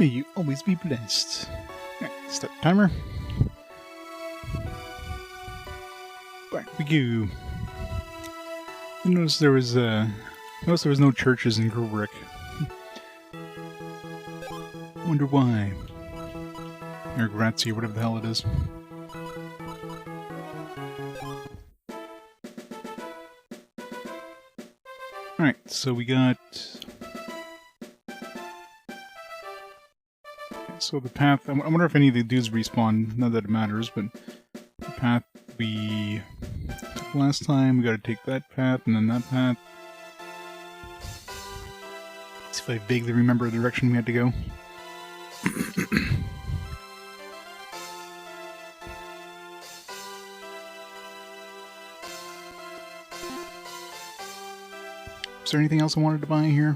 May you always be blessed. Alright, start timer. Back we go. I noticed there was no churches in Gratze. Wonder why. Or Gratze, or whatever the hell it is. Alright, so we got... So the path... I wonder if any of the dudes respawn, not that it matters, but... The path we took last time, we gotta take that path, and then that path. Let's see if I vaguely remember the direction we had to go. Is there anything else I wanted to buy here?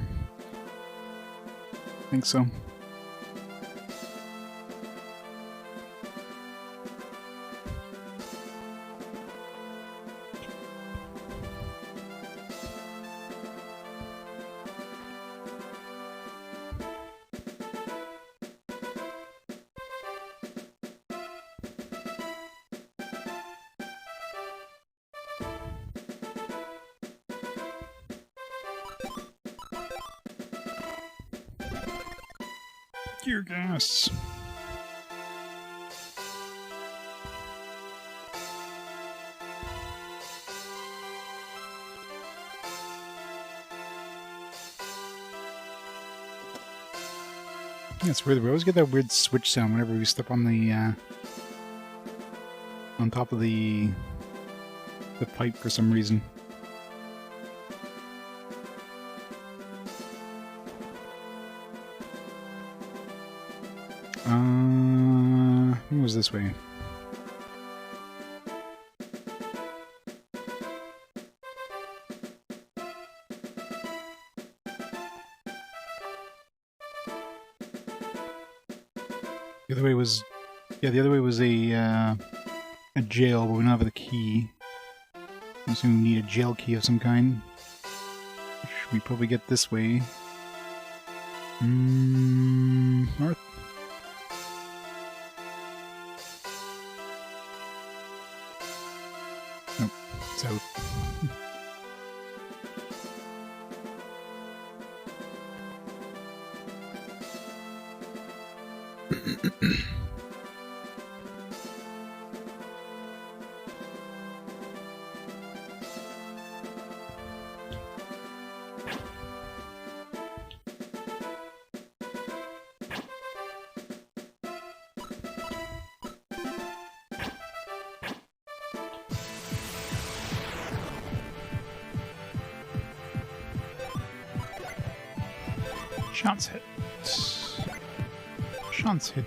I think so. Tear gas. Yeah, it's weird. We always get that weird switch sound whenever we step on the on top of the pipe for some reason. I think it was this way. The other way was, yeah, the other way was a jail, but we don't have the key. I'm assuming we need a jail key of some kind. Which we probably get this way. North? Nope, south. Chance hit. Chance hit.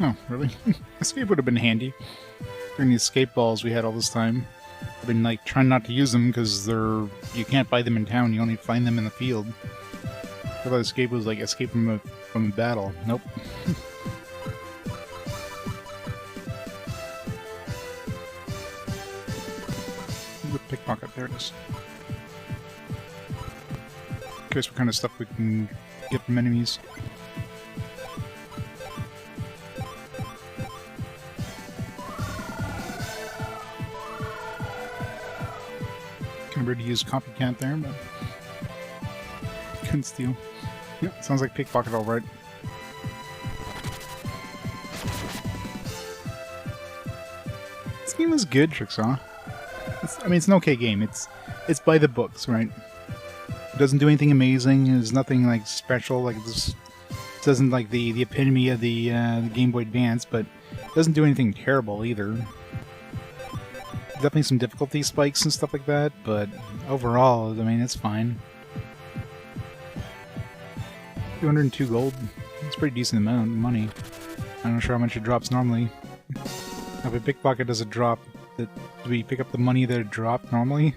Oh, really? Escape would have been handy. During the escape balls we had all this time. I've been like trying not to use them because you can't buy them in town, you only find them in the field. I thought escape was like escape from a battle. Nope. The pickpocket, there it is. Curious what kind of stuff we can get from enemies. To use copycat there, but couldn't steal. Yep, sounds like pickpocket all right. This game is good, Tricksaw. I mean, it's an okay game. It's by the books, right? doesn't do anything amazing. There's nothing like special. Like this doesn't like the epitome of the Game Boy Advance, but it doesn't do anything terrible either. Definitely some difficulty spikes and stuff like that, but overall, I mean, it's fine. 202 gold. It's a pretty decent amount of money. I'm not sure how much it drops normally. If a pickpocket does a drop, do we pick up the money that it dropped normally?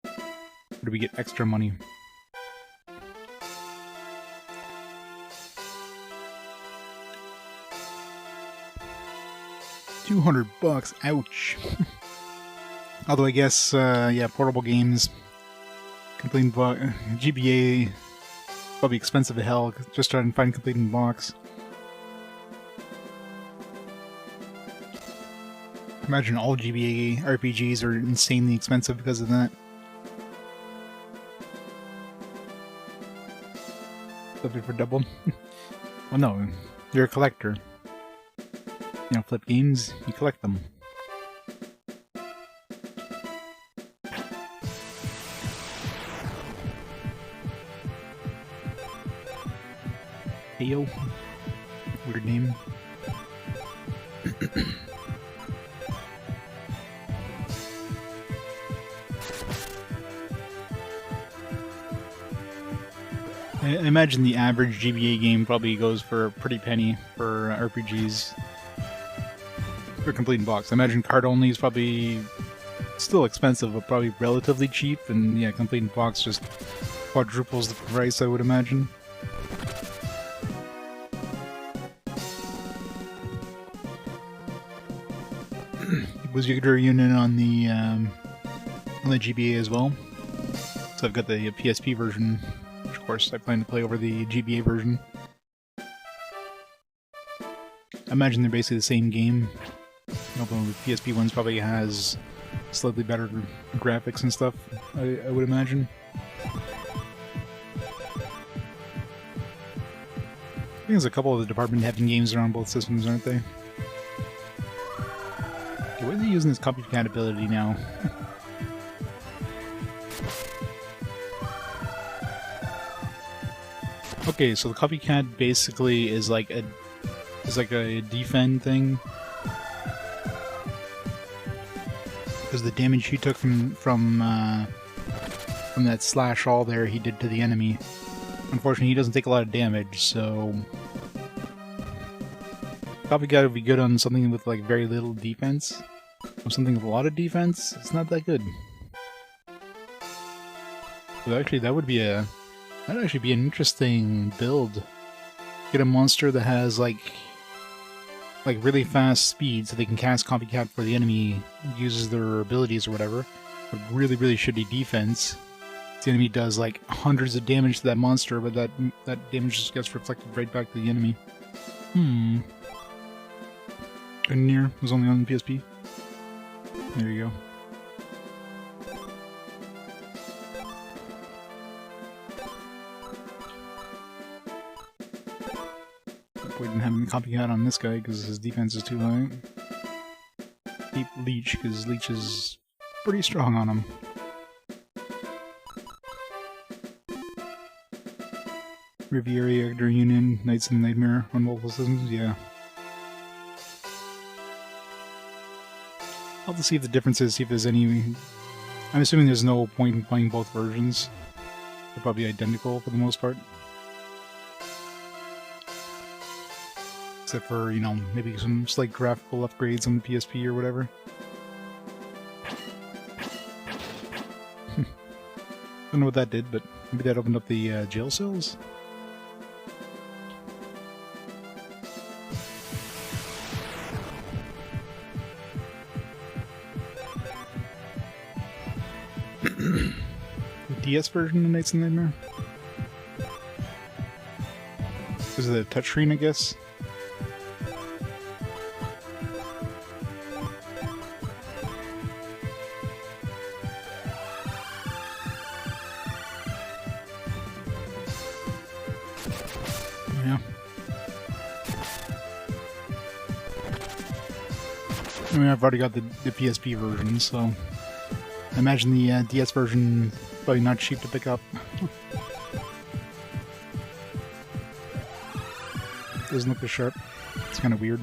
Or do we get extra money? $200, ouch. Although I guess, yeah, portable games, completing GBA, probably expensive to hell, just trying to find completing box. Imagine all GBA RPGs are insanely expensive because of that. Flip for double. Well, no, you're a collector. You know, flip games, you collect them. Heyo. Weird name. I imagine the average GBA game probably goes for a pretty penny for RPGs. For completing box. I imagine card only is probably still expensive, but probably relatively cheap, and yeah, completing box just quadruples the price, I would imagine. Was your unit on the GBA as well? So I've got the PSP version, which of course I plan to play over the GBA version. I imagine they're basically the same game. Although the PSP ones probably has slightly better graphics and stuff, I would imagine. I think there's a couple of the department having games around both systems, aren't they? Okay, what is he using his copycat ability now? Okay, so the copycat basically is like a defend thing. Because the damage he took from that slash all there he did to the enemy. Unfortunately, he doesn't take a lot of damage, so copycat would be good on something with like very little defense. Or something with a lot of defense, it's not that good. But actually, that'd actually be an interesting build. Get a monster that has like really fast speed, so they can cast copycat for the enemy uses their abilities or whatever, but really shitty defense. The enemy does like hundreds of damage to that monster, but that damage just gets reflected right back to the enemy. Near was only on the PSP. There you go. We didn't have him copycat on this guy because his defense is too high. Keep Leech, because Leech is pretty strong on him. Riviera, Actor Union, Knights and Nightmare on multiple systems, yeah. I'll have to see if the differences, see if there's any... I'm assuming there's no point in playing both versions. They're probably identical for the most part. Except for, you know, maybe some slight graphical upgrades on the PSP or whatever. Don't know what that did, but maybe that opened up the jail cells? The DS version of Knights and Nightmare? Is it a touchscreen, I guess? Yeah. I mean, I've already got the PSP version, so I imagine the DS version probably not cheap to pick up. Doesn't look as sharp. It's kind of weird.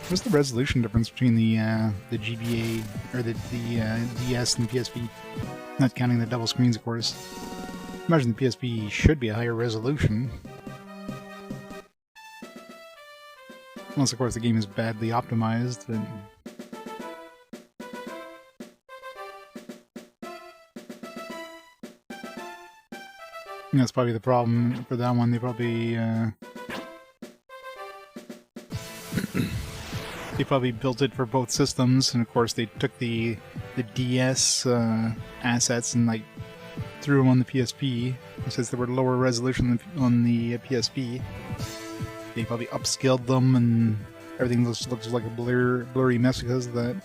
What's the resolution difference between the GBA or the DS and the PSP? Not counting the double screens, of course. Imagine the PSP should be a higher resolution. Unless, of course, the game is badly optimized. And that's probably the problem for that one. They probably they probably built it for both systems, and of course they took the DS assets and like threw them on the PSP. Since they were lower resolution on the PSP, they probably upscaled them, and everything looks like a blurry mess because of that.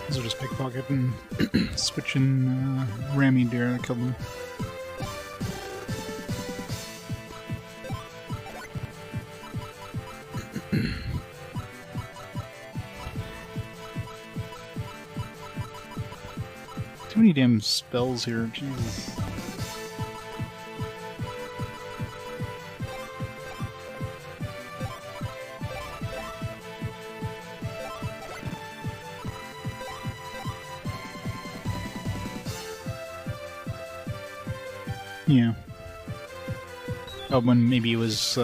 These are just pickpocketing, switching ramming deer that killed them. Too many damn spells here, Jesus. Yeah. Oh, when maybe it was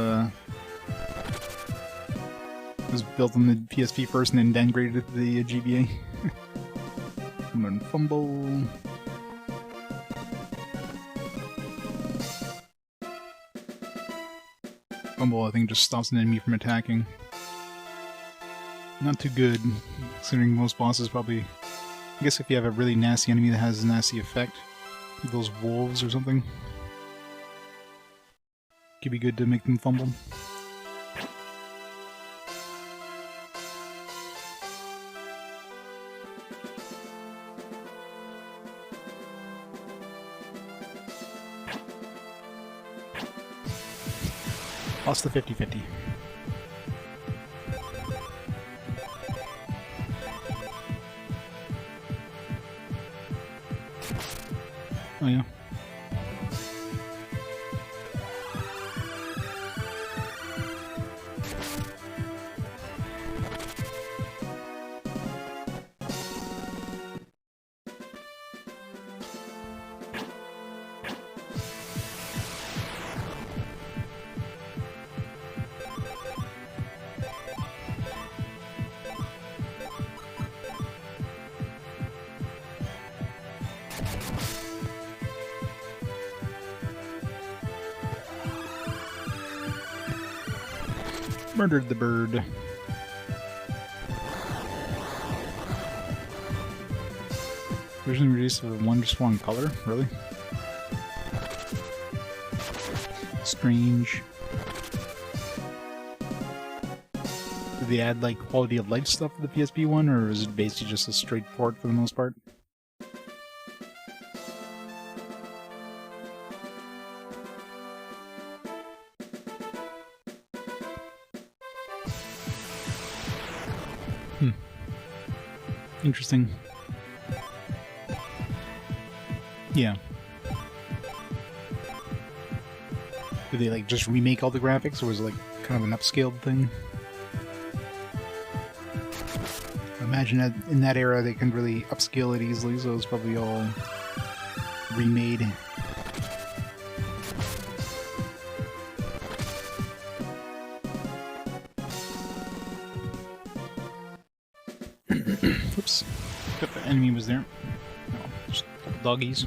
built on the PSP first and then downgraded to the GBA. Come on, fumble. Fumble, I think, just stops an enemy from attacking. Not too good, considering most bosses probably... I guess if you have a really nasty enemy that has a nasty effect, those wolves or something, could be good to make them fumble. Lost the 50-50. Oh yeah. Murdered the bird. Version reduced to just one color? Really? Strange. Did they add like quality of life stuff to the PSP one, or is it basically just a straight port for the most part? Interesting. Yeah. Did they like just remake all the graphics, or was it like kind of an upscaled thing? I imagine that in that era they can really upscale it easily, so it's probably all remade. Oops. Thought the enemy was there. No, just a couple doggies.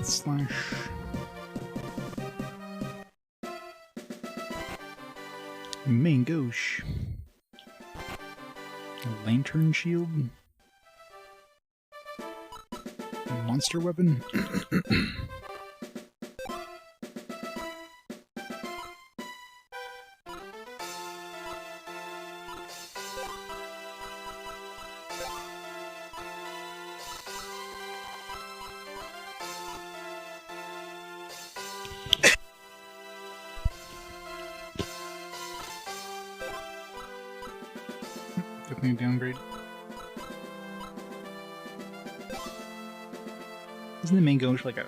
Slash. Mangosh. A lantern shield. A monster weapon. Definitely a downgrade. Isn't the mango like a...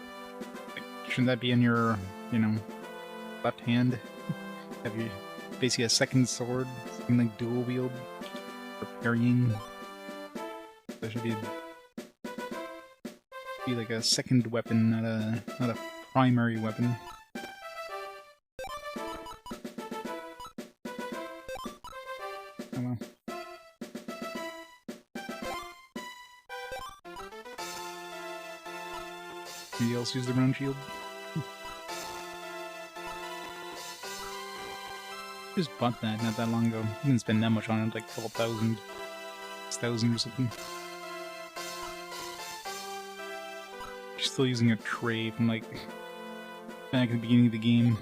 shouldn't that be in your, you know, left hand? Have you basically a second sword? Something like dual wield? For parrying? That should be like a second weapon, not a primary weapon. Oh well. Anybody else use their own shield? Just bought that not that long ago. Didn't spend that much on it, like 12,000, 6,000 or something. Still using a tray from like back at the beginning of the game.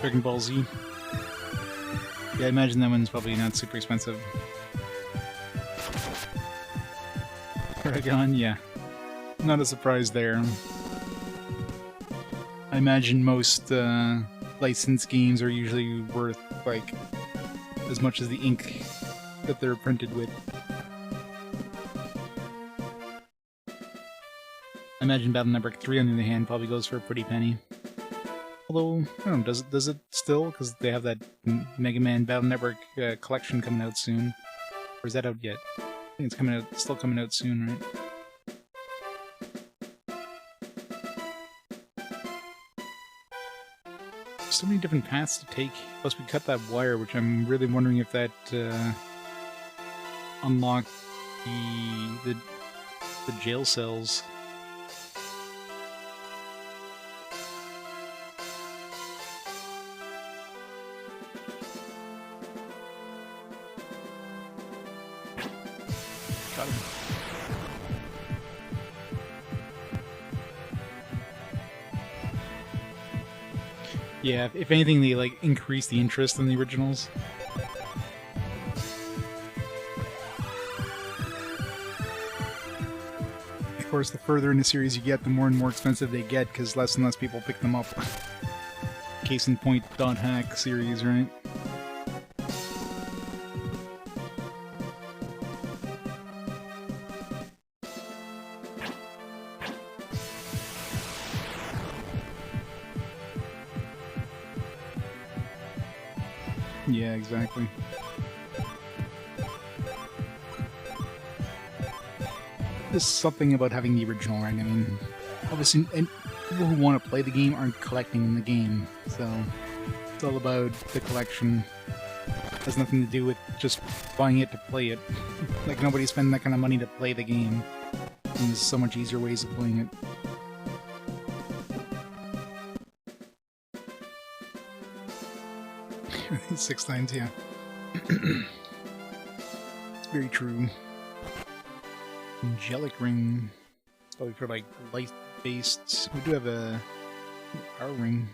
Dragon Ball Z. Yeah, I imagine that one's probably not super expensive. Paragon, yeah. Not a surprise there. I imagine most licensed games are usually worth, like, as much as the ink that they're printed with. I imagine Battle Network 3, on the other hand, probably goes for a pretty penny. Although, I don't know, does it still? Because they have that Mega Man Battle Network collection coming out soon. Or is that out yet? I think it's coming out, still coming out soon, right? So many different paths to take. Plus we cut that wire, which I'm really wondering if that unlocked the jail cells. Got him. Yeah, if anything, they like increase the interest in the originals. Of course, the further in the series you get, the more and more expensive they get, because less and less people pick them up. Case in point, Dot Hack series, right? Yeah, exactly. There's something about having the original, right? I mean, obviously, and people who want to play the game aren't collecting the game, so it's all about the collection. It has nothing to do with just buying it to play it. Like, nobody's spending that kind of money to play the game. And there's so much easier ways of playing it. 6 times, yeah. It's very true. Angelic ring. It's probably for like light-based. We do have a power ring.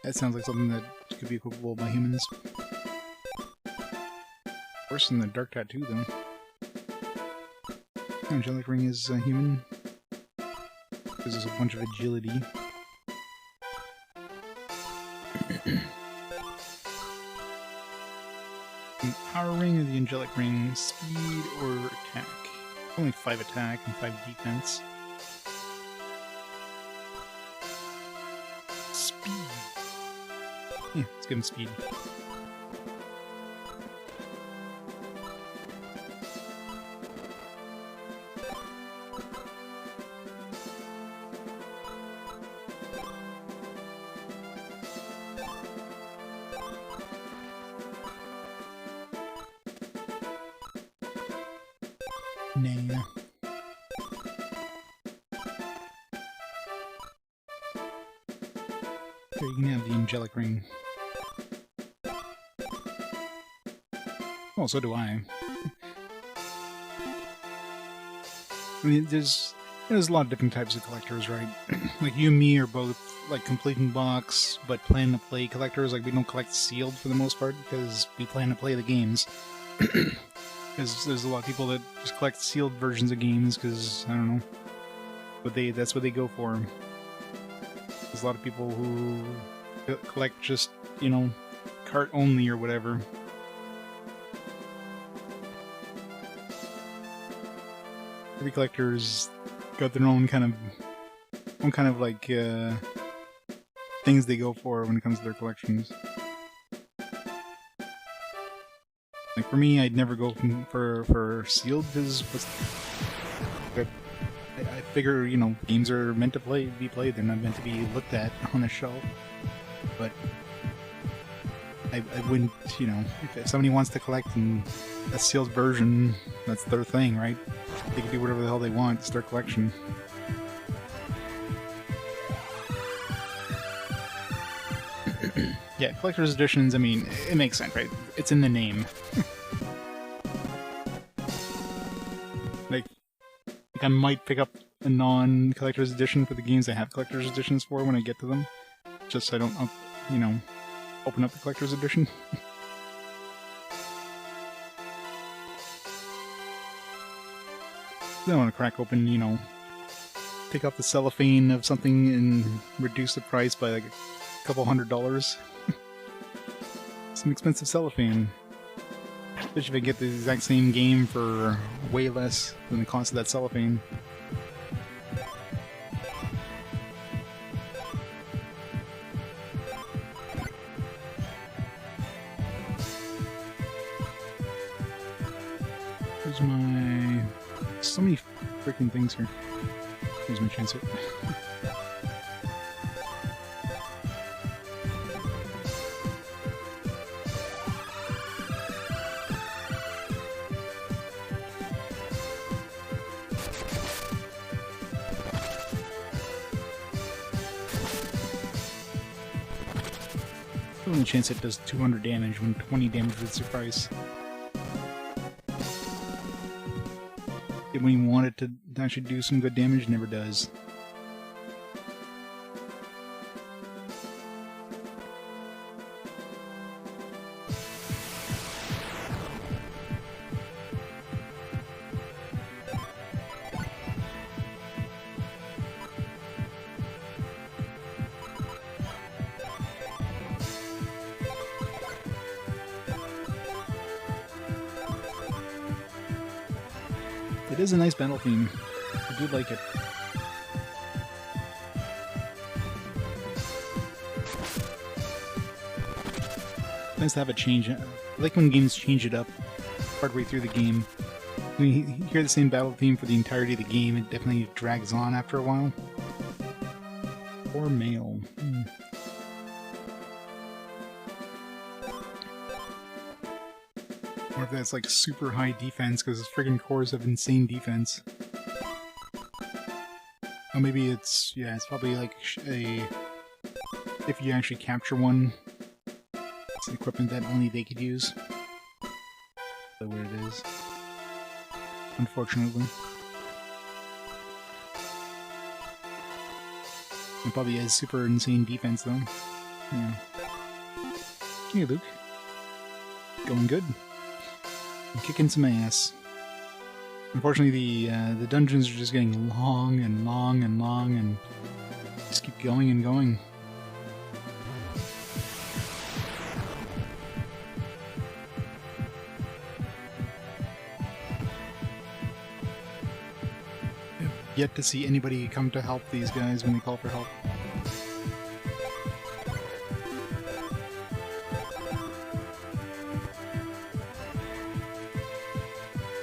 That sounds like something that could be equipable by humans. Worse than the dark tattoo, though. Angelic ring is human. Gives us a bunch of agility. The power ring or the angelic ring, speed or attack? Only 5 attack and 5 defense. Speed. Yeah, let's give him speed. Nah. Here, you can have the angelic ring. Oh, so do I. I mean, there's a lot of different types of collectors, right? Like you and me are both like completing box, but plan to play collectors. Like we don't collect sealed for the most part because we plan to play the games. Because there's a lot of people that just collect sealed versions of games because I don't know, but that's what they go for. There's a lot of people who collect just, you know, cart only or whatever. Every collector's got their own kind of like things they go for when it comes to their collections. Like for me, I'd never go for sealed because I figure, you know, games are meant to be played. They're not meant to be looked at on a shelf. But I wouldn't, you know, if somebody wants to collect in a sealed version, that's their thing, right? They can do whatever the hell they want. It's their collection. Yeah, collector's editions, I mean, it makes sense, right? It's in the name. like I might pick up a non-collector's edition for the games I have collector's editions for when I get to them. Just so I don't, you know, open up the collector's edition. I don't want to crack open, you know, take off the cellophane of something and reduce the price by like a couple $100. Some expensive cellophane. Especially if I get the exact same game for way less than the cost of that cellophane. There's my... so many freaking things here. Here's my chance hit. Only chance it does 200 damage when 20 damage would suffice. When you want it to actually do some good damage, it never does. It is a nice battle theme. I do like it. Nice to have a change. I like when games change it up partway through the game. When you hear the same battle theme for the entirety of the game, it definitely drags on after a while. Or male. Or if that's like super high defense, because friggin' cores have insane defense. Oh, maybe it's, yeah, it's probably like a... if you actually capture one, it's an equipment that only they could use. That's what it is. Unfortunately. It probably has super insane defense though. Yeah. Hey Luke. Going good. I'm kicking some ass. Unfortunately, the dungeons are just getting long and long and long, and just keep going and going. I've yet to see anybody come to help these guys when they call for help.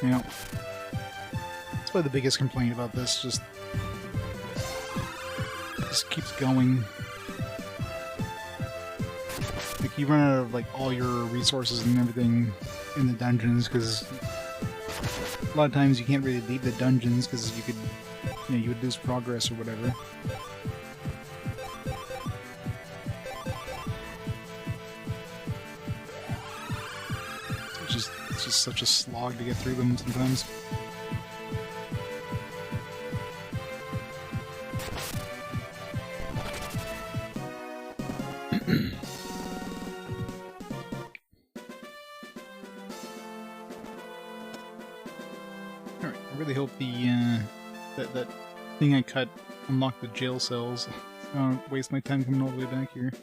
Yeah. That's probably the biggest complaint about this, just keeps going. Like, you run out of, like, all your resources and everything in the dungeons, because a lot of times you can't really leave the dungeons, because you could, you know, you would lose progress or whatever. It's just such a slog to get through them sometimes. Alright, I really hope the that thing I cut unlocked the jail cells. I don't waste my time coming all the way back here.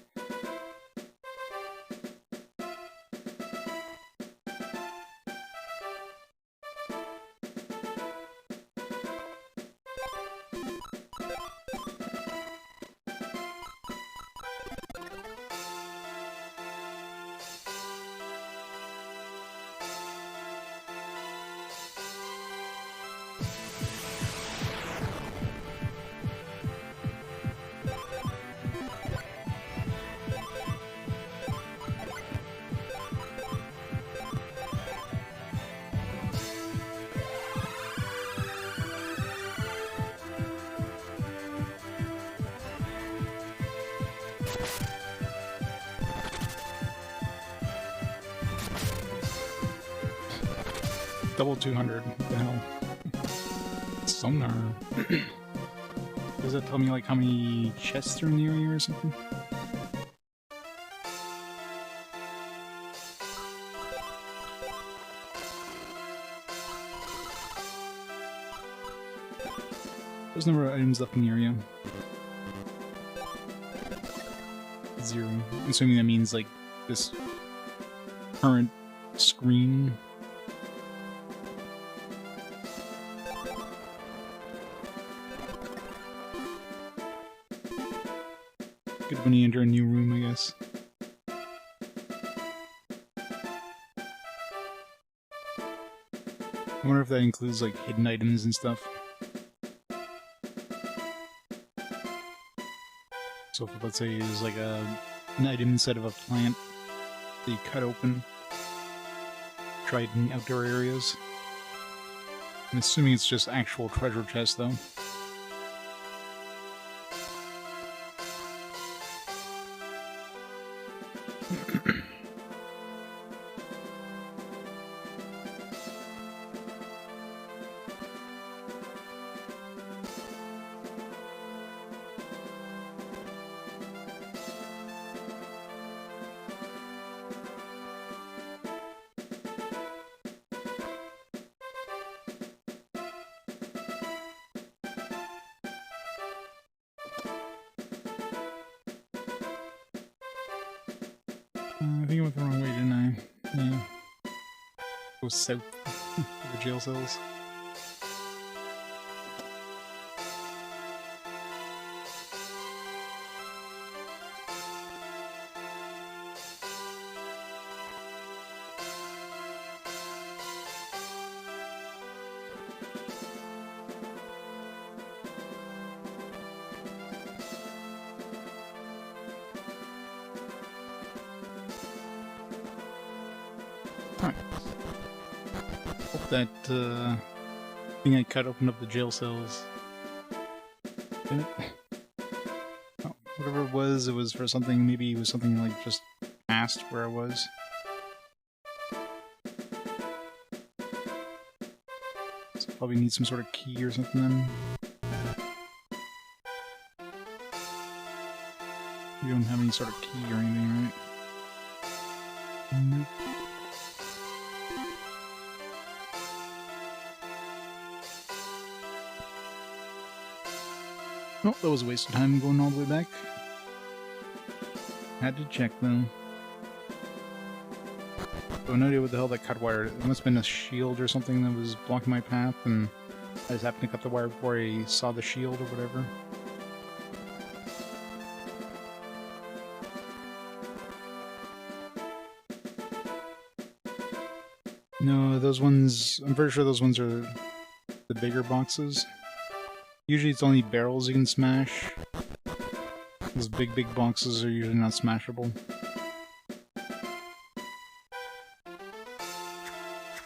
Double 200. What the hell? Sonar. Does that tell me, like, how many chests are in the area or something? There's no more items left in the area. 0. I'm assuming that means, like, this current screen. Good when you enter a new room, I guess. I wonder if that includes, like, hidden items and stuff. So if, let's say, there's like an item instead of a plant that you cut open, try it in outdoor areas. I'm assuming it's just actual treasure chests, though. I think I went the wrong way, didn't I? Yeah. Go south of the jail cells. Alright. Hope that thing I cut opened up the jail cells. Didn't it? Oh, whatever it was for something, maybe it was something like just past where I was. So probably need some sort of key or something then. We don't have any sort of key or anything, right? Nope. Oh, that was a waste of time going all the way back. Had to check though. So no idea what the hell that cut wire. It must have been a shield or something that was blocking my path, and I just happened to cut the wire before I saw the shield or whatever. No, those ones... I'm pretty sure those ones are the bigger boxes. Usually it's only barrels you can smash. Those big boxes are usually not smashable.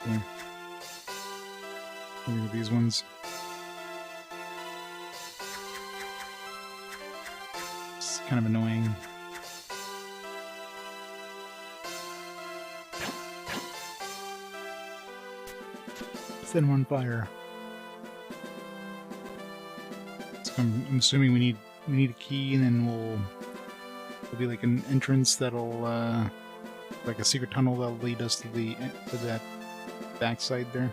Yeah. Look at these ones. It's kind of annoying. Set them on fire. So I'm assuming we need a key, and then there'll be like an entrance that'll like a secret tunnel that'll lead us to that backside there.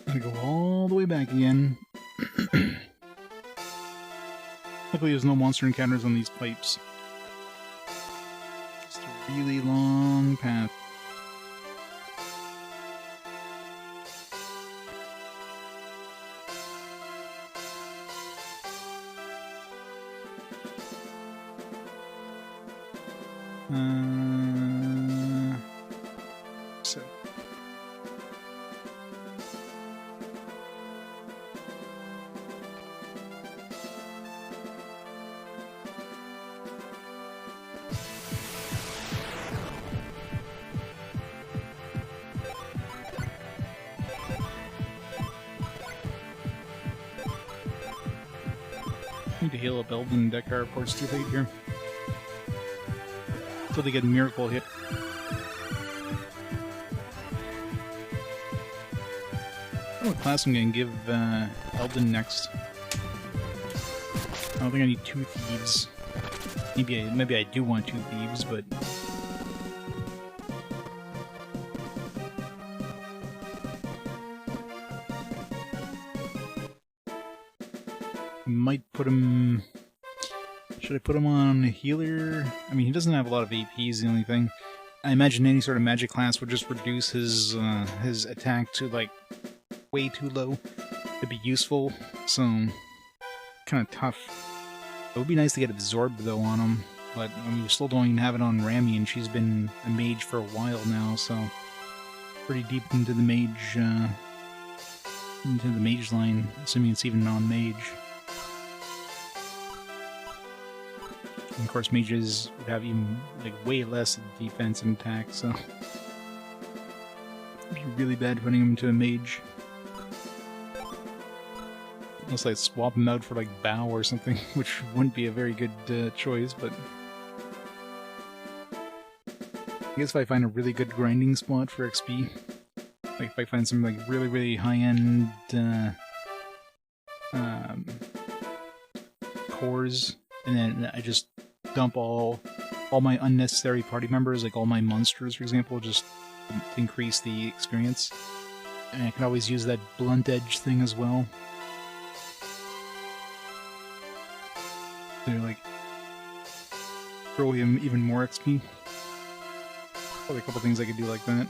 Gotta go all the way back again. Luckily there's no monster encounters on these pipes. Just a really long path. So. Need to heal up Eldin deck our reports too late here. Until they get a miracle hit. I don't know what class I'm gonna give Eldin next. I don't think I need 2 thieves. Maybe I do want 2 thieves, but might put him... Should I put him on a healer? I mean, he doesn't have a lot of AP is the only thing. I imagine any sort of magic class would just reduce his attack to, like, way too low to be useful, so kind of tough. It would be nice to get Absorb, though, on him, but I mean, we still don't even have it on Rami, and she's been a mage for a while now, so pretty deep into the mage line, assuming it's even non-mage. And of course, mages would have even, like, way less defense and attack, so it'd be really bad putting him into a mage. Unless I swap him out for, like, Bow or something, which wouldn't be a very good choice, but I guess if I find a really good grinding spot for XP, like if I find some, like, really high-end cores, and then I just dump all my unnecessary party members, like all my monsters, for example, just to increase the experience. And I can always use that blunt edge thing as well. So, like, throw him even more XP. Probably a couple things I could do like that.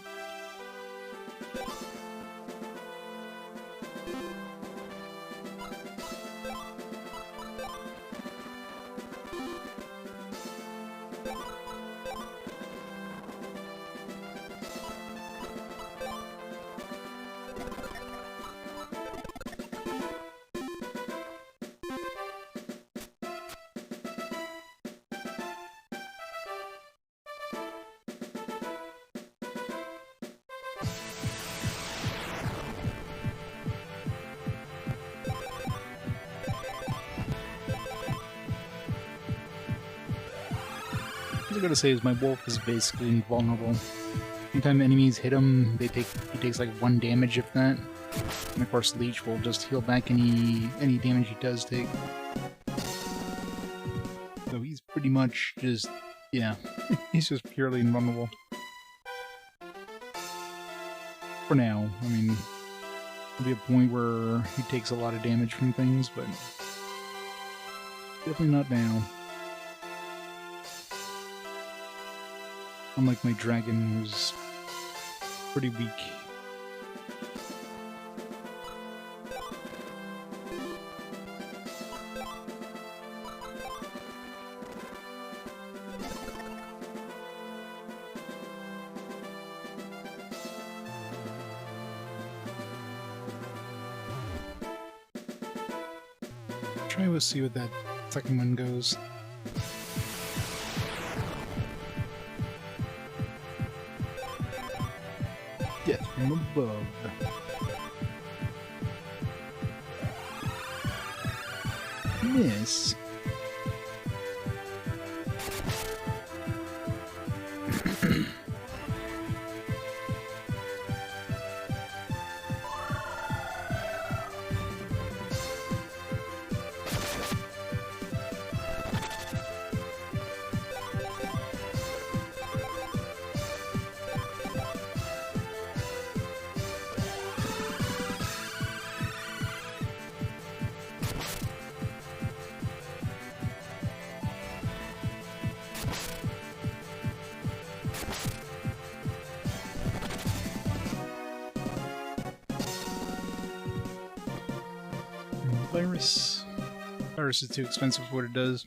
What I gotta say is my wolf is basically invulnerable. Anytime enemies hit him, he takes like 1 damage if that. And of course Leech will just heal back any damage he does take. So he's pretty much just, yeah, he's just purely invulnerable. For now. I mean, there'll be a point where he takes a lot of damage from things, but definitely not now. Unlike my dragon, who's pretty weak. Try to see what that second one goes. Death from above. Miss. Virus. Virus is too expensive for what it does.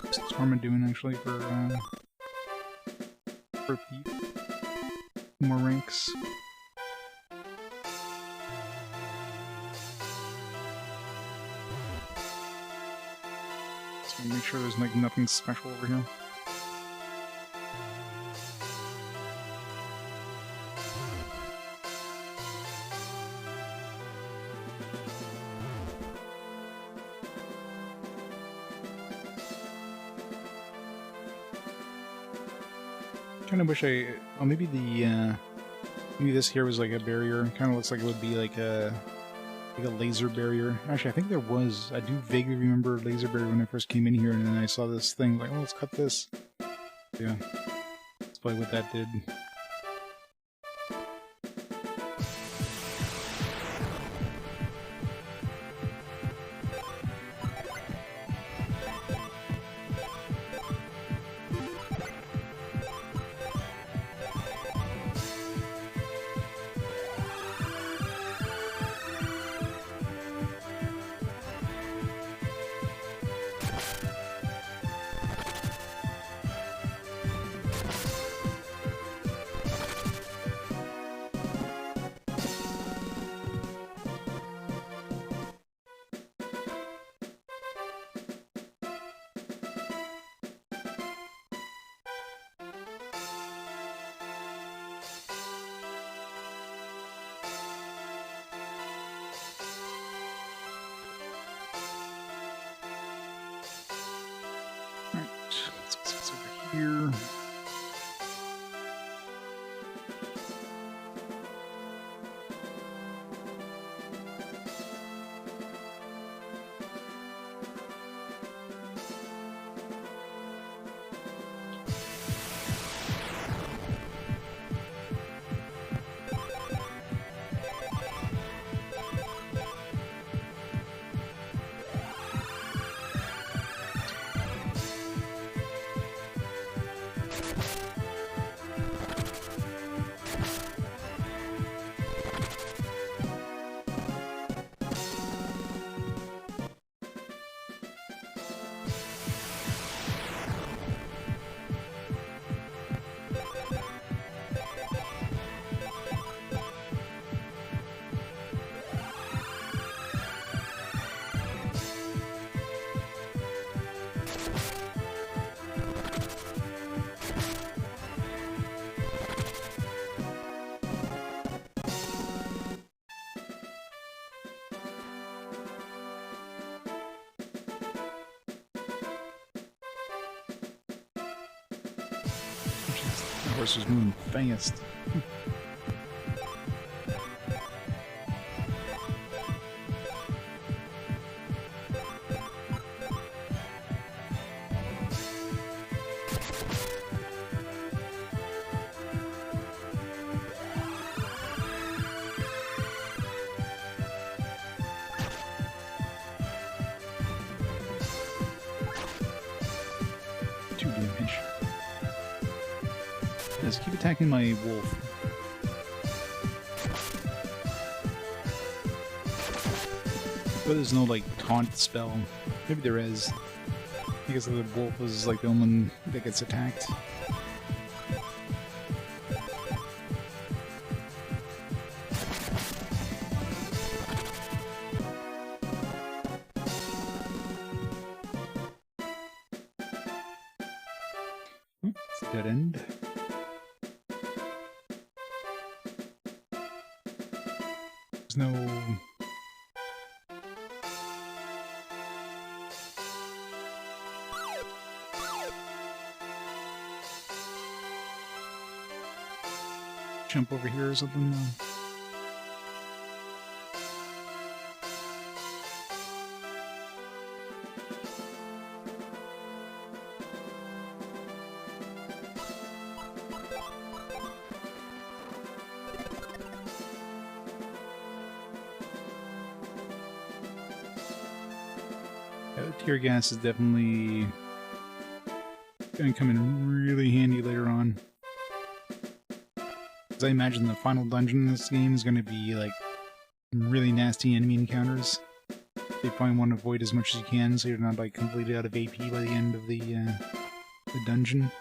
What's Torma doing actually for thief? More ranks. So make sure there's like nothing special over here. Kind of wish I. Oh, maybe the maybe this here was like a barrier. Kind of looks like it would be like a laser barrier. Actually, I think there was. I do vaguely remember a laser barrier when I first came in here, and then I saw this thing like, oh, let's cut this. Yeah, that's probably what that did. Here. The horse is moving fast. Yes, keep attacking my wolf. But there's no, like, taunt spell. Maybe there is. Because the wolf is, like, the only one that gets attacked. It's a dead end. There's no... jump over here or something? Tear gas is definitely going to come in really handy later on. Because I imagine the final dungeon in this game is going to be like really nasty enemy encounters. You probably want to avoid as much as you can so you're not like completely out of AP by the end of the dungeon.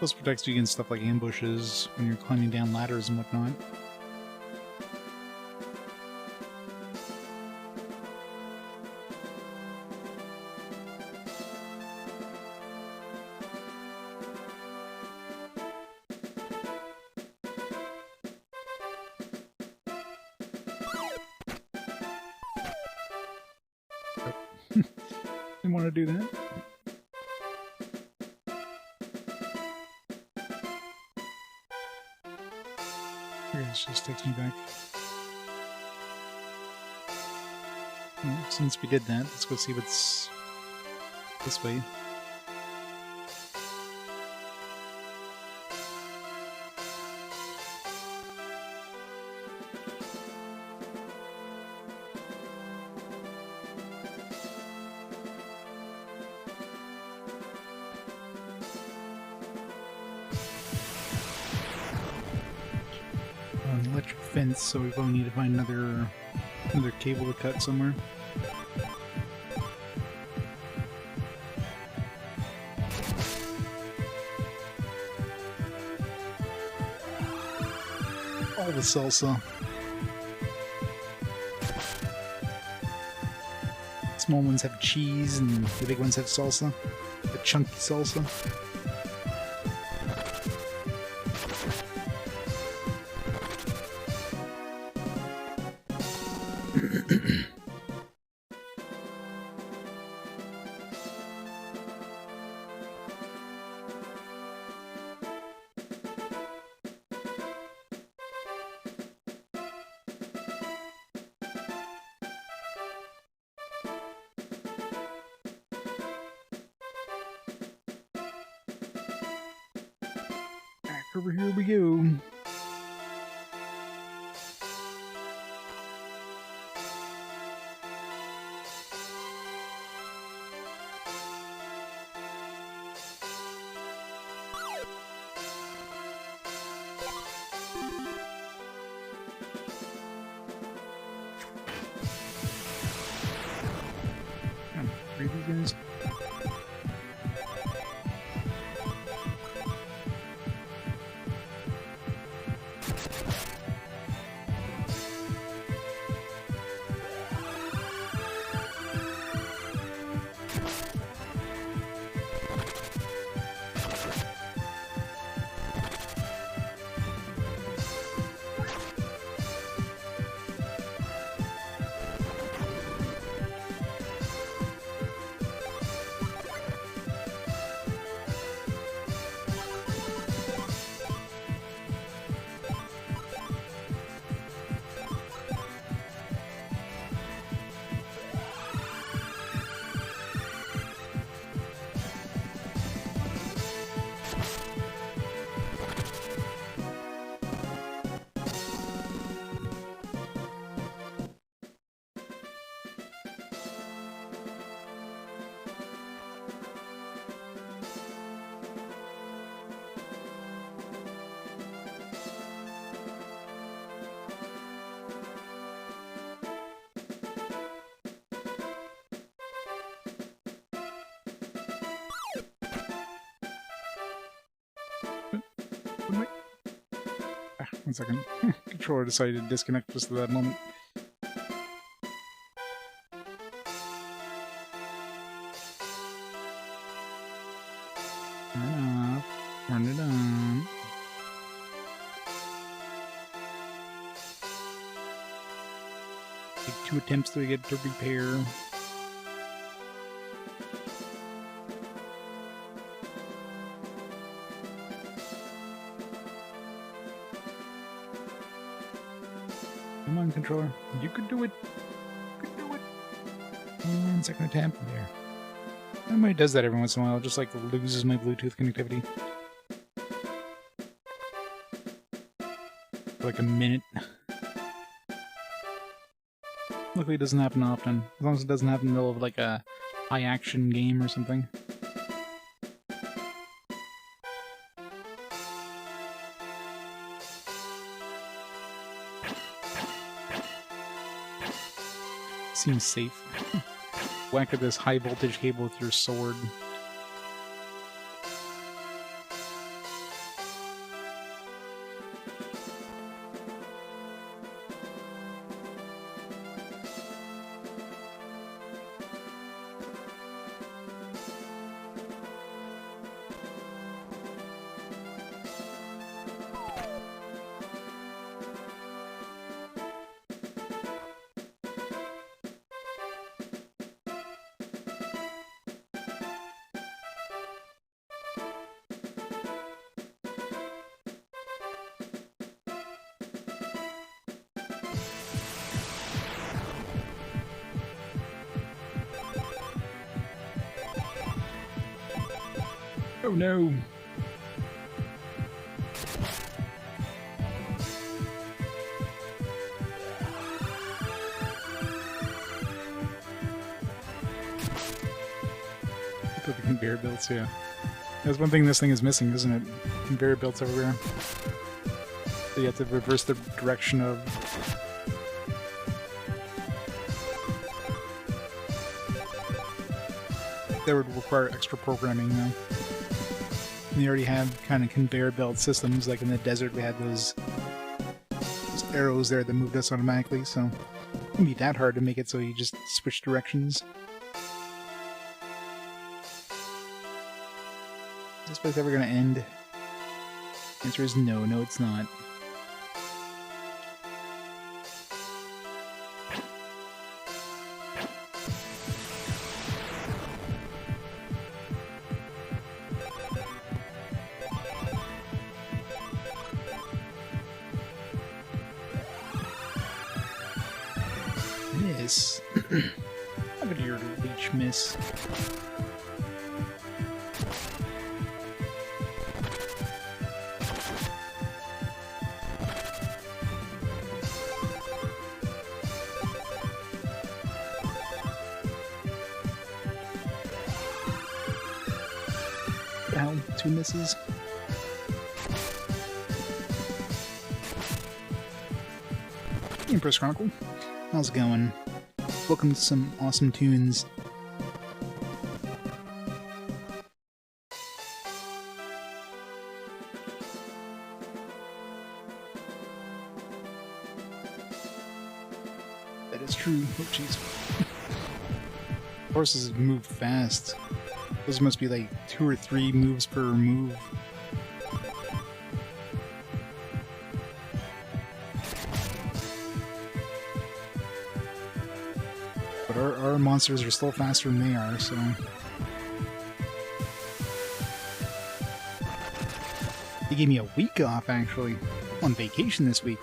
Plus protects you against stuff like ambushes when you're climbing down ladders and whatnot. Didn't want to do that. This just takes me back. Well, since we did that, let's go see what's this way. Electric fence, so we probably need to find another cable to cut somewhere. All the salsa. Small ones have cheese and the big ones have salsa. The chunky salsa. Back over here we go. Read you guys. What am I... Ah, 1 second. Controller decided to disconnect just at that moment. Turn it off. Turn it on. Take 2 attempts to get to repair. Come on, controller. You could do it. You could do it. And second attempt. There. Everybody does that every once in a while. Just like loses my Bluetooth connectivity. For like a minute. Luckily it doesn't happen often. As long as it doesn't happen in the middle of like a high action game or something. Seems safe. Whack at this high voltage cable with your sword. Oh no! The conveyor belts, yeah. That's one thing this thing is missing, isn't it? Conveyor belts everywhere. So you have to reverse the direction of... That would require extra programming, though. We already have kind of conveyor belt systems, like in the desert we had those arrows there that moved us automatically, so it wouldn't be that hard to make it so you just switch directions. Is this place ever gonna end? The answer is no, no it's not. Miss. How did your leech miss? Ow, 2 misses. Empress Chronicle, how's it going? Welcome to some awesome tunes. That is true. Oh, jeez. Horses move fast. Those must be like 2 or 3 moves per move. But our monsters are still faster than they are, so... They gave me a week off, actually. I'm on vacation this week.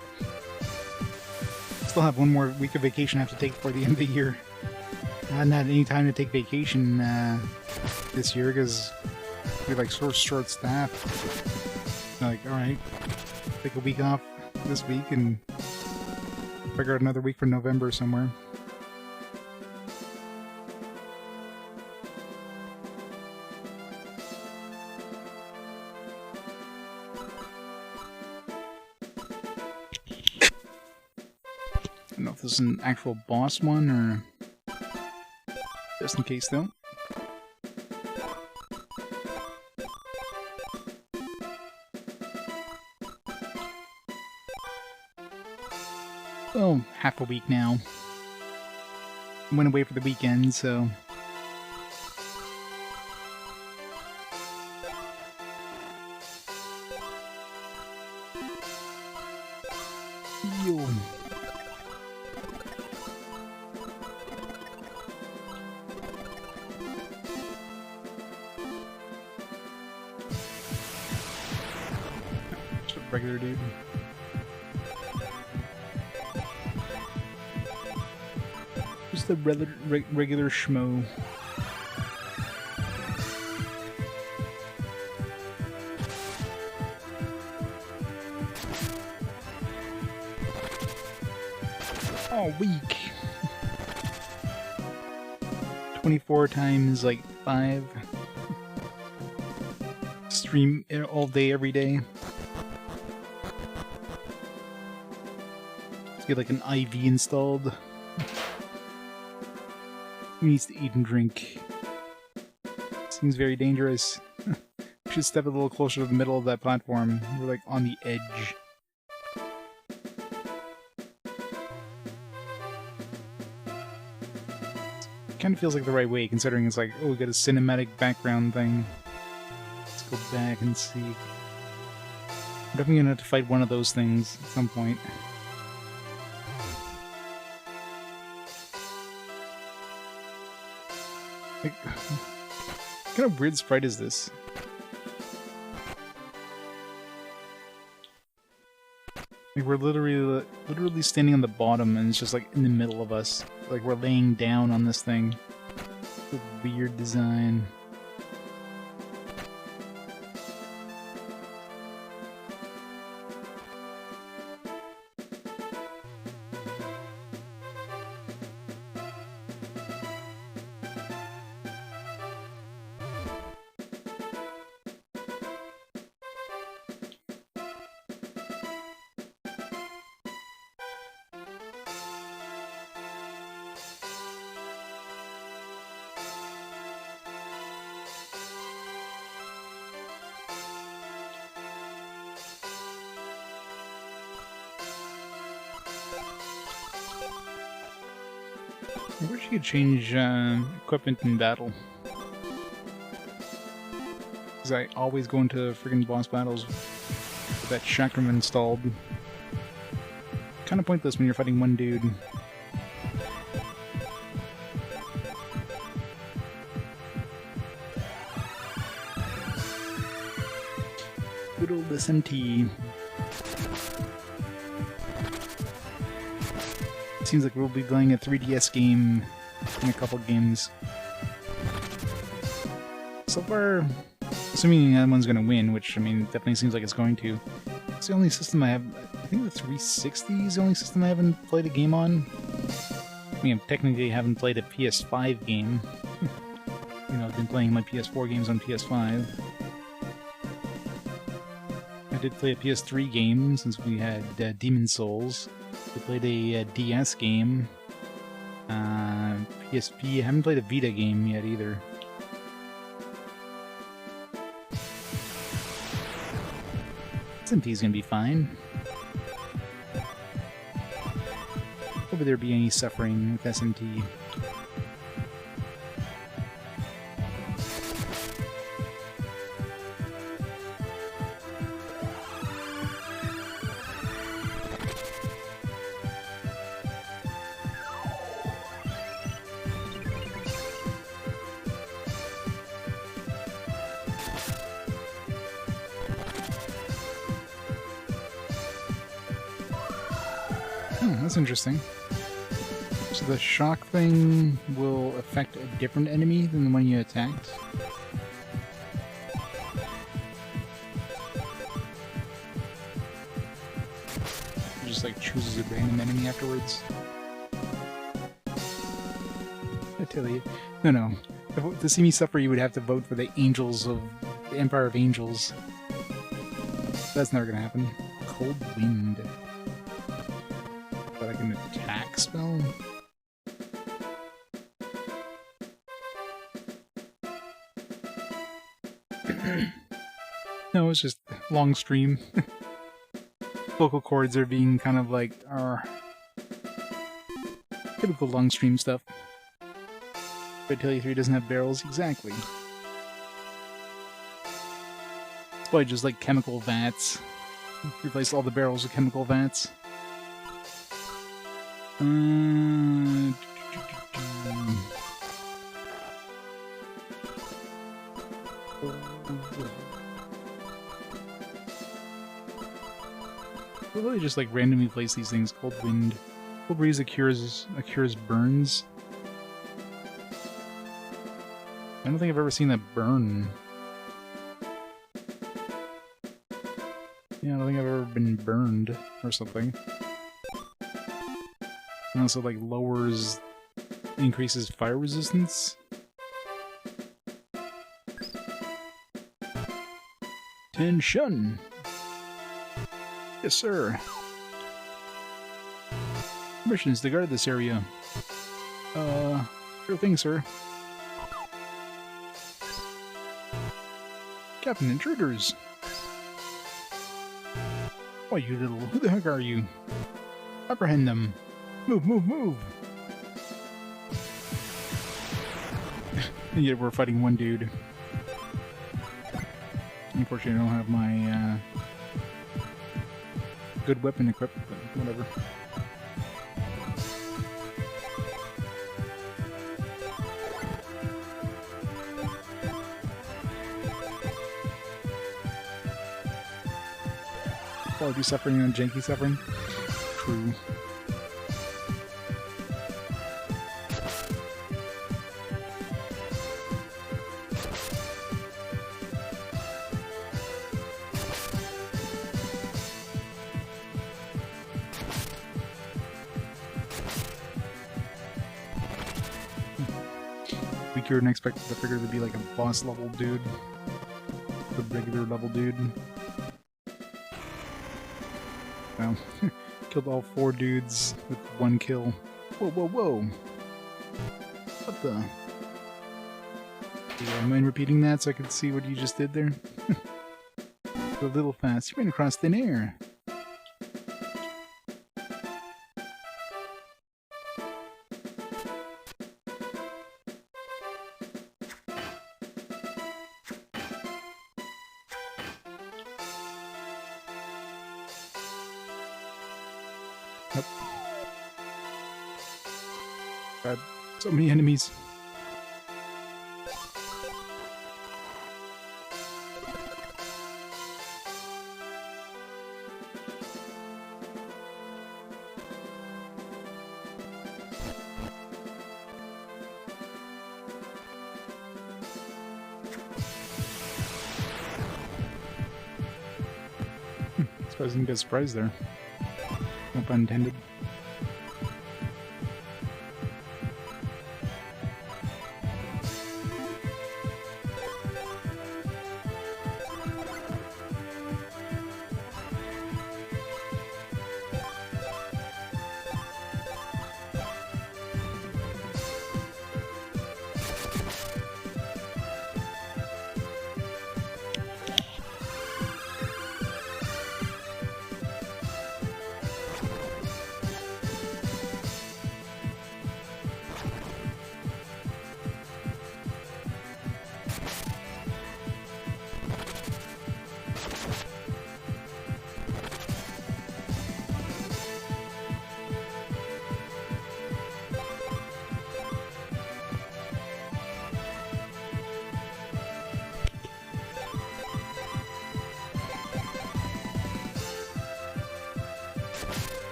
Still have 1 more week of vacation I have to take before the end of the year. I hadn't had any time to take vacation this year because we're like sort of short staffed. Like, alright, take a week off this week and figure out another week for November somewhere. I don't know if this is an actual boss one or just in case though. oh, half a week now. Went away for the weekend, so... Yo. Just a regular dude. Just a regular schmo. Oh, weak. 24 times like 5. Stream all day, every day. Let's get like an IV installed. Who needs to eat and drink? Seems very dangerous. We should step a little closer to the middle of that platform. We're like on the edge. Kind of feels like the right way, considering it's like, oh, we got a cinematic background thing. Let's go back and see. I'm definitely gonna have to fight one of those things at some point. Like, what kind of weird sprite is this? Like, we're literally standing on the bottom, and it's just like in the middle of us. Like we're laying down on this thing. It's a weird design. I wish you could change equipment in battle. Because I always go into friggin' boss battles with that chakram installed. Kind of pointless when you're fighting one dude. Good old SMT. Seems like we'll be playing a 3DS game in a couple games. So far, assuming that one's gonna win, which, I mean, definitely seems like it's going to. It's the only system I have. I think the 360 is the only system I haven't played a game on. I mean, I technically haven't played a PS5 game. You know, I've been playing my PS4 games on PS5. I did play a PS3 game since we had Demon Souls. We played a DS game. PSP. I haven't played a Vita game yet either. SMT's gonna be fine. Hope there be any suffering with SMT. That's interesting. So the shock thing will affect a different enemy than the one you attacked? It just like chooses a random enemy afterwards? I tell you. No. To see me suffer, you would have to vote for the Angels of... the Empire of Angels. That's never gonna happen. Cold Wind. Like an attack spell? No, it's just long stream. Vocal cords are being kind of like, Typical long stream stuff. Vitality 3 doesn't have barrels, exactly. It's probably just like chemical vats. Replace all the barrels with chemical vats. We'll really just like randomly place these things. Cold wind. Cold breeze cures burns. I don't think I've ever seen that burn. Yeah, I don't think I've ever been burned or something. And also like increases fire resistance. Tension! Yes, sir. Mission is to guard this area. Sure thing, sir. Captain, intruders! Why, you little... Who the heck are you? Apprehend them! Move, move, move! And yet we're fighting one dude. Unfortunately, I don't have my, good weapon equipped, but whatever. Quality suffering and janky suffering? True. Weaker than expected. I figured it'd be like a boss level dude. The regular level dude. Wow. Killed all 4 dudes with 1 kill. Whoa, whoa, whoa! What the? Do you mind repeating that so I can see what you just did there? A little fast. You ran across thin air. Nope. God, so many enemies. I didn't get surprised there. No pun intended.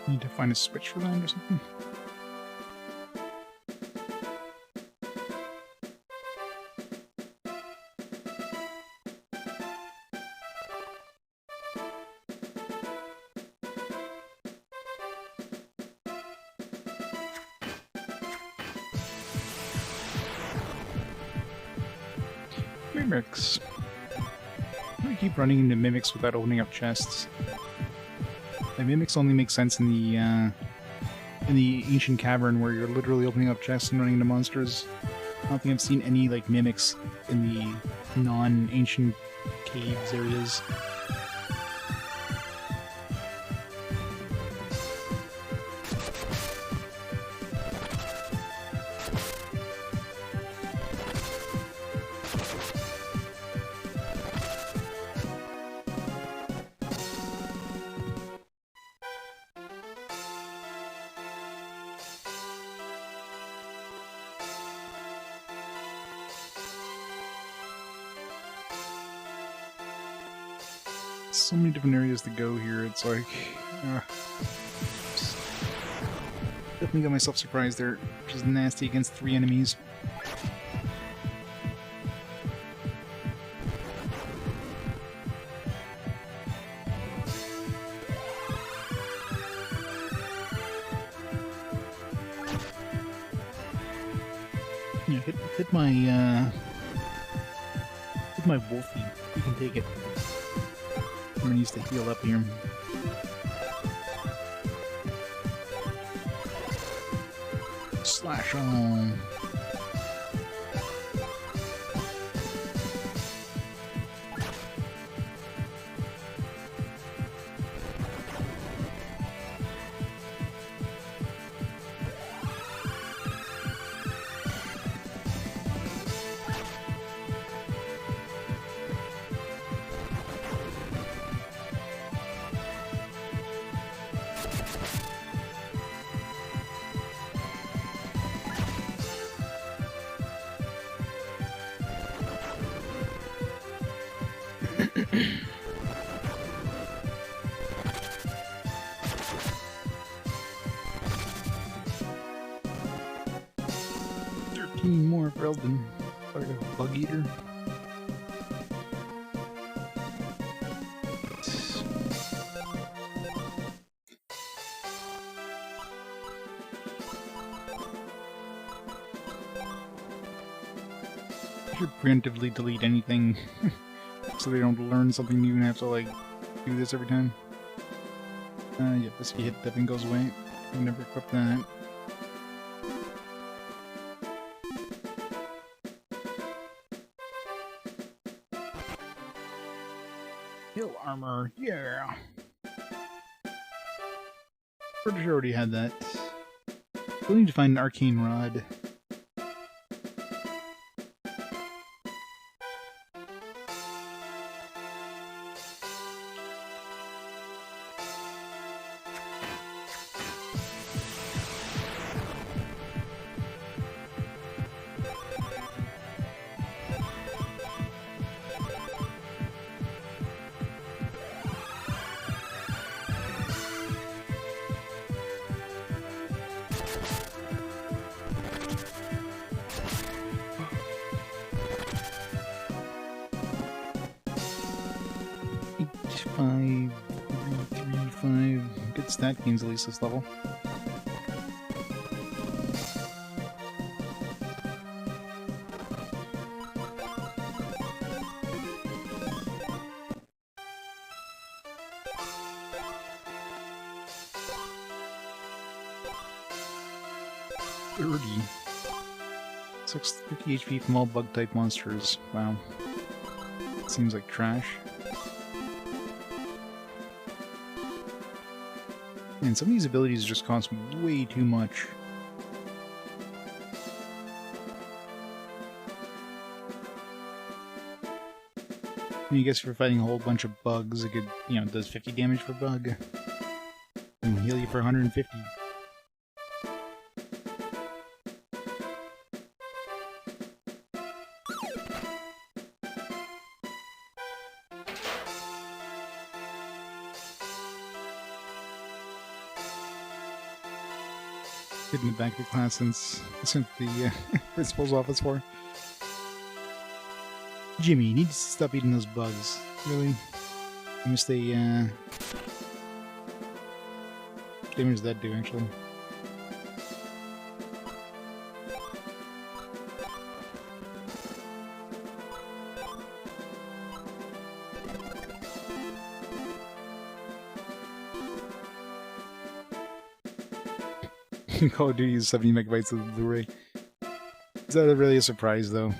Need to find a switch for that or something. Mimics. I keep running into mimics without opening up chests. The mimics only make sense in the in the ancient cavern where you're literally opening up chests and running into monsters. I don't think I've seen any like mimics in the non-ancient caves areas. So many different areas to go here, it's like... definitely got myself surprised there, which is nasty against 3 enemies. Yeah, hit my wolfie. You can take it. Someone needs to heal up here. Slash on. More for Eldin. Part of Bug Eater. You should preemptively delete anything so they don't learn something new and have to like do this every time. Yep, this hit definitely goes away. I've never equipped that. Hill armor, yeah. Pretty sure I already had that. Still need to find an arcane rod. Good stat gains at least this level. $30. 650 HP from all bug-type monsters. Wow. Seems like trash. And some of these abilities just cost me way too much. I mean, I guess if you're fighting a whole bunch of bugs, it could, you know, does 50 damage per bug. And heal you for 150. Hidden back to class since the principal's office for. Jimmy, you need to stop eating those bugs. Really? I guess they, damage does that do, actually? Call of Duty is 70 megabytes of the Blu-ray. Is that really a surprise, though?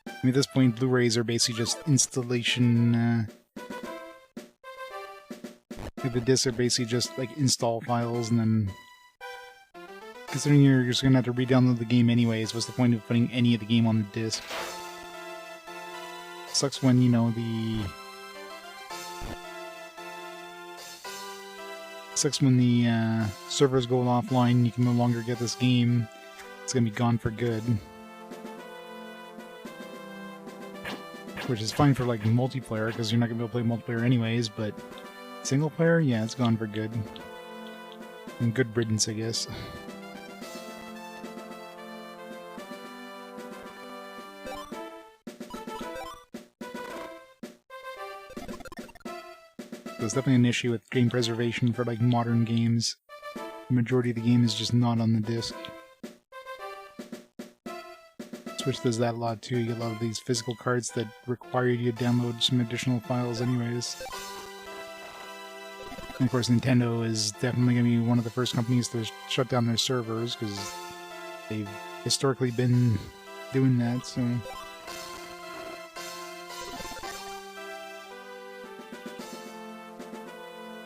I mean, at this point, Blu-rays are basically just installation. The discs are basically just like install files, and then considering you're just gonna have to re-download the game anyways, what's the point of putting any of the game on the disc? Sucks when, you know, sucks when the servers go offline, you can no longer get this game. It's gonna be gone for good. Which is fine for like multiplayer, because you're not gonna be able to play multiplayer anyways, but single player, yeah, it's gone for good. And good riddance, I guess. There's definitely an issue with game preservation for like modern games. The majority of the game is just not on the disc. Switch does that a lot too. You get a lot of these physical cards that require you to download some additional files anyways. And of course, Nintendo is definitely going to be one of the first companies to shut down their servers, because they've historically been doing that, so...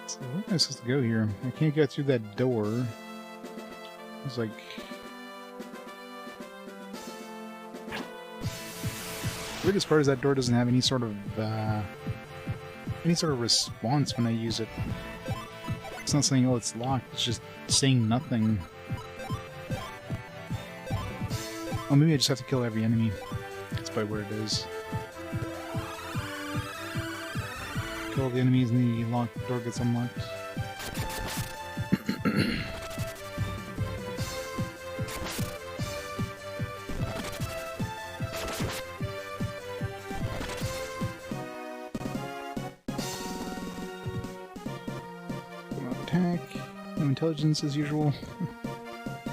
So where am I supposed to go here? I can't get through that door. It's like... The weirdest part is that door doesn't have any sort of response when I use it. It's not saying, oh, it's locked, it's just saying nothing. Oh, maybe I just have to kill every enemy. That's probably where it is. Kill all the enemies and the door gets unlocked. Attack. No intelligence as usual.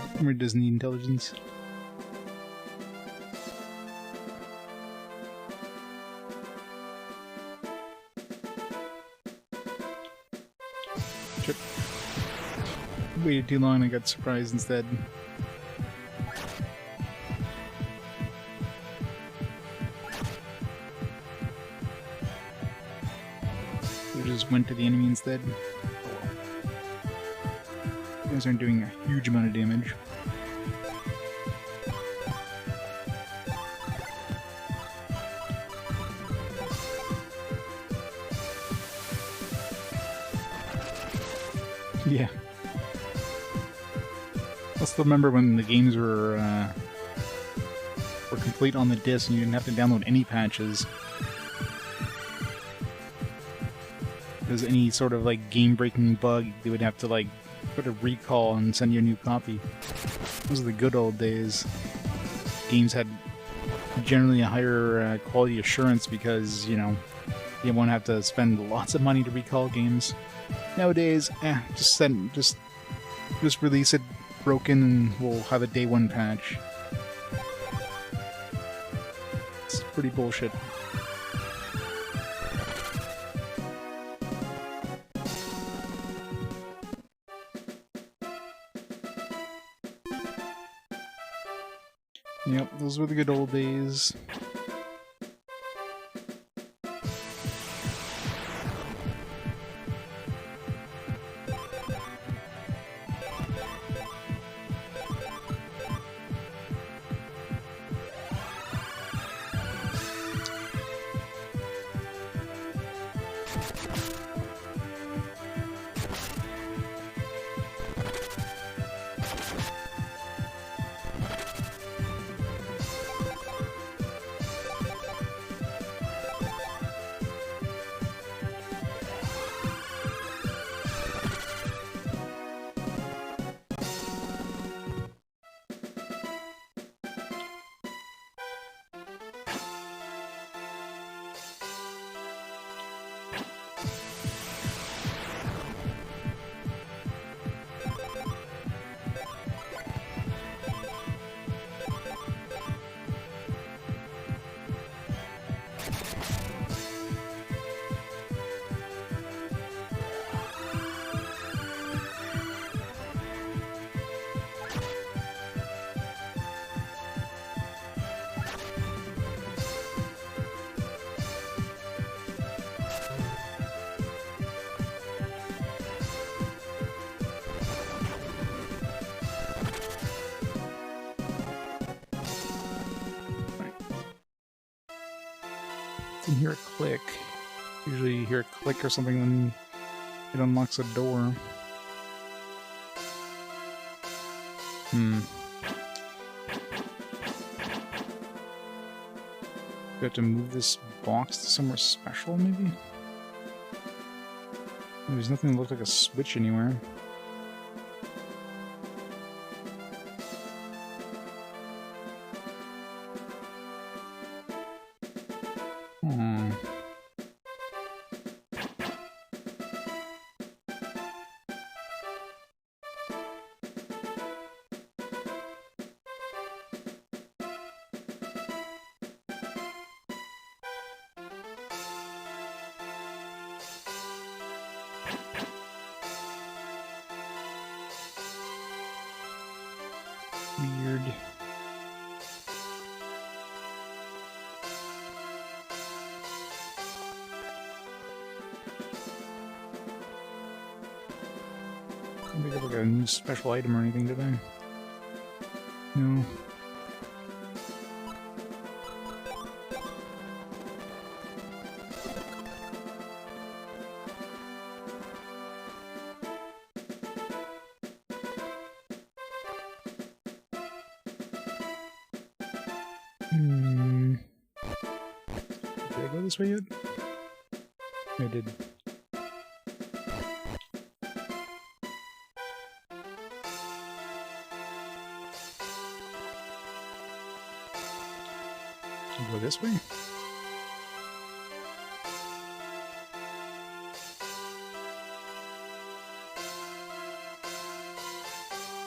Remember, it doesn't need intelligence. Shit. Waited too long, I got surprised instead. We just went to the enemy instead. You guys aren't doing a huge amount of damage. Yeah. I still remember when the games were complete on the disc and you didn't have to download any patches. If there's any sort of like game-breaking bug, they would have to like put a recall and send you a new copy. Those are the good old days. Games had generally a higher quality assurance because, you know, you won't have to spend lots of money to recall games. Nowadays, just release it broken and we'll have a day one patch. It's pretty bullshit. Yep, those were the good old days. Didn't hear a click. Usually you hear a click or something when it unlocks a door. Hmm. Do I have to move this box to somewhere special, maybe? There's nothing that looked like a switch anywhere. Hmm. Weird. I think I got a new special item or anything, did I? No. Hmm. Did I go this way yet? I did. Go this way?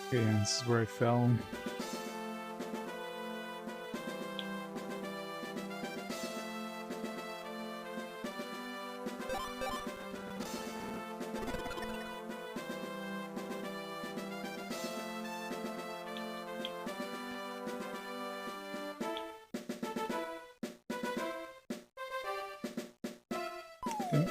Okay, yeah, this is where I fell. Okay.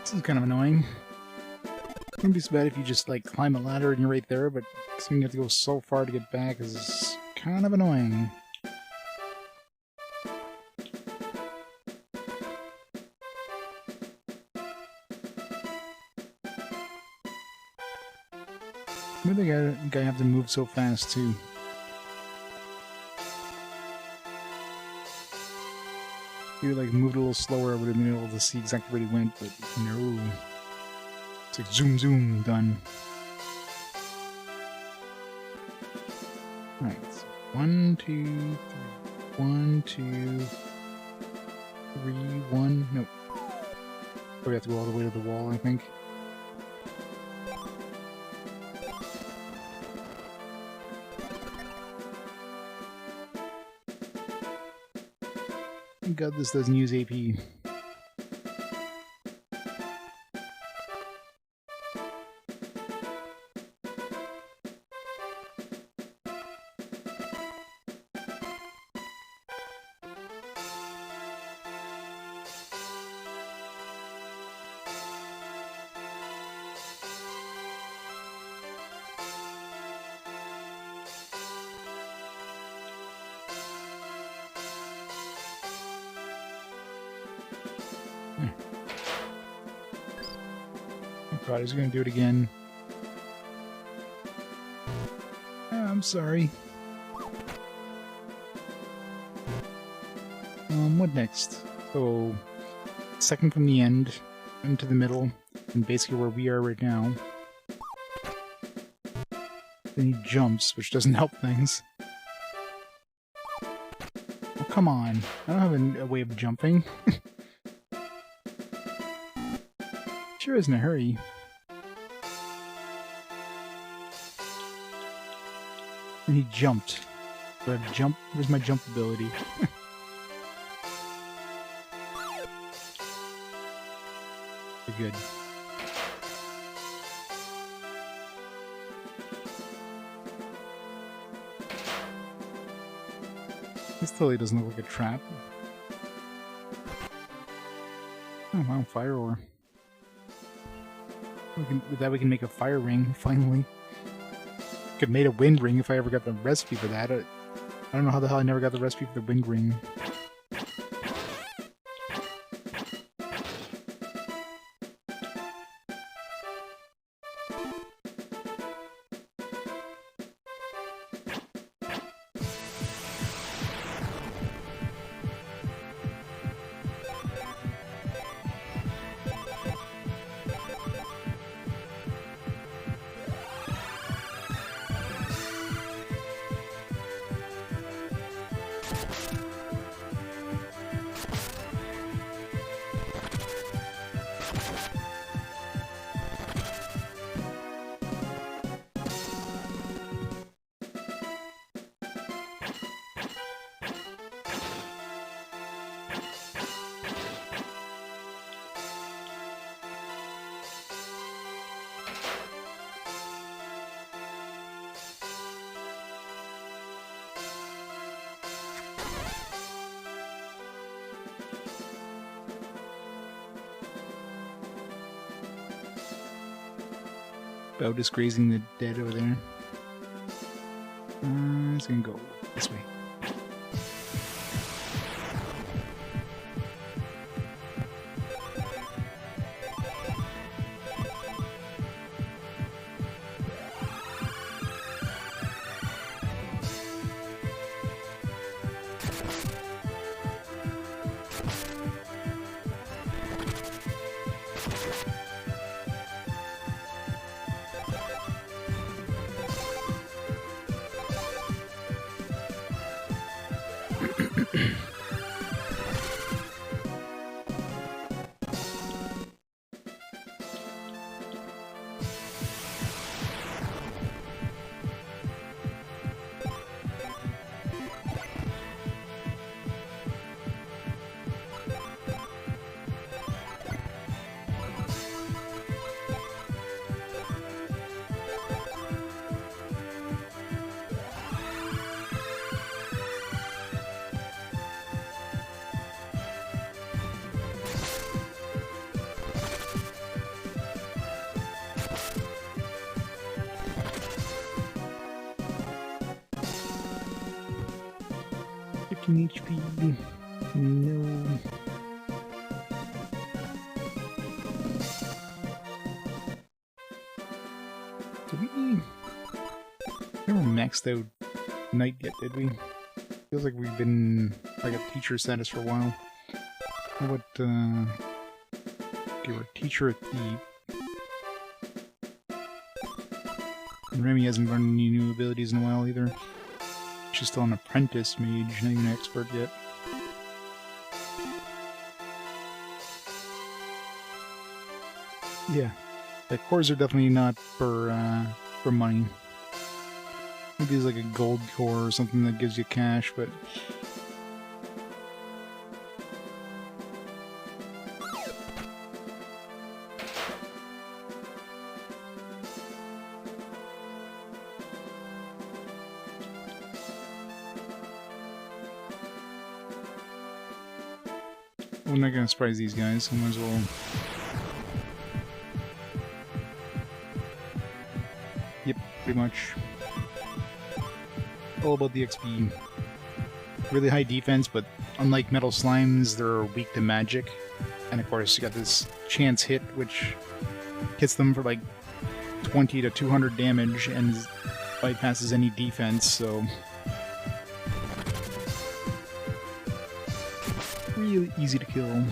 This is kind of annoying. It wouldn't be so bad if you just like climb a ladder and you're right there, but you have to go so far to get back is kind of annoying. Maybe the guy have to move so fast too. If he like moved a little slower, I would have been able to see exactly where he went, but no. It's like zoom zoom, done. Alright, so 1, 2, 3. 1, 2, 3, 1. Nope. We have to go all the way to the wall, I think. Thank God this doesn't use AP. God, he's gonna do it again. Oh, I'm sorry. What next? So, second from the end, into the middle, and basically where we are right now. Then he jumps, which doesn't help things. Oh, come on. I don't have a way of jumping. Sure is in a hurry. And he jumped. Do I have jump? Where's my jump ability? Good. This totally doesn't look like a trap. Oh wow, fire ore. With that we can make a fire ring, finally. Could have made a wind ring if I ever got the recipe for that. I don't know how the hell I never got the recipe for the wind ring. About just grazing the dead over there. It's gonna go this way. HP. No. Did we never maxed out Knight yet, did we? Feels like we've been like a teacher status for a while. How about okay, we're a teacher at the Remy hasn't learned any new abilities in a while either. She's still an apprentice mage, not even an expert yet. Yeah, the cores are definitely not for money. Maybe there's like a gold core or something that gives you cash, but we're not gonna surprise these guys, so might as well. Yep, pretty much. All about the XP. Really high defense, but unlike metal slimes, they're weak to magic. And of course, you got this chance hit, which hits them for like 20 to 200 damage and bypasses any defense, so really easy to kill.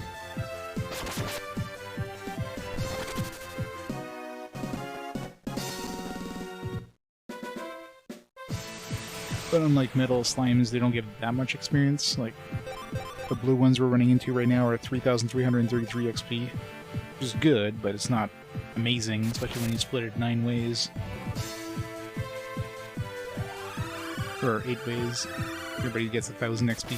But unlike metal slimes, they don't give that much experience. Like, the blue ones we're running into right now are 3,333 XP. which is good, but it's not amazing, especially when you split it 9 ways. Or 8 ways. Everybody gets 1,000 XP.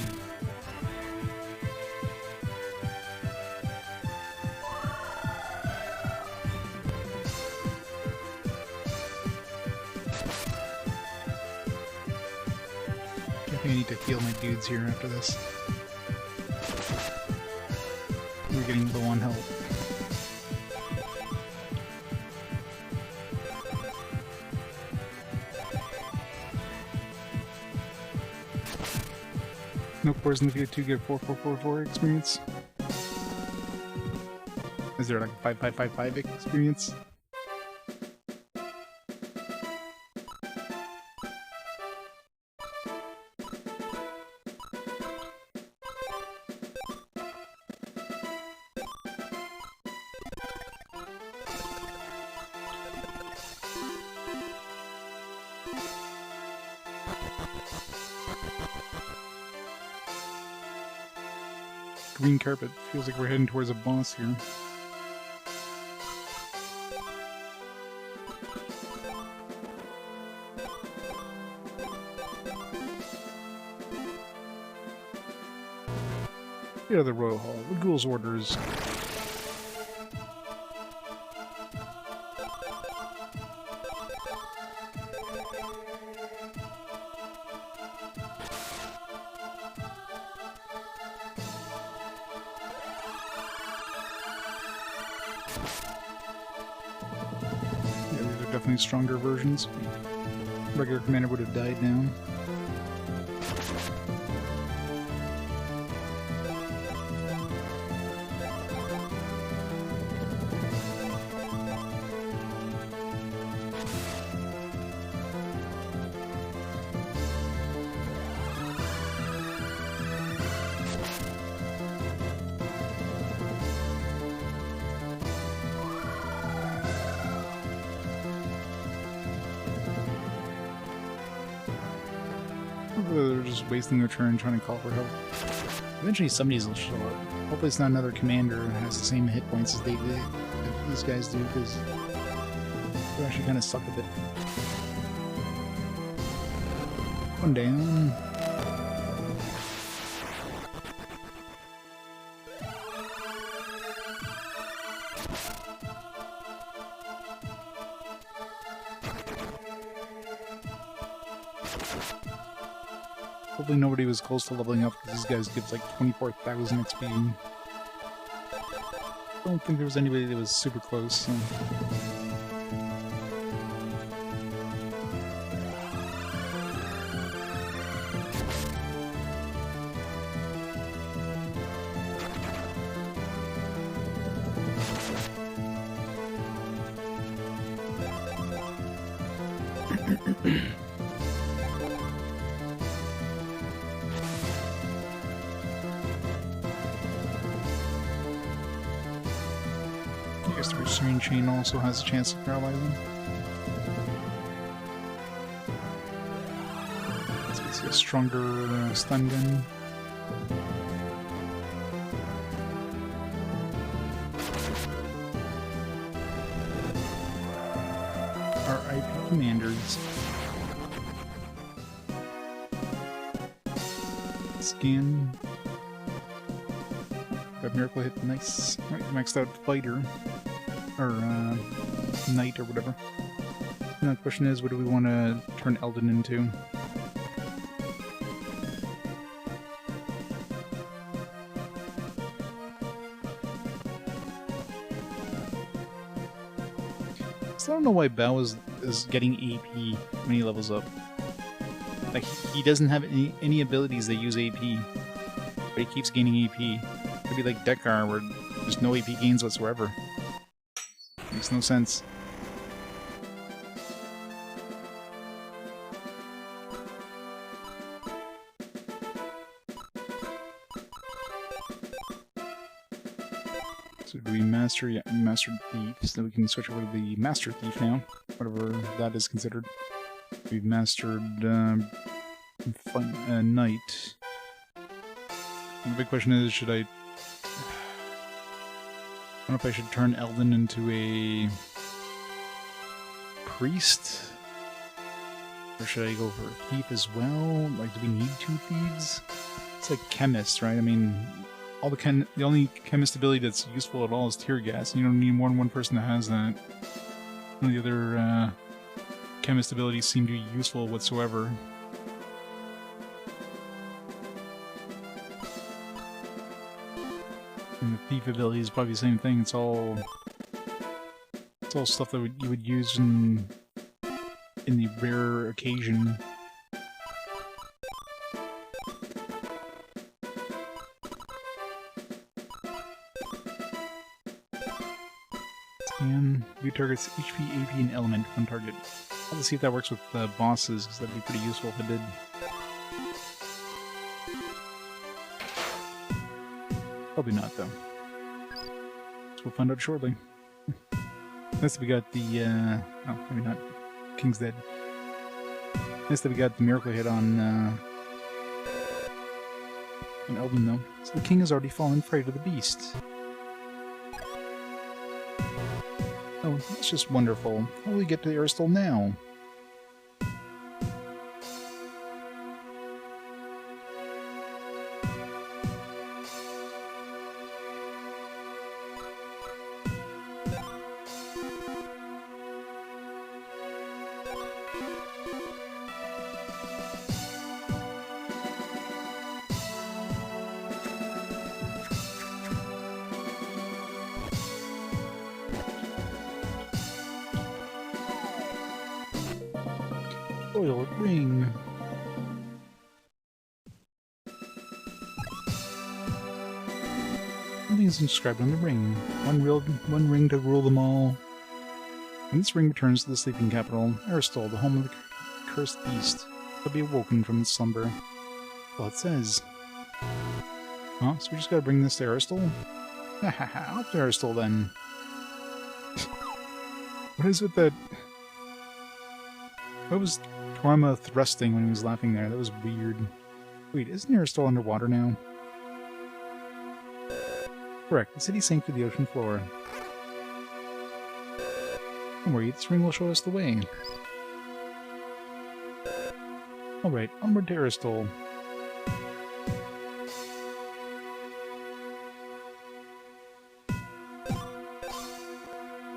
I think I need to heal my dudes here after this. We're getting low on health. No poison Lufia 2 get 4444 experience. Is there like a 5555 experience? Green carpet. Feels like we're heading towards a boss here. Yeah, the Royal Hall. The Ghoul's orders. Definitely stronger versions. Regular commander would have died down. They're just wasting their turn trying to call for help. Eventually somebody's will show up. Hopefully it's not another commander who has the same hit points as these guys do, because they actually kind of suck a bit. One down. Hopefully nobody was close to leveling up, because these guys give like 24,000 XP. I don't think there was anybody that was super close. So. I guess the Restrain Chain also has a chance to paralyze them. So we see a stronger stun gun. Our IP commanders. Scan. Got Miracle Hit, nice. Right, maxed out Fighter. Or, Knight or whatever. And the question is, what do we want to turn Eldin into? So I don't know why Bao is getting AP when he levels up. Like, he doesn't have any abilities that use AP, but he keeps gaining AP. It'd be like Dekar, where there's no AP gains whatsoever. Makes no sense. So do we master? Yeah, we mastered Thief, so we can switch over to the Master Thief now, whatever that is considered. We've mastered Knight. And the big question is, should I... I don't know if I should turn Eldin into a priest, or should I go for a thief as well? Like, do we need 2 thieves? It's like chemist, right? I mean, all the only chemist ability that's useful at all is tear gas, and you don't need more than one person that has that. None of the other chemist abilities seem to be useful whatsoever. And the thief ability is probably the same thing. It's all stuff that you would use in the rare occasion. And view targets HP, AP, and element on target. I'll have to see if that works with bosses, because that'd be pretty useful if it did. Probably not, though. So we'll find out shortly. Nice that we got the, oh, maybe not. King's dead. Nice that we got the miracle hit on Eldin, though. So the king has already fallen prey to the beast. Oh, that's just wonderful. How will we get to Aristotle now? Royal ring. Something is inscribed on the ring. One ring to rule them all. When this ring returns to the sleeping capital, Aristotle, the home of the cursed beast, will be awoken from its slumber. Well, it says. Huh? So we just gotta bring this to Aristotle? Hahaha, up to Aristotle then. What is it that... What was Torma thrusting when he was laughing there? That was weird. Wait, isn't Aristotle underwater now? Correct, the city sank to the ocean floor. Don't worry, this ring will show us the way. Alright, onward to Aristotle.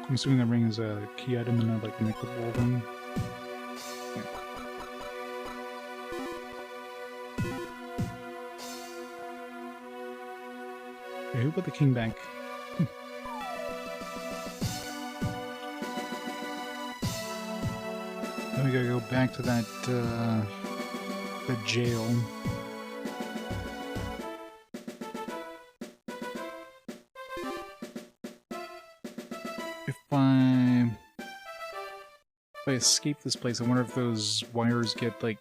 I'm assuming that ring is a key item and not like an equipable ring. Okay, who put the king back? Then we gotta go back to that, the jail. If I escape this place, I wonder if those wires get, like,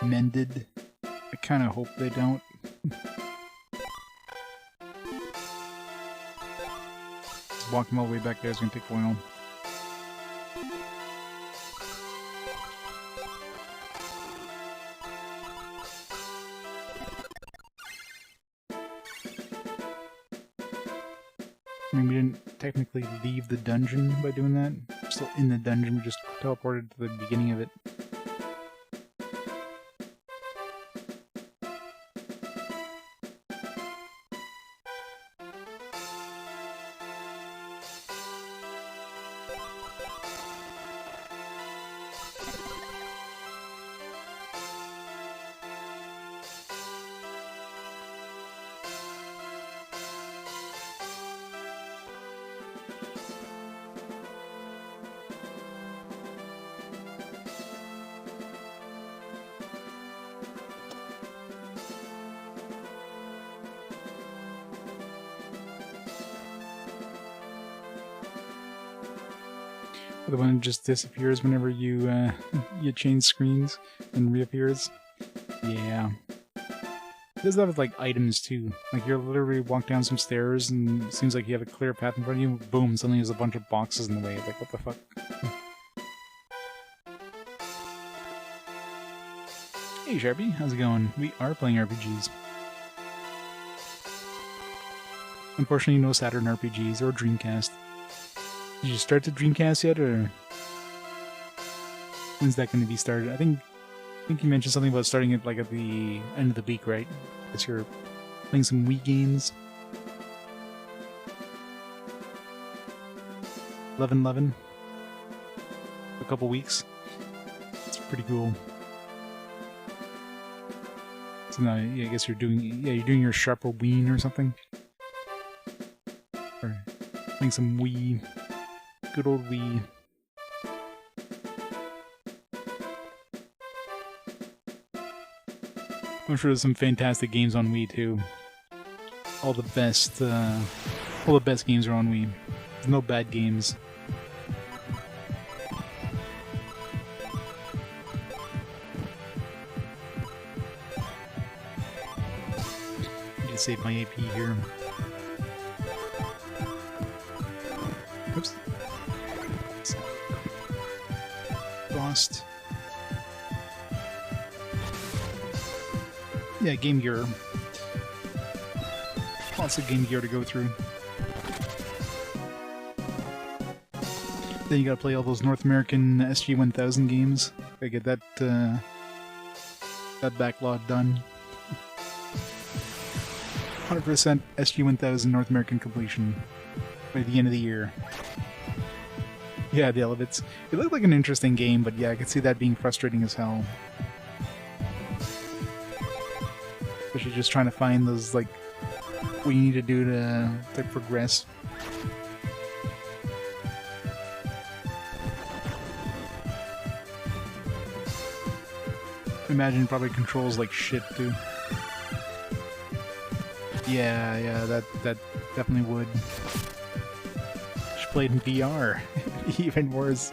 mended. I kinda hope they don't. Walking all the way back there is going to take a while. I mean, we didn't technically leave the dungeon by doing that. We're still in the dungeon, we just teleported to the beginning of it. The one that just disappears whenever you you change screens and reappears. Yeah. It does that with like items too. Like you're literally walk down some stairs and it seems like you have a clear path in front of you, boom, suddenly there's a bunch of boxes in the way. Like what the fuck? Hey Sharpie, how's it going? We are playing RPGs. Unfortunately, no Saturn RPGs or Dreamcast. Did you start the Dreamcast yet, or when's that going to be started? I think you mentioned something about starting it like at the end of the week, right? Guess you're playing some Wii games. 11 a couple weeks. It's pretty cool. So now, yeah, I guess you're doing your Sharper Ween or something, or playing some Wii, good old Wii. I'm sure there's some fantastic games on Wii too. All the best games are on Wii. There's no bad games. I need to save my AP here. Oops. Lost. Yeah, Game Gear. Lots of Game Gear to go through. Then you gotta play all those North American SG-1000 games. Gotta get that backlog done. 100% SG-1000 North American completion by the end of the year. Yeah, the Elevates. It looked like an interesting game, but yeah, I could see that being frustrating as hell. Especially just trying to find those, like, what you need to do to progress. I imagine it probably controls like shit too. Yeah, that definitely would. Should play it in VR. Even worse.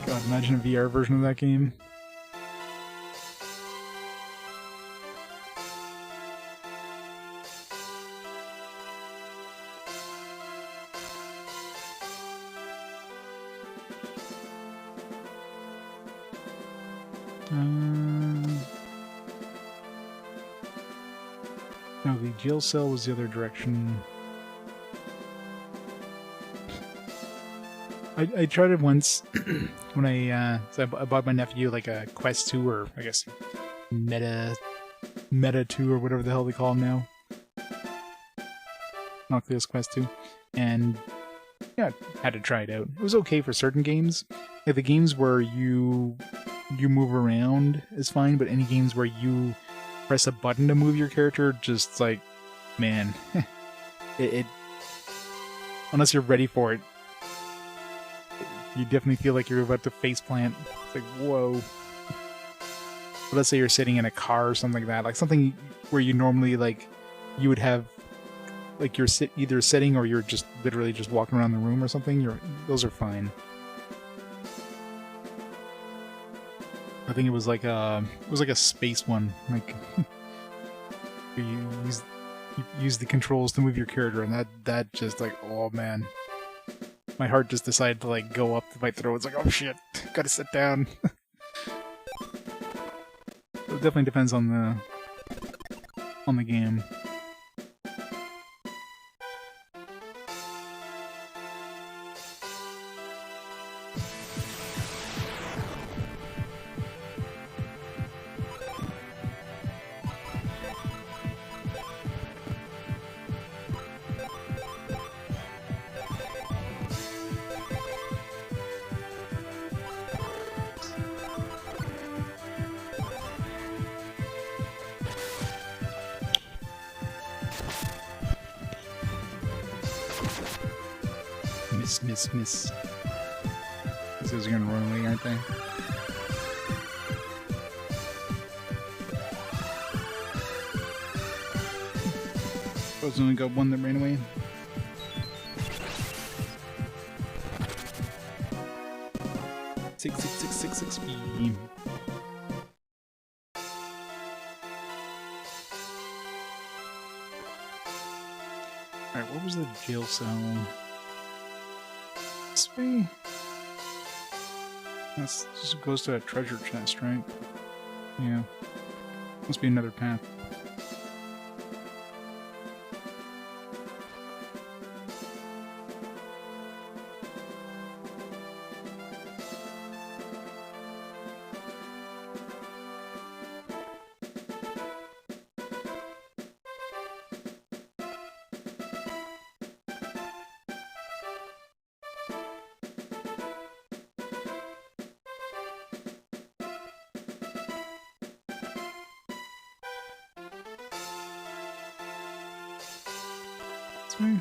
God, imagine a VR version of that game. No, the jail cell was the other direction. I tried it once when I bought my nephew like a Quest 2, or I guess Meta 2 or whatever the hell they call them now. Oculus Quest 2, and yeah, had to try it out. It was okay for certain games. Like the games where you move around is fine, but any games where you press a button to move your character, just like, man, it unless you're ready for it, you definitely feel like you're about to faceplant. It's like, whoa. But let's say you're sitting in a car or something like that, like something where you normally, like, you would have, like, you're either sitting or you're just literally just walking around the room or something. Those are fine. I think it was like a space one, like you use the controls to move your character, and that just like, oh man, my heart just decided to like go up to my throat. It's like, oh shit, gotta sit down. It definitely depends on the game. Miss. These are gonna run away, aren't they? I was only got one that ran away. Six beam. Alright, what was the jail cell? This way? This just goes to a treasure chest, right? Yeah. Must be another path. this way?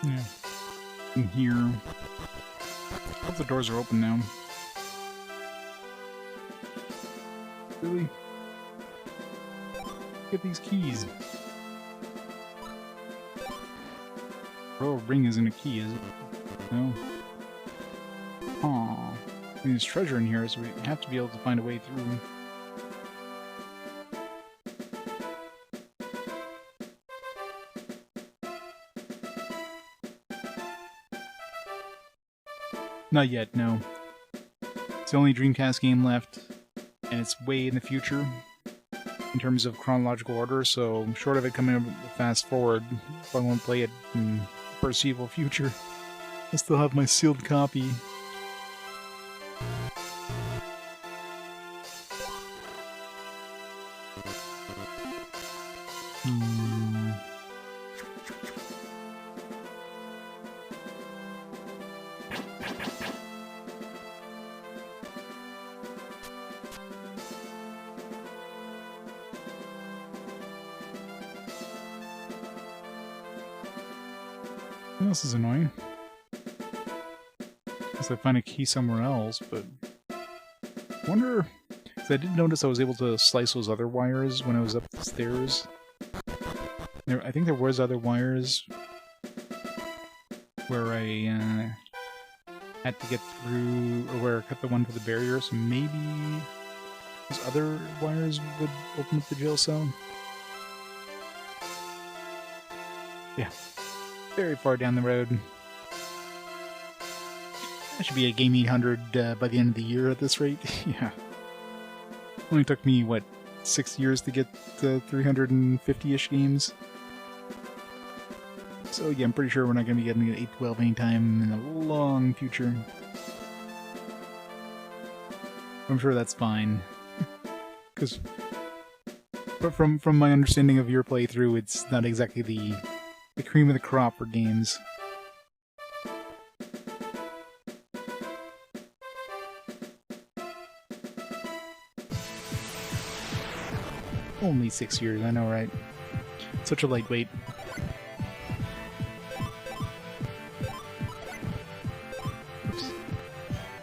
Yeah. In here. All the doors are open now. Really? Get these keys. Oh, ring isn't a key, is it? No. Aw. There's treasure in here, so we have to be able to find a way through. Not yet, no. It's the only Dreamcast game left, and it's way in the future in terms of chronological order, so short of it coming up fast forward, I won't play it in foreseeable future. I still have my sealed copy. This is annoying. Unless I find a key somewhere else, but I wonder, because I did notice I was able to slice those other wires when I was up the stairs. I think there was other wires where I had to get through, or where I cut the one for the barrier, so maybe those other wires would open up the jail cell. Yeah. Very far down the road. That should be a Game 800 by the end of the year at this rate. Yeah. Only took me, what, 6 years to get 350-ish games? So yeah, I'm pretty sure we're not going to be getting an 812 anytime in the long future. I'm sure that's fine. Because from my understanding of your playthrough, it's not exactly the cream of the crop for games. Only 6 years, I know, right? Such a lightweight. Oops.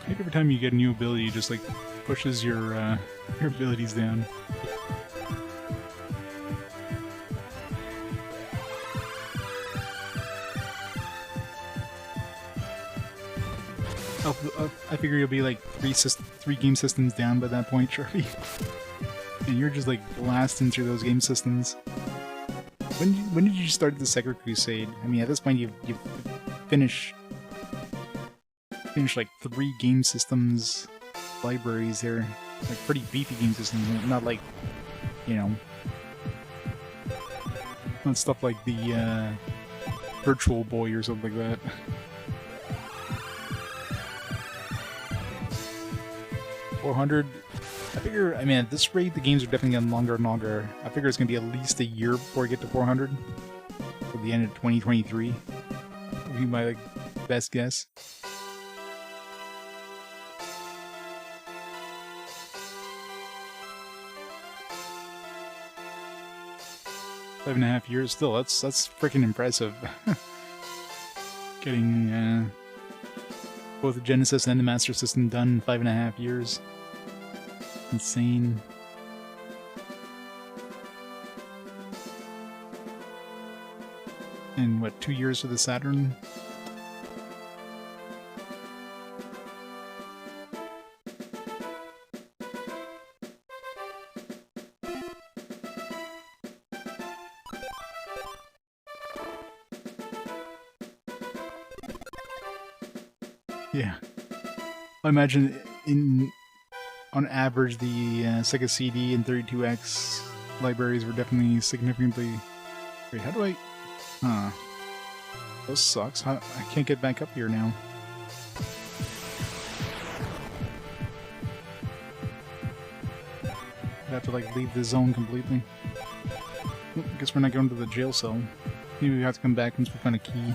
Maybe every time you get a new ability, it just like pushes your abilities down. I figure you'll be like three game systems down by that point, Sharpie. And you're just like blasting through those game systems. When did you start the Secret Crusade? I mean, at this point you've finished like 3 game systems libraries there. Like pretty beefy game systems, not like, you know, not stuff like the Virtual Boy or something like that. 400. I figure, I mean, at this rate, the games are definitely getting longer and longer. I figure it's going to be at least a year before we get to 400. For the end of 2023. Would be my, like, best guess. Five and a half years still. That's freaking impressive. Getting both the Genesis and the Master System done in 5.5 years. Insane. And what, 2 years for the Saturn? Yeah. I imagine on average the Sega CD and 32X libraries were definitely significantly... Wait, how do I... Huh. This sucks. I can't get back up here now. I have to like leave the zone completely. I guess we're not going to the jail cell. Maybe we have to come back once we find a key.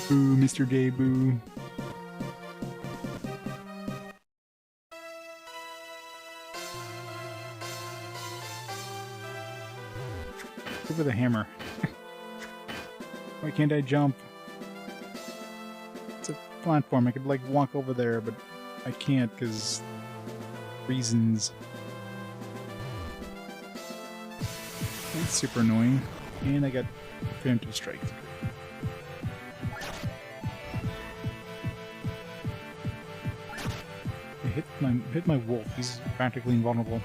Boo, Mr. J. Boo. Go for the hammer. Why can't I jump? It's a platform. I could, like, walk over there, but I can't because reasons. That's super annoying. And I got preemptive strike. I hit my wolf. He's practically invulnerable.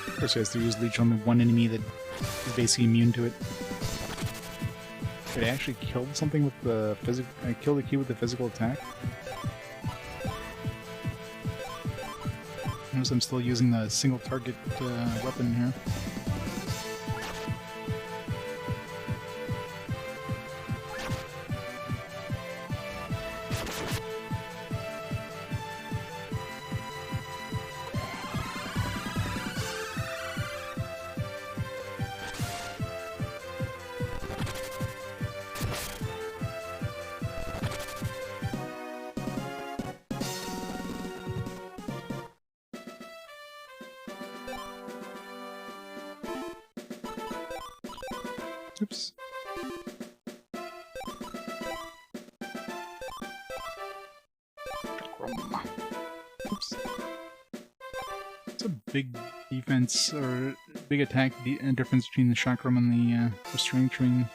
Of course, he has to use Leech on the one enemy that is basically immune to it. Did I actually killed something with the physical? I killed a key with the physical attack. Notice I'm still using the single target weapon here. Oops. Oops. It's a big defense, or big attack difference between the chakram and the restraining string.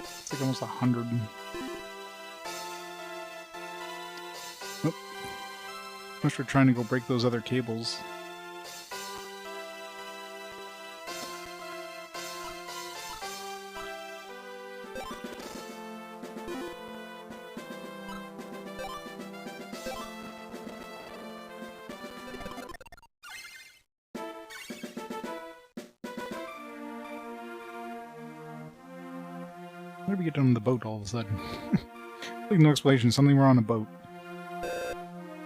It's like almost 100. Oh. Unless we're trying to go break those other cables. Where did we get on the boat all of a sudden? Like no explanation, something we're on a boat.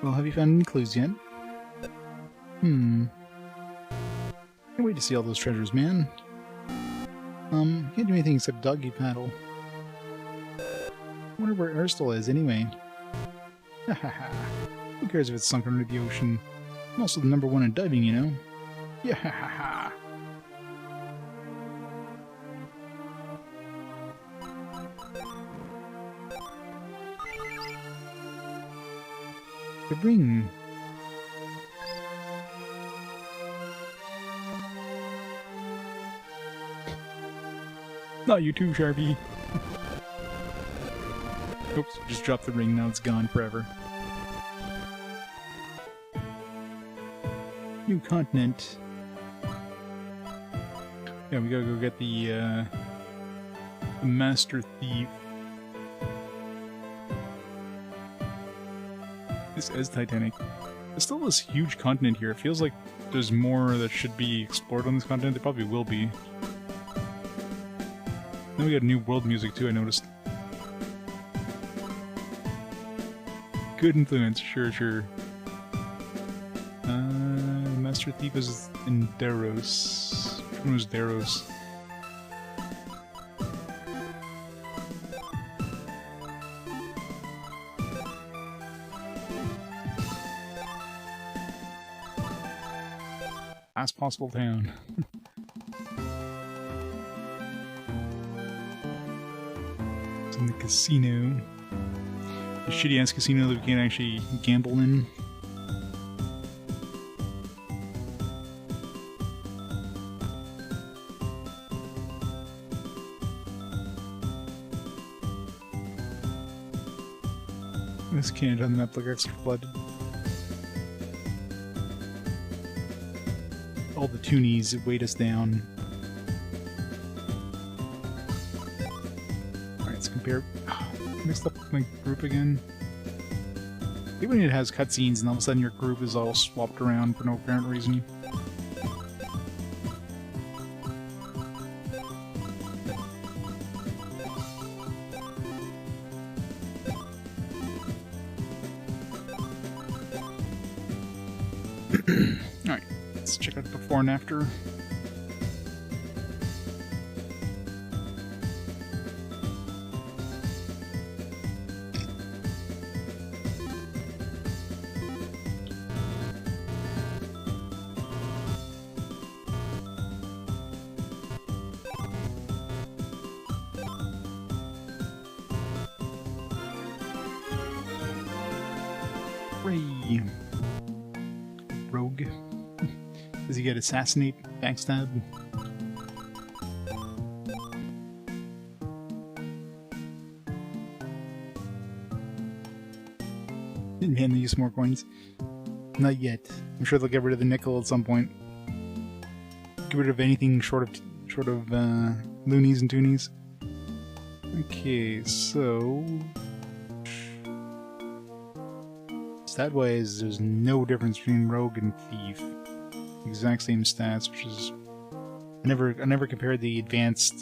Well, have you found any clues yet? Can't wait to see all those treasures, man. Can't do anything except doggy paddle. I wonder where Erstal is, anyway. Hahaha. Who cares if it's sunk under the ocean? I'm also the #1 in diving, you know? Yeah. The ring. Not you too, Sharpie. Oops, just dropped the ring, now it's gone forever. New continent. Yeah, we gotta go get the Master Thief. This is Titanic. There's still this huge continent here. It feels like there's more that should be explored on this continent. There probably will be. Then we got new world music too, I noticed. Good influence, sure. Master Thief is in Deros. Which one was Deros? Last possible town. It's in the casino. The shitty ass casino that we can't actually gamble in. This can't on the map look extra flooded. All the toonies weight us down. Alright, let's compare. Mixed up my group again. I hate when it has cutscenes and all of a sudden your group is all swapped around for no apparent reason. Alright, let's check out the before and after. Hooray! Rogue. Does he get assassinate? Backstab? Man, they use more coins. Not yet. I'm sure they'll get rid of the nickel at some point. Get rid of anything short of loonies and toonies. Okay, so stat-wise, there's no difference between rogue and thief. Exact same stats, which is I never compared the advanced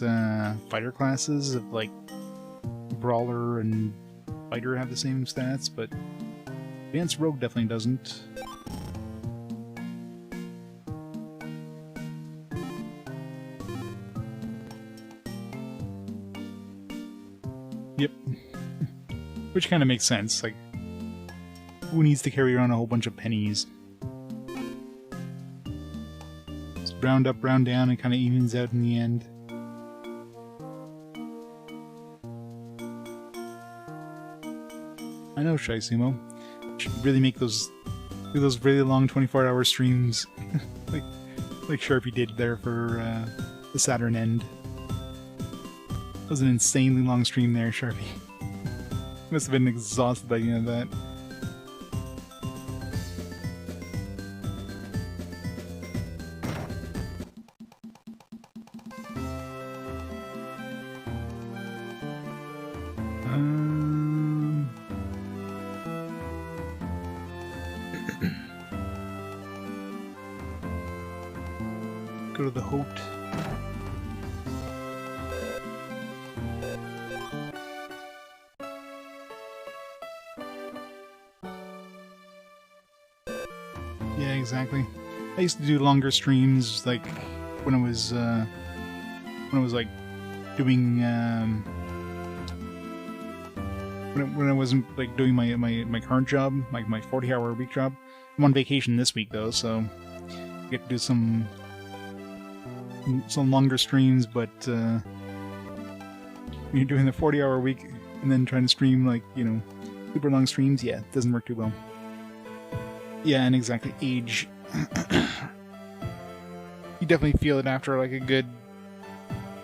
fighter classes of like brawler and fighter have the same stats, but advanced rogue definitely doesn't. Yep. Which kind of makes sense. Like, who needs to carry around a whole bunch of pennies? It's round up, round down, and kind of evens out in the end. I know, Shai Sumo. Should really make do those really long 24-hour streams, like Sharpie did there for the Saturn end. That was an insanely long stream there, Sharpie. Must have been exhausted by the end of that. Go to the Hote. Yeah, exactly. I used to do longer streams, like when I was like doing when I wasn't like doing my current job, like my 40-hour a week job. I'm on vacation this week though, so I get to do some longer streams, but when you're doing the 40-hour week and then trying to stream like, you know, super long streams, yeah, it doesn't work too well. Yeah, and exactly, age. You definitely feel it after like a good,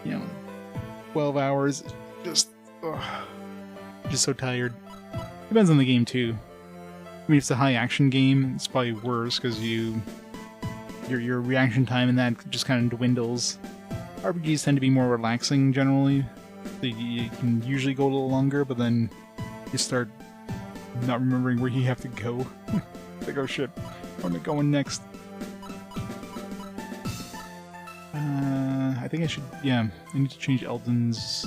you know, 12 hours. Just so tired. Depends on the game too. I mean, if it's a high action game, it's probably worse because your reaction time in that just kind of dwindles. RPGs tend to be more relaxing generally. So you can usually go a little longer, but then you start not remembering where you have to go. Like, oh shit, where am I going next? I think I should, yeah, I need to change Eldin's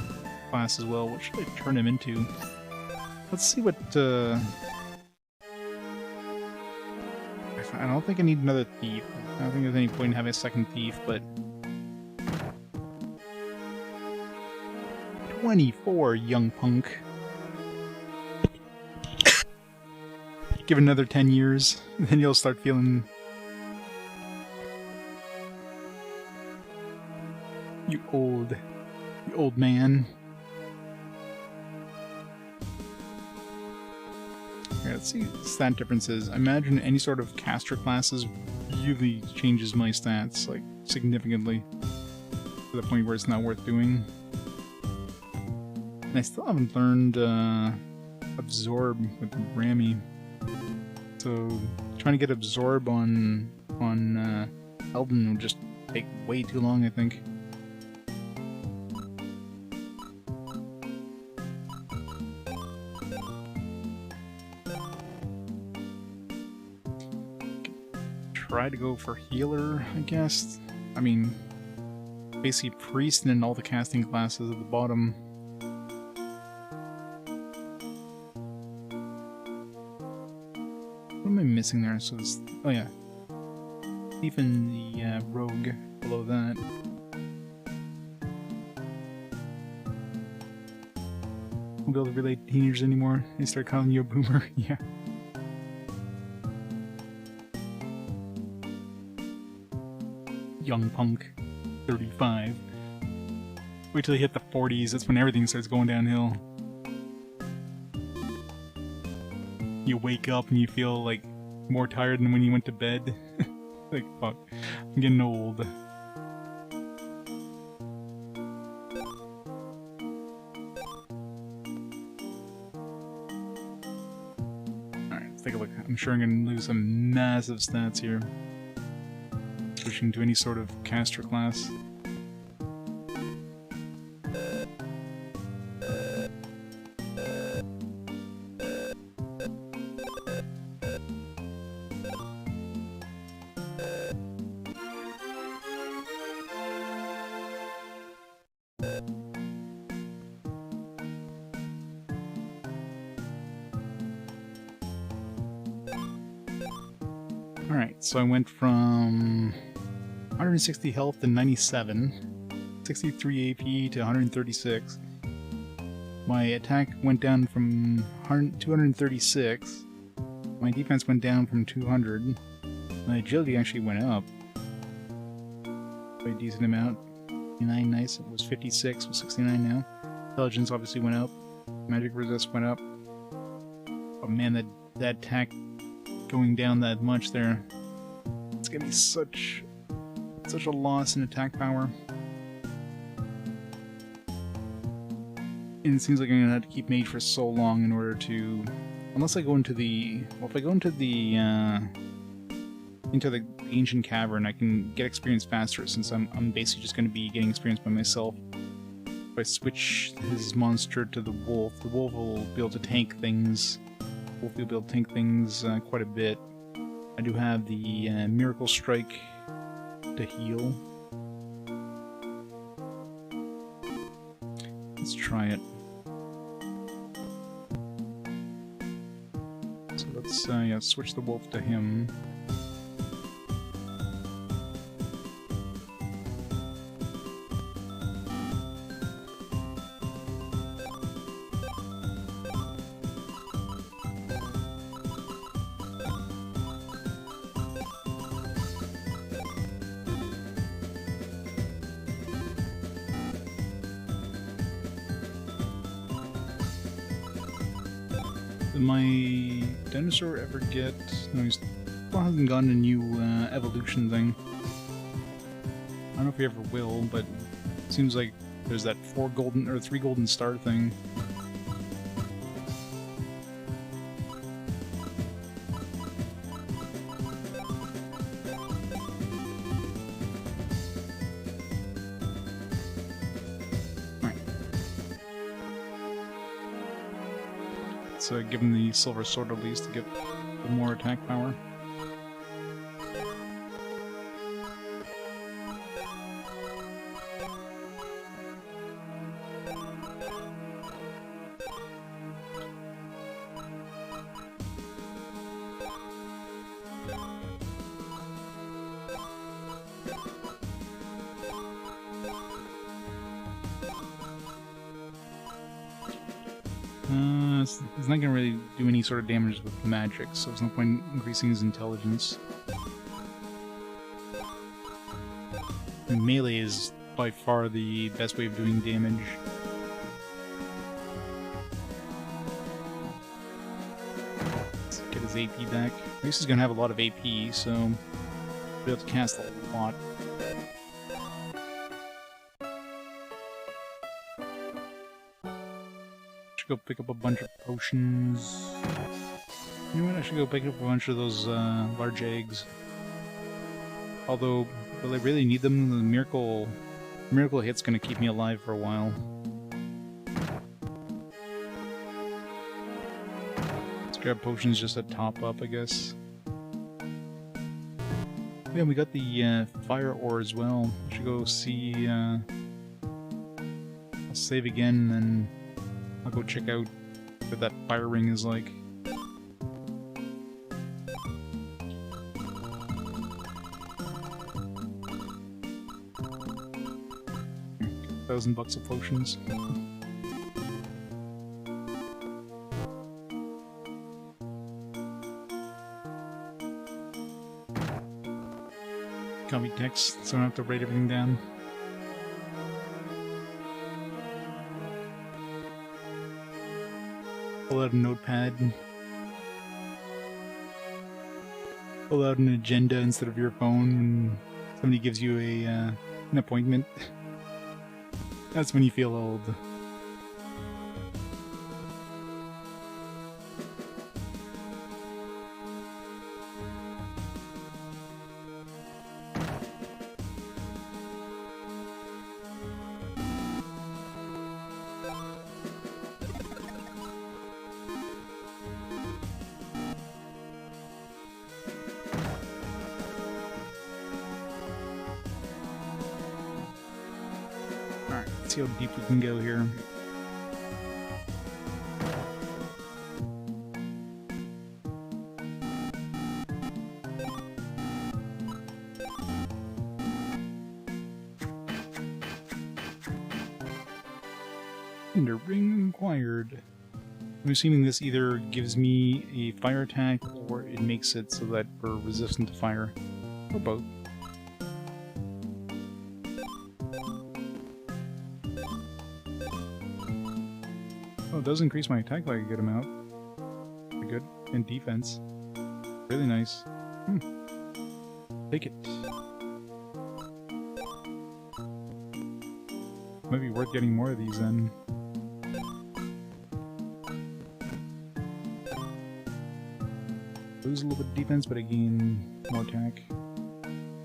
class as well. What should I turn him into? Let's see what, I don't think I need another thief. I don't think there's any point in having a second thief, but 24, young punk. Give it another 10 years, and then you'll start feeling... You old man. Okay, let's see stat differences. I imagine any sort of caster classes really changes my stats, like, significantly. To the point where it's not worth doing. And I still haven't learned, Absorb with Rammy. So, trying to get Absorb on Eldin will just take way too long, I think. Try to go for healer, I guess. I mean, basically priest and then all the casting classes at the bottom. What am I missing there? So this, oh yeah, Even the rogue below that. Won't be able to relate to teenagers anymore. They start calling you a boomer. Yeah. Young punk. 35. Wait till you hit the 40s, that's when everything starts going downhill. You wake up and you feel like more tired than when you went to bed. Like, fuck, I'm getting old. Alright, let's take a look. I'm sure I'm gonna lose some massive stats here. Switching to any sort of caster class. Alright, so I went from 160 health to 97, 63 AP to 136. My attack went down from 236. My defense went down from 200. My agility actually went up by a decent amount. 59, nice. It was 56, it was 69 now. Intelligence obviously went up. Magic resist went up. Oh man, that attack going down that much there. It's gonna be such a loss in attack power. And it seems like I'm gonna have to keep mage for so long in order to, unless I go into the, well, if I go into the ancient cavern, I can get experience faster since I'm basically just gonna be getting experience by myself. If I switch his monster to the wolf will be able to tank things. Wolf will be able to tank things quite a bit. I do have the Miracle Strike to heal. Let's try it. So let's yeah, switch the wolf to him. Did my dinosaur ever get... No, he still hasn't gotten a new evolution thing. I don't know if he ever will, but it seems like there's that 3 golden star thing. So give him the silver sword at least to get more attack power. He's not going to really do any sort of damage with magic, so there's no point increasing his intelligence. I mean, melee is by far the best way of doing damage. Let's get his AP back. At least he's going to have a lot of AP, so he'll be able to cast a lot. Go pick up a bunch of potions. You know what? I should go pick up a bunch of those large eggs. Although, will I really need them? The miracle hit's gonna keep me alive for a while. Let's grab potions just to top up, I guess. Yeah, we got the fire ore as well. I should go see. I'll save again and. I'll go check out what that fire ring is like. $1,000 of potions. Copy text, so I don't have to write everything down. Pull out a notepad. Pull out an agenda instead of your phone when somebody gives you an appointment. That's when you feel old. Let's see how deep we can go here. And a ring acquired. I'm assuming this either gives me a fire attack or it makes it so that we're resistant to fire. Or both. Oh, it does increase my attack by a good amount. Pretty good. And defense. Really nice. Take it. Might be worth getting more of these then. Lose a little bit of defense, but I gain more attack.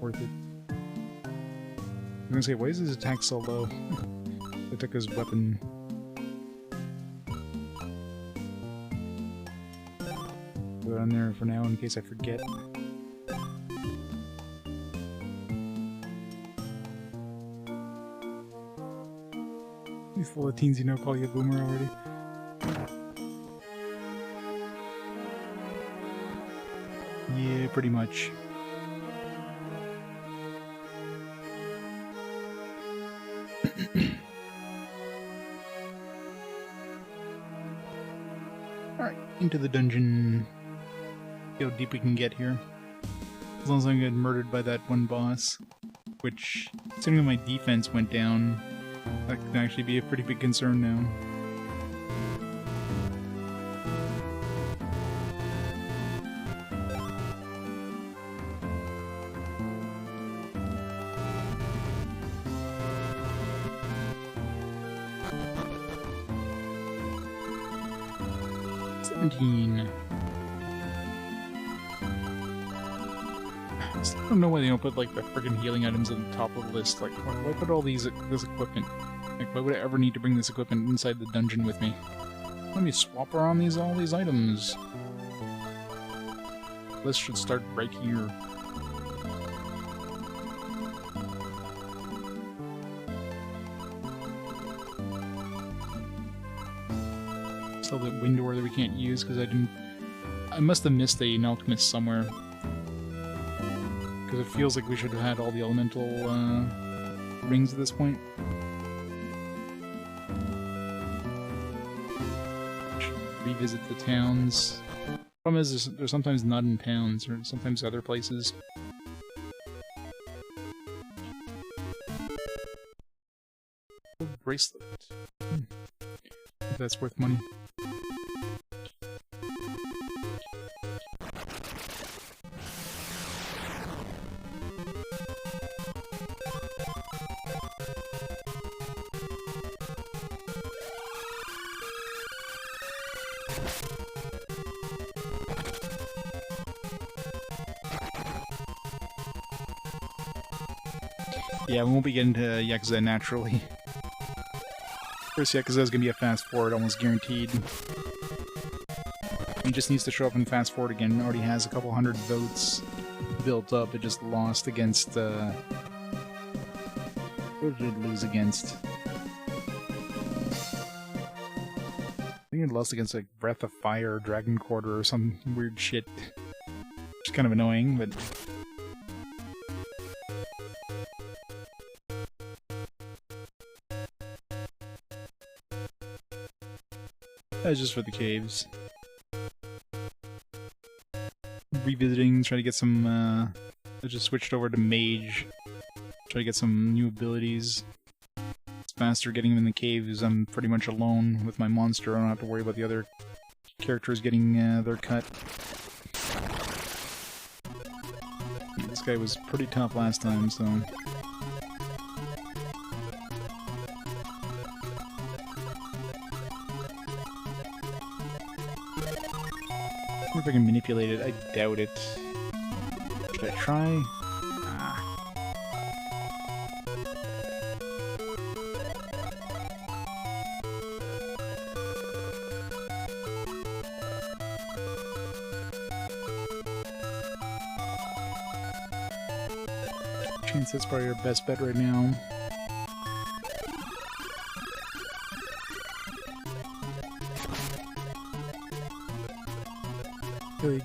Worth it. I'm gonna say, why is his attack so low? I took his weapon. Put it on there for now in case I forget. These full of teens, you know, call you a boomer already. Yeah, pretty much. Alright, into the dungeon. See how deep we can get here. As long as I don't get murdered by that one boss. Which, considering my defense went down, that could actually be a pretty big concern now. I still don't know why they don't put like the friggin' healing items at the top of the list. Like, why put all this equipment? Like, why would I ever need to bring this equipment inside the dungeon with me? Let me swap around all these items. List should start right here. Still that wind door that we can't use because I must have missed an alchemist somewhere. Because it feels like we should have had all the elemental rings at this point. Should revisit the towns. Problem is, they're sometimes not in towns, or sometimes other places. Bracelet. If that's worth money. Yeah, we won't be getting to Yakuza naturally. First Yakuza is gonna be a fast forward, almost guaranteed. He just needs to show up and fast forward again. Already has a couple hundred votes built up. It just lost against. What did it lose against? I think it lost against like Breath of Fire, Dragon Quarter, or some weird shit. Which is kind of annoying, but. It's just for the caves. Revisiting, try to get some, I just switched over to Mage. Try to get some new abilities. It's faster getting them in the caves. I'm pretty much alone with my monster. I don't have to worry about the other characters getting their cut. This guy was pretty tough last time, so... I wonder if I can manipulate it. I doubt it. Should I try? Ah. Chance that's probably our best bet right now.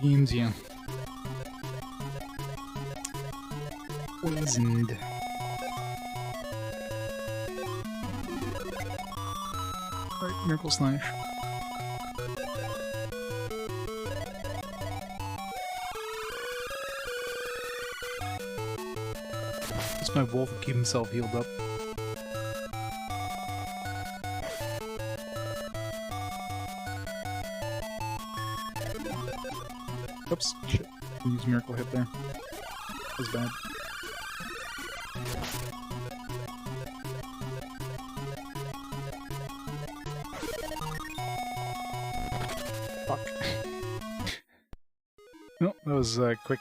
Games, yeah. Poisoned. Alright, Miracle Slash. Just my wolf will keep himself healed up. Oops, shit. I used Miracle Hit there. That was bad. Fuck. No, that was quick.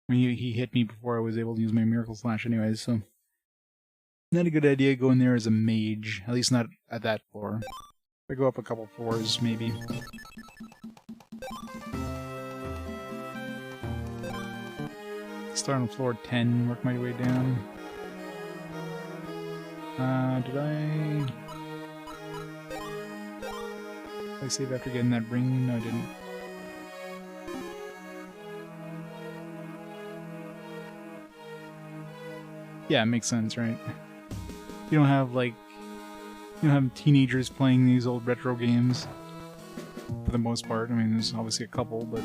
I mean, he hit me before I was able to use my Miracle Slash anyways, so... Not a good idea going there as a mage, at least not at that floor. If I go up a couple floors, maybe. Start on floor 10, work my way down. Did I save after getting that ring? No, I didn't. Yeah, it makes sense, right? You don't have, like... You don't have teenagers playing these old retro games. For the most part. I mean, there's obviously a couple, but...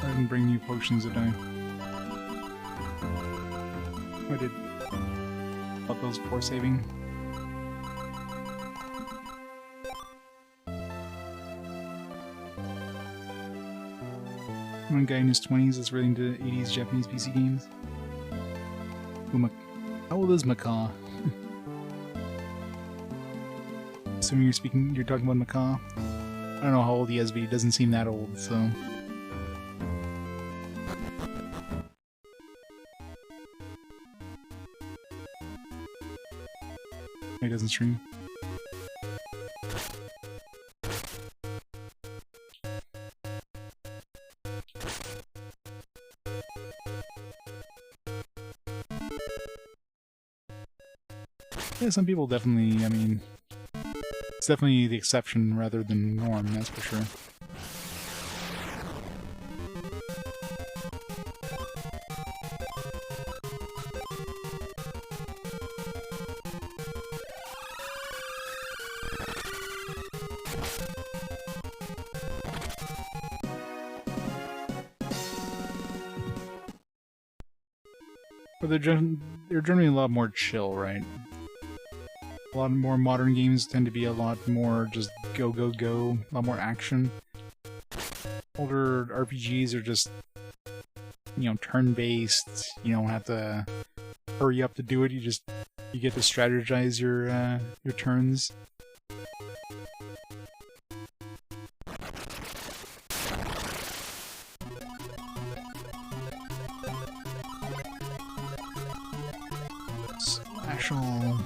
I didn't bring new potions today. I did. Thought those before saving. One guy in his 20s that's really into 80s Japanese PC games. How old is Macaw? Assuming you're talking about Macaw. I don't know how old he is, but he doesn't seem that old, so... He doesn't stream. Yeah, some people definitely, I mean... It's definitely the exception rather than norm, that's for sure. But they're generally a lot more chill, right? A lot more modern games tend to be a lot more just go, go, go, a lot more action. Older RPGs are just, you know, turn-based. You don't have to hurry up to do it. You get to strategize your turns. Actual.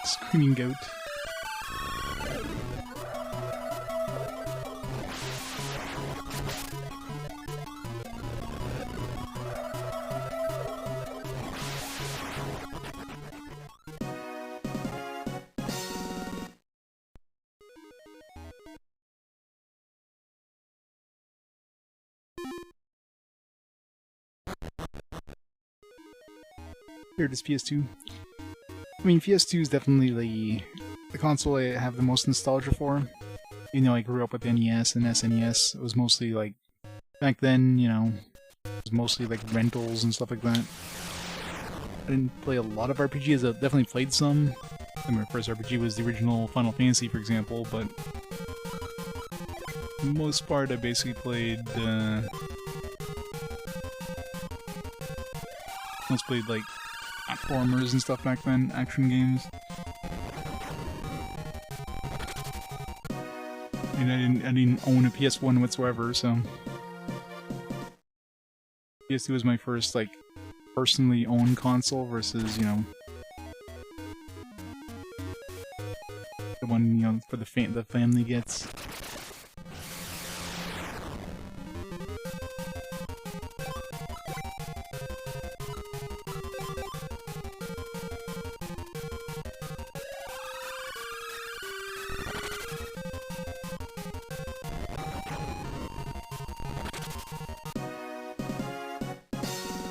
Screaming goat. Here it is, PS2. I mean, PS2 is definitely the console I have the most nostalgia for. You know, I grew up with NES and SNES. It was mostly like, back then, you know, it was mostly like rentals and stuff like that. I didn't play a lot of RPGs, I definitely played some. I mean, my first RPG was the original Final Fantasy, for example, but for the most part I basically played, like platformers and stuff back then, action games. And I didn't own a PS1 whatsoever, so PS2 was my first like personally owned console versus, you know, the one, you know, for the family gets.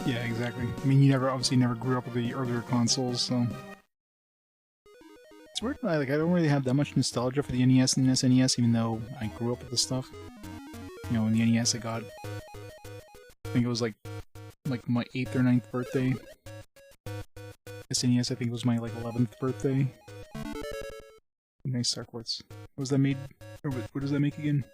Yeah, exactly. I mean, you obviously never grew up with the earlier consoles, so it's weird. I don't really have that much nostalgia for the NES and SNES, even though I grew up with the stuff. You know, in the NES, I think it was like my 8th or 9th birthday. SNES, I think it was my like 11th birthday. Nice Star Quartz. What was that made? Or what does that make again?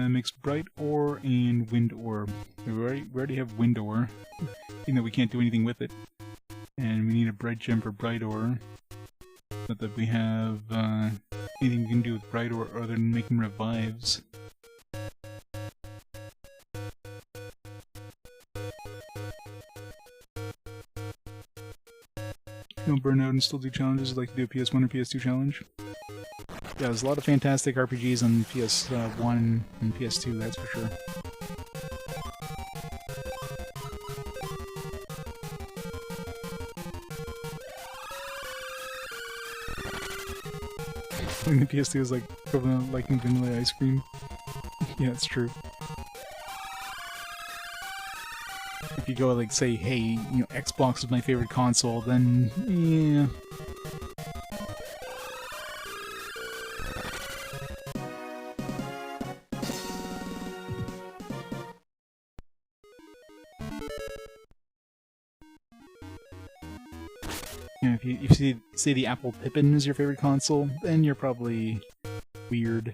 Makes bright ore and wind ore. We already have wind ore, even though we can't do anything with it. And we need a bright gem for bright ore. But that we have anything we can do with bright ore other than making revives. Don't burn out and still do challenges like to do a PS1 or PS2 challenge. Yeah, there's a lot of fantastic RPGs on PS1 and PS2, that's for sure. I think the PS2 is like equivalent of liking vanilla ice cream. Yeah, it's true. If you go like say, hey, you know, Xbox is my favorite console, then yeah. If you say the Apple Pippin is your favorite console, then you're probably weird.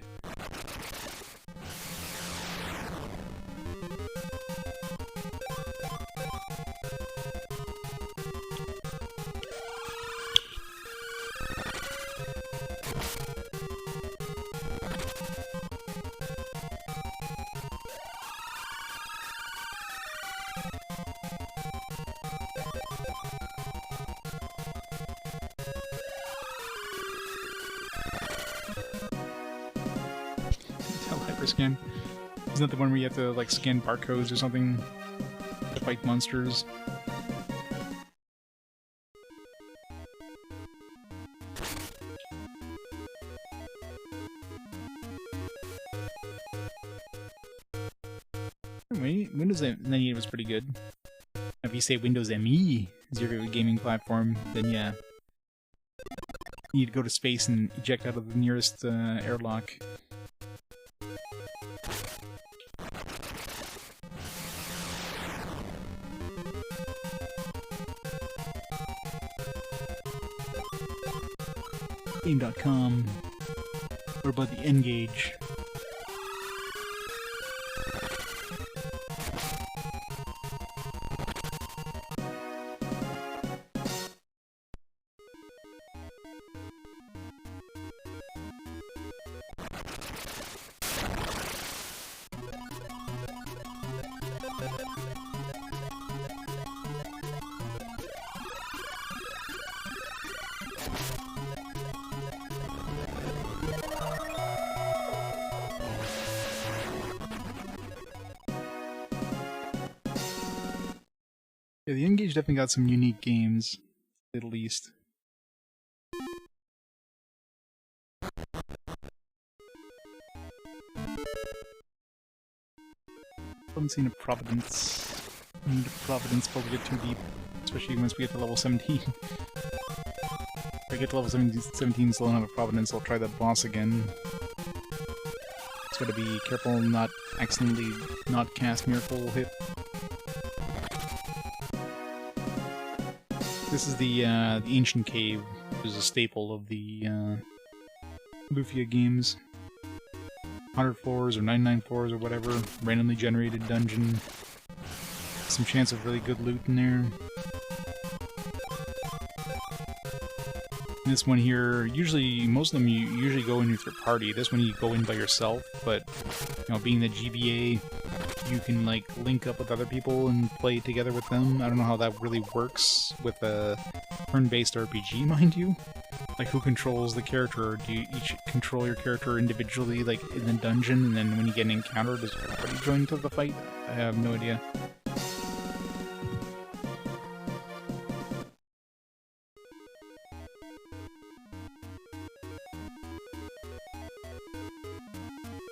Scan. Isn't that the one where you have to like scan barcodes or something to fight monsters? Windows 98 was pretty good. If you say Windows ME is your gaming platform, then yeah. You need to go to space and eject out of the nearest airlock. Game.com. What about the N-Gage? Yeah, the N-Gage definitely got some unique games, at least. Haven't seen a Providence. We need a Providence before we get too deep, especially once we get to level 17. If I get to level 17 still don't have a Providence, I'll try that boss again. Just gotta be careful not accidentally not cast Miracle Hit. This is the Ancient Cave, which is a staple of the Lufia games. 100 floors or 99 floors or whatever, randomly generated dungeon. Some chance of really good loot in there. This one here, usually, most of them you usually go in with your party. This one you go in by yourself, but, you know, being the GBA, you can, like, link up with other people and play together with them. I don't know how that really works with a turn-based RPG, mind you. Like, who controls the character? Do you each control your character individually, like, in the dungeon, and then when you get an encounter, does everybody join into the fight? I have no idea.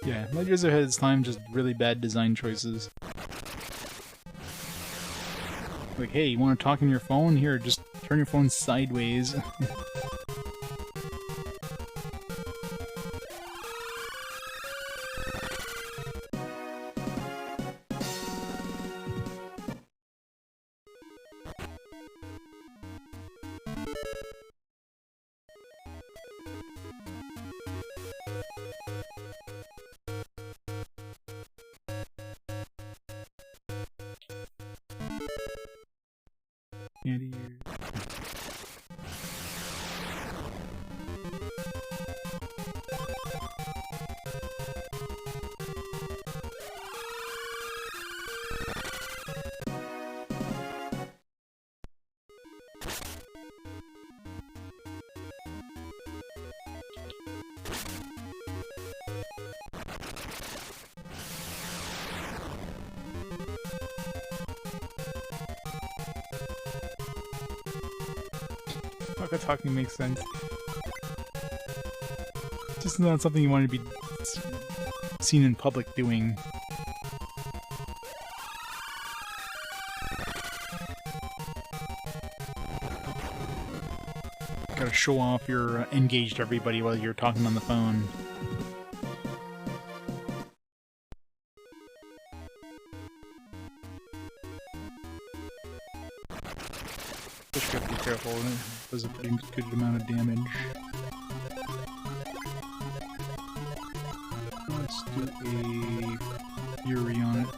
Yeah, Light Years Ahead of its time, just really bad design choices. Like, hey, you want to talk on your phone? Here, just turn your phone sideways. Fuck, talking makes sense. Just not something you want to be seen in public doing. Gotta show off you're engaged to everybody while you're talking on the phone. Just gotta be careful, it does a pretty good amount of damage. Let's do a Fury on it.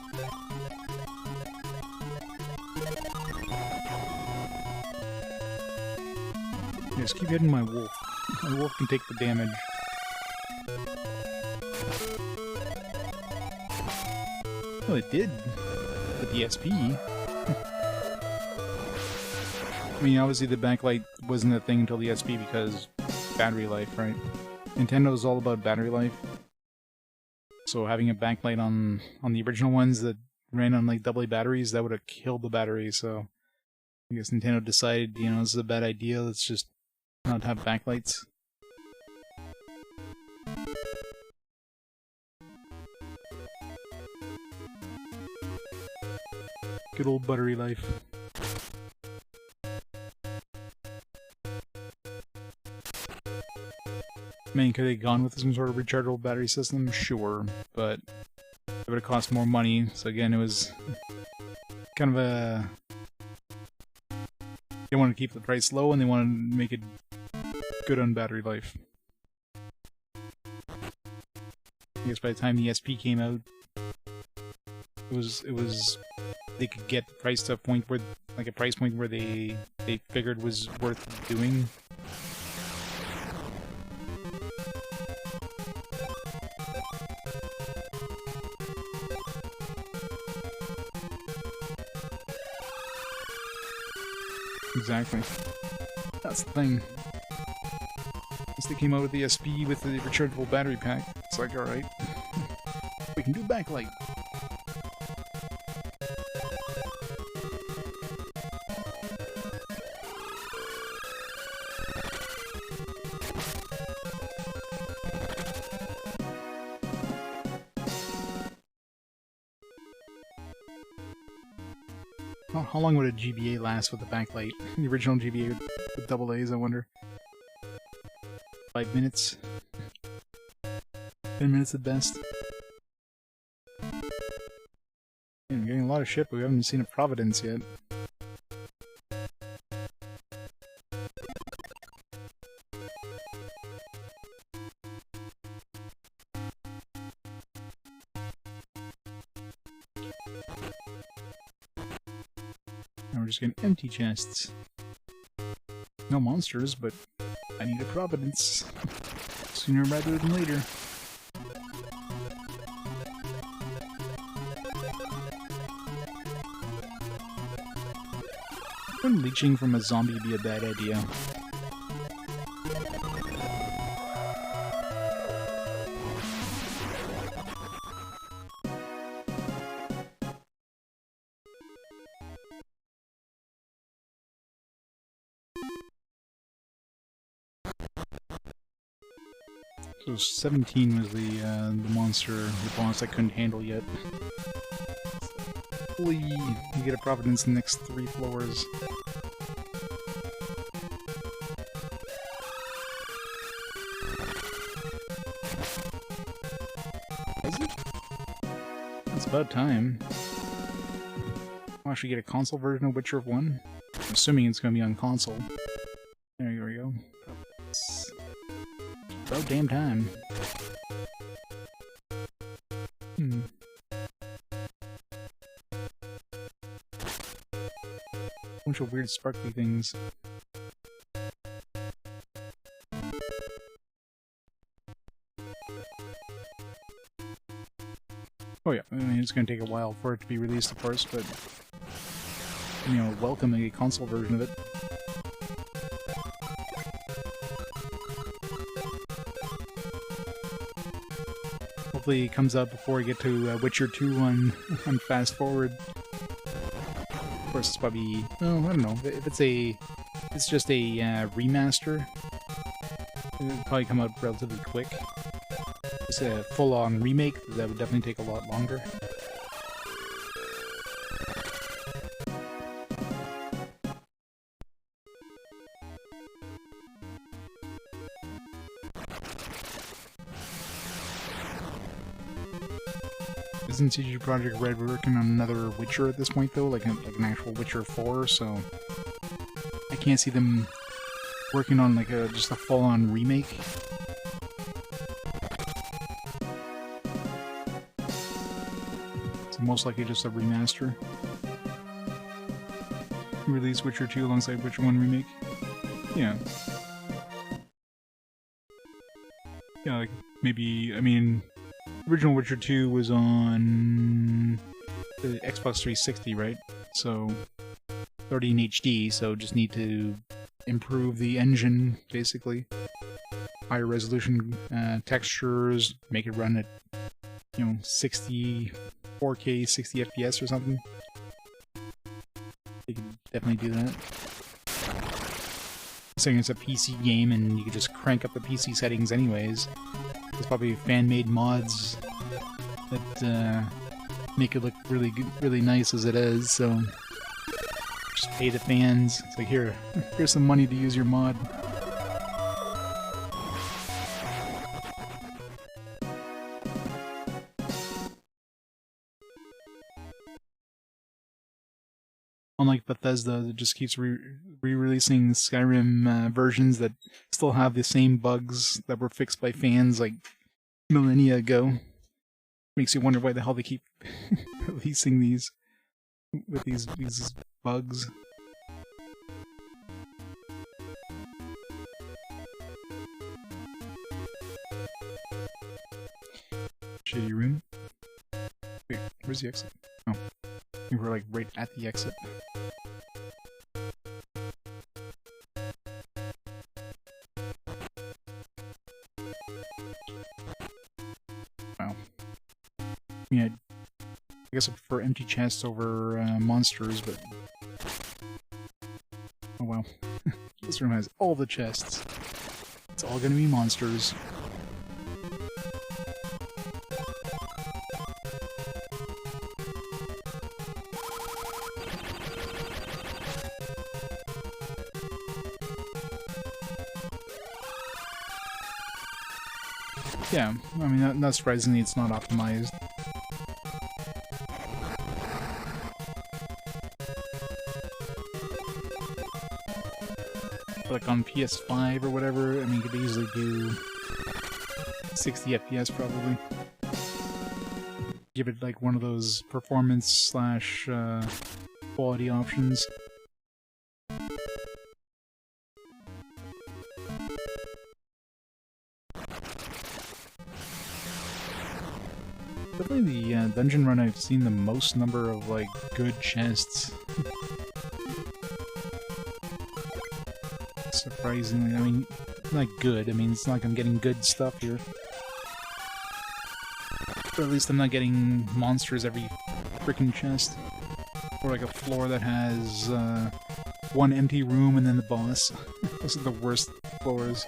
Just keep hitting my wolf. My wolf can take the damage. Well, it did with the SP. I mean, obviously the backlight wasn't a thing until the SP because battery life, right? Nintendo's all about battery life. So having a backlight on the original ones that ran on like AA batteries, that would have killed the battery, so I guess Nintendo decided, you know, this is a bad idea, let's just not have backlights. Good old battery life. I mean, could they have gone with some sort of rechargeable battery system? Sure, but it would have cost more money, so again, it was kind of a... They wanted to keep the price low, and they wanted to make it good on battery life. I guess by the time the SP came out, it was they could get the price to a point where, like a price point where they figured was worth doing. Exactly. That's the thing. Once they came out with the SP with the rechargeable battery pack, it's like, alright, we can do backlight. How long would a GBA last with the backlight? The original GBA with double A's, I wonder. 5 minutes? 10 minutes at best? I'm getting a lot of shit, but we haven't seen a Providence yet. Now we're just getting empty chests. No monsters, but I need a Providence. Sooner rather than later. Wouldn't leeching from a zombie be a bad idea? So 17 was the monster, the boss I couldn't handle yet. Hopefully you get a Providence in the next 3 floors. Is it? It's about time. I'll actually get a console version of Witcher 1. I'm assuming it's going to be on console. There we go. It's about damn time. Bunch of weird sparkly things. Oh yeah, I mean, it's going to take a while for it to be released, of course, but you know, welcome a console version of it. Hopefully it comes out before I get to Witcher 2 on fast forward. Of course, it's probably, well, I don't know, if it's just a remaster, it'll probably come out relatively quick. If it's a full-on remake, that would definitely take a lot longer. Isn't CD Projekt Red working on another Witcher at this point, though? Like an actual Witcher 4, so I can't see them working on like just a full-on remake. So most likely just a remaster. Release Witcher 2 alongside Witcher 1 remake. Yeah. Yeah, like maybe, I mean, original Witcher 2 was on the Xbox 360, right? So 30 in HD, so just need to improve the engine, basically. Higher resolution textures, make it run at, you know, 60, 4K, 60 FPS or something. You can definitely do that. Saying it's a PC game and you can just crank up the PC settings anyways. There's probably fan-made mods that make it look really good, really nice as it is, so just pay the fans. It's like, here's some money to use your mod. Unlike Bethesda, that just keeps re-releasing Skyrim versions that still have the same bugs that were fixed by fans like millennia ago. Makes you wonder why the hell they keep releasing these with these bugs. Shitty room. Wait, where's the exit? Oh, we were like right at the exit. Wow. Yeah, I guess I prefer empty chests over monsters, but oh wow. This room has all the chests. It's all gonna be monsters. Yeah, I mean, not surprisingly, it's not optimized. Like on PS5 or whatever, I mean, you could easily do 60 FPS probably. Give it like one of those performance slash quality options. Definitely the dungeon run I've seen the most number of like good chests. Surprisingly, I mean, not good. I mean, it's not like I'm getting good stuff here. But at least I'm not getting monsters every freaking chest. Or like a floor that has one empty room and then the boss. Those are the worst floors.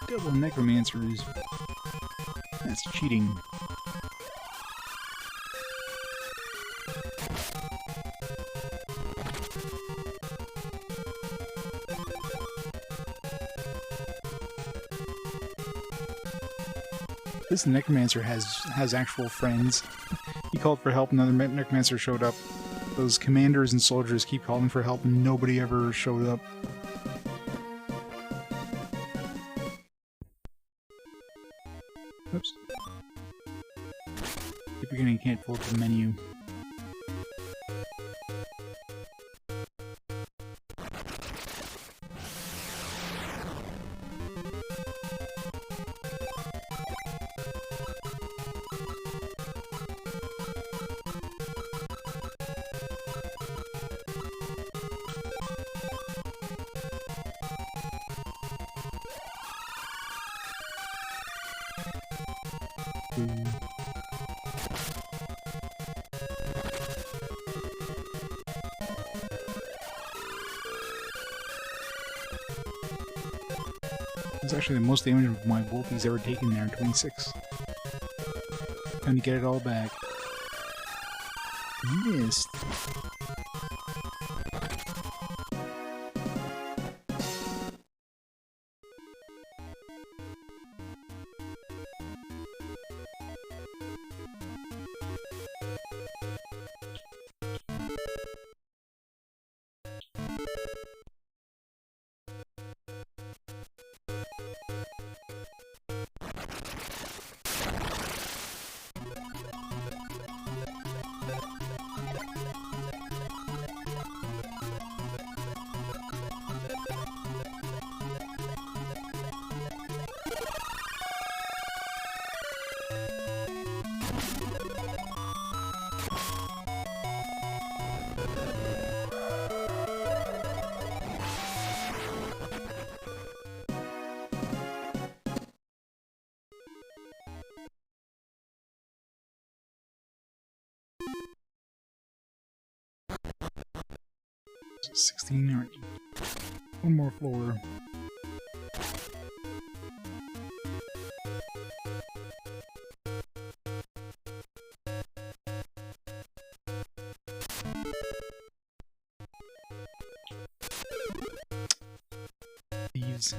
Double necromancers. That's cheating. This necromancer has actual friends. He called for help, another necromancer showed up. Those commanders and soldiers keep calling for help and nobody ever showed up. Oops. Keep beginning, can't pull up the menu. It's actually the most damage of my Wolfie's ever taken there, 26. Time to get it all back. Missed. 16 or 8. One more floor. These.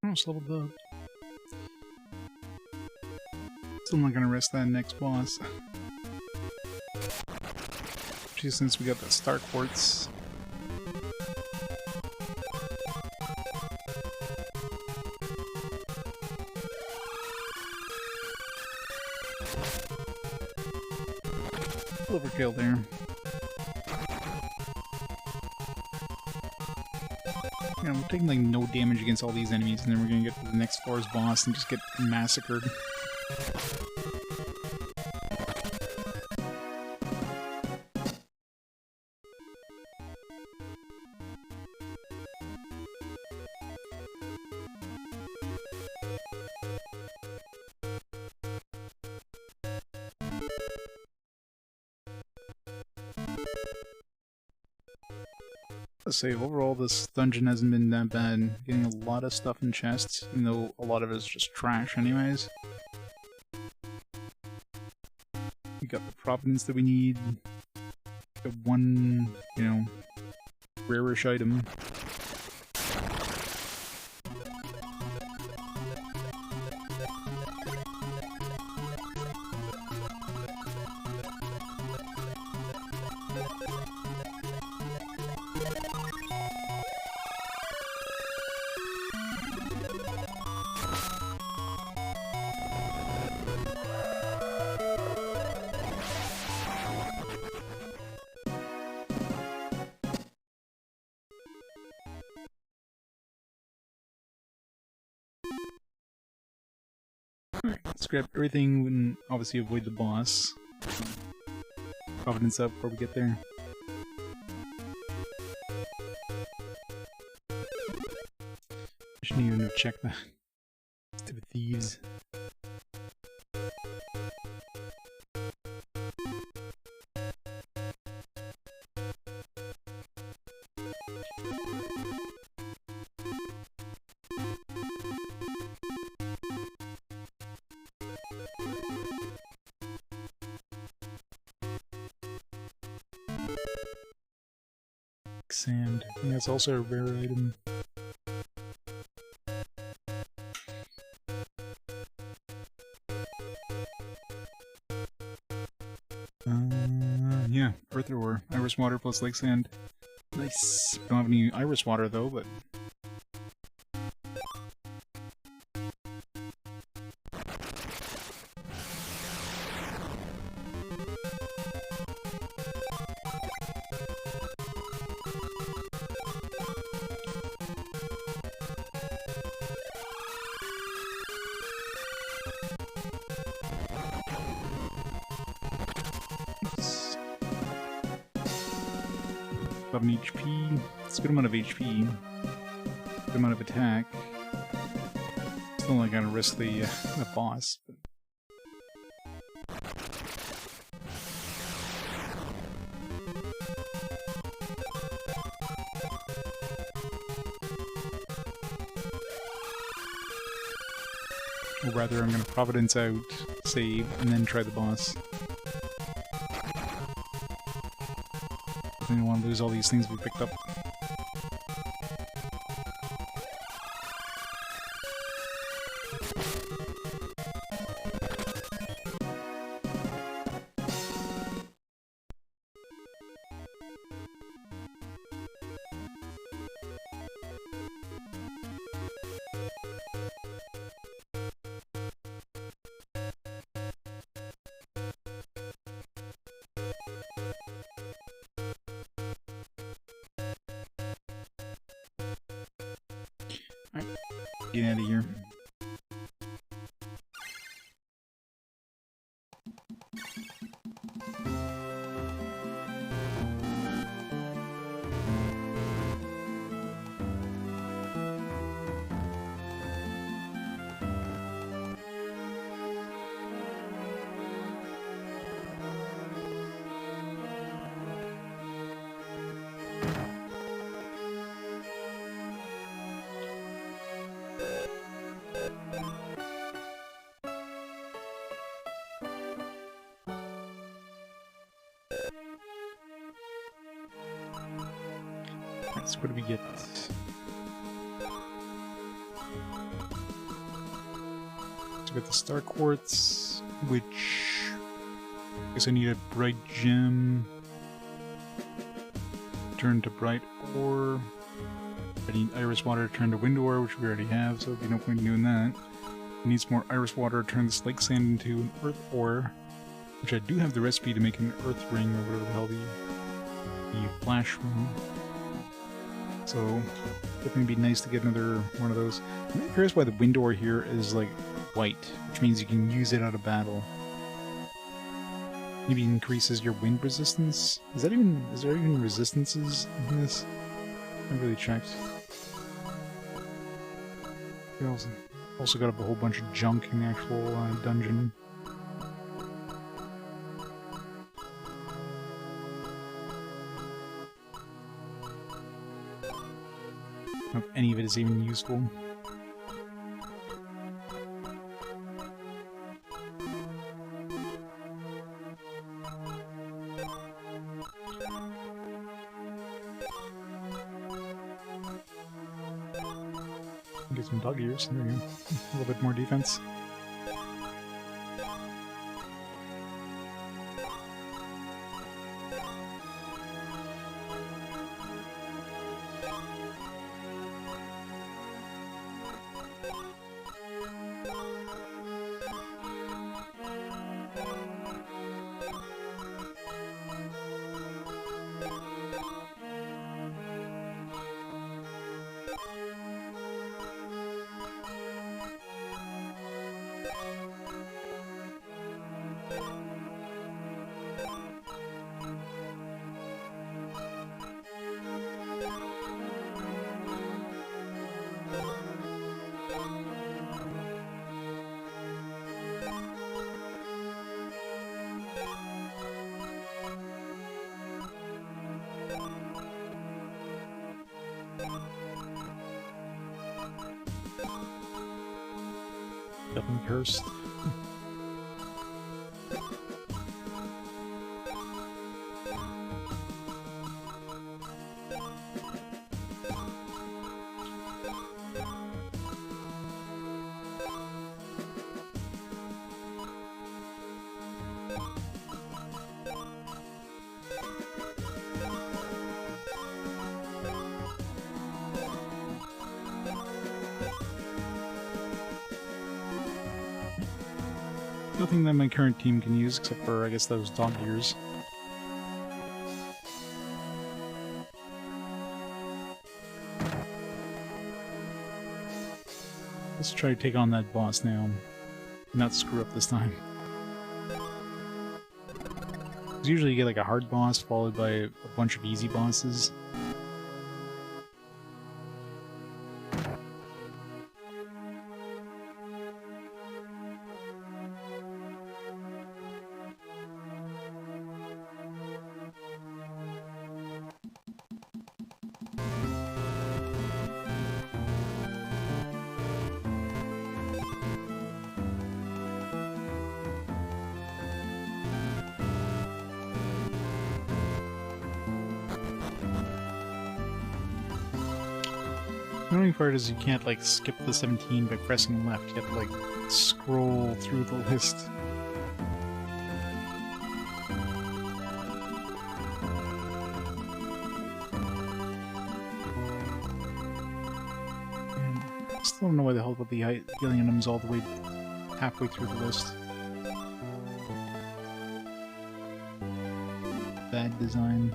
Almost leveled up. Still not gonna risk that next boss. Especially since we got the star quartz. Overkill there. Yeah, we're taking like no damage against all these enemies, and then we're gonna get to the next floor's boss and just get massacred. Let's say overall this dungeon hasn't been that bad. Getting a lot of stuff in chests, even though a lot of it is just trash anyways. We got the providence that we need. Got one, you know, rarish item. Let's grab everything and obviously avoid the boss. Providence up before we get there. I shouldn't even have checked that. Stupid thieves. Sand. I think that's also a rare item. Yeah, earth ore. Iris water plus lake sand. Nice. Don't have any iris water though, but... 11 HP. It's a good amount of HP. Good amount of attack. Still not gonna risk the boss. But... Or rather, I'm gonna Providence out, save, and then try the boss. I don't want to lose all these things we picked up. Get out of here. So what do we get? So we got the Star Quartz, which I guess I need a bright gem. Turn to bright ore. I need iris water to turn to wind ore, which we already have, so there'd be no point in doing that. I need some more iris water to turn this lake sand into an earth ore, which I do have the recipe to make an earth ring or whatever the hell the flash ring. So, definitely be nice to get another one of those. I'm curious why the wind ore here is like white, which means you can use it out of battle. Maybe increases your wind resistance? Is there even resistances in this? I haven't really checked. We also got a whole bunch of junk in the actual dungeon. I don't know if any of it is even useful. Get some dog ears. There we go. A little bit more defense. Definitely cursed. Nothing that my current team can use except for, I guess, those dog ears. Let's try to take on that boss now. Not screw up this time. Because usually you get like a hard boss followed by a bunch of easy bosses. The annoying part is you can't, like, skip the 17 by pressing left. You have to, like, scroll through the list. And I still don't know why the hell about the healing items all the way halfway through the list. Bad design.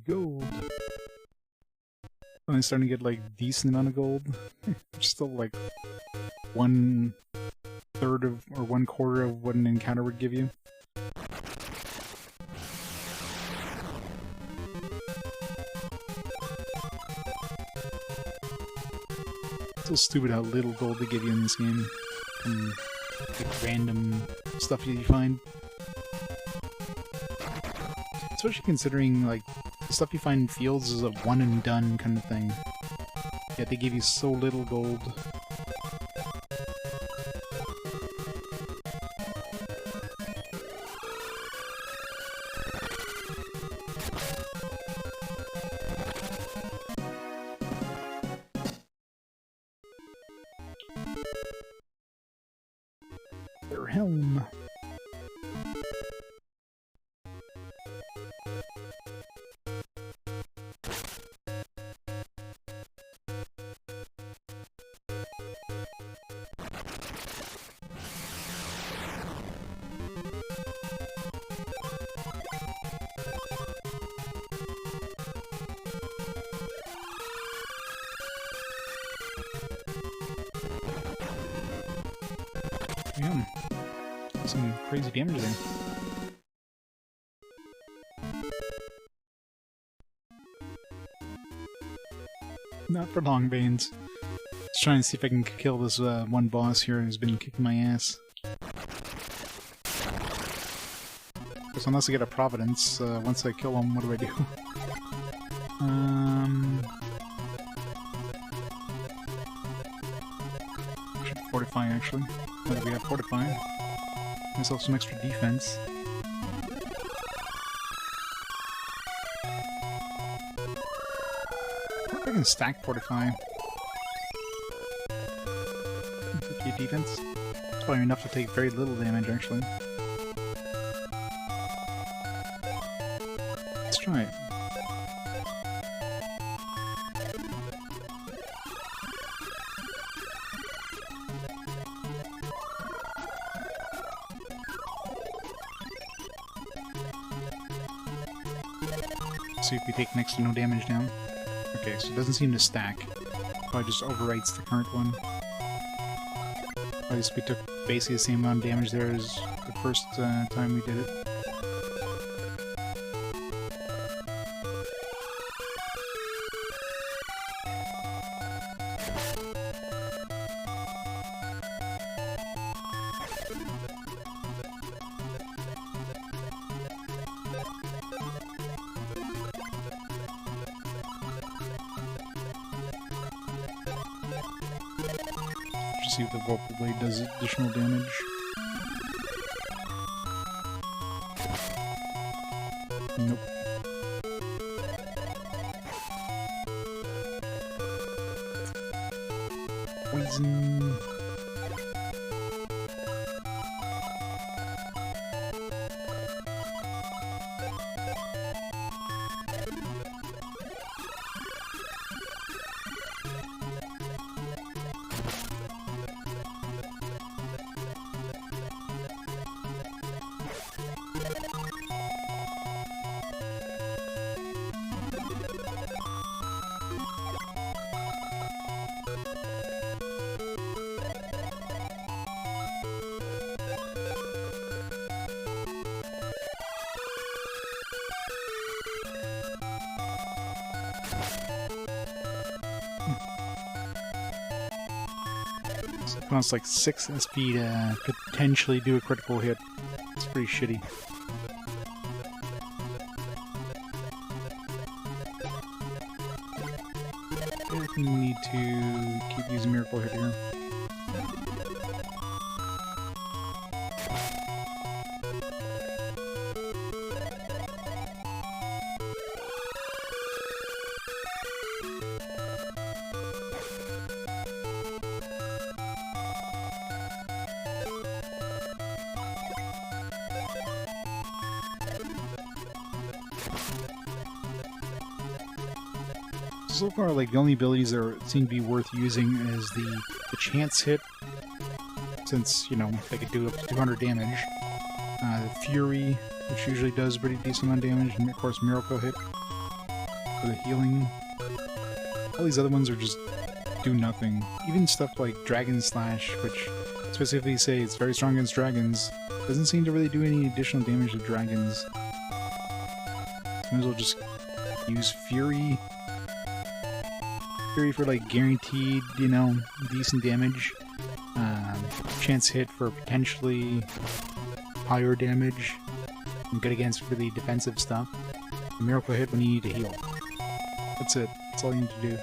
Gold. I'm starting to get like decent amount of gold. Still like 1/3 of or 1/4 of what an encounter would give you. It's so stupid how little gold they give you in this game from like, random stuff you find. Especially considering, like, the stuff you find in fields is a one-and-done kind of thing. Yet they give you so little gold. Their helm. Yeah, some crazy damage there. Not for long, Banes. Just trying to see if I can kill this one boss here who's been kicking my ass. Because unless I get a Providence, once I kill him, what do? Should fortify, actually. Now that we have fortify. Myself some extra defense. I can stack fortify. 50 defense. It's probably enough to take very little damage, actually. Let's try it. See if we take next to no damage now. Okay, so it doesn't seem to stack. Probably just overwrites the current one. At least we took basically the same amount of damage there as the first time we did it. See if the Vorpal Blade does additional damage. Nope. Poison. So it costs like 6 SP to potentially do a critical hit. It's pretty shitty. I think we need to keep using Miracle Hit here. So far, like, the only abilities that seem to be worth using is the chance hit, since, you know, they could do up to 200 damage. The Fury, which usually does a pretty decent amount of damage, and of course Miracle Hit for the healing. All these other ones are just do nothing. Even stuff like Dragon Slash, which specifically say it's very strong against dragons, doesn't seem to really do any additional damage to dragons. So might as well just use Fury. Fury for like guaranteed, you know, decent damage. Chance hit for potentially higher damage. And good against really defensive stuff. A miracle hit when you need to heal. That's it. That's all you need to do.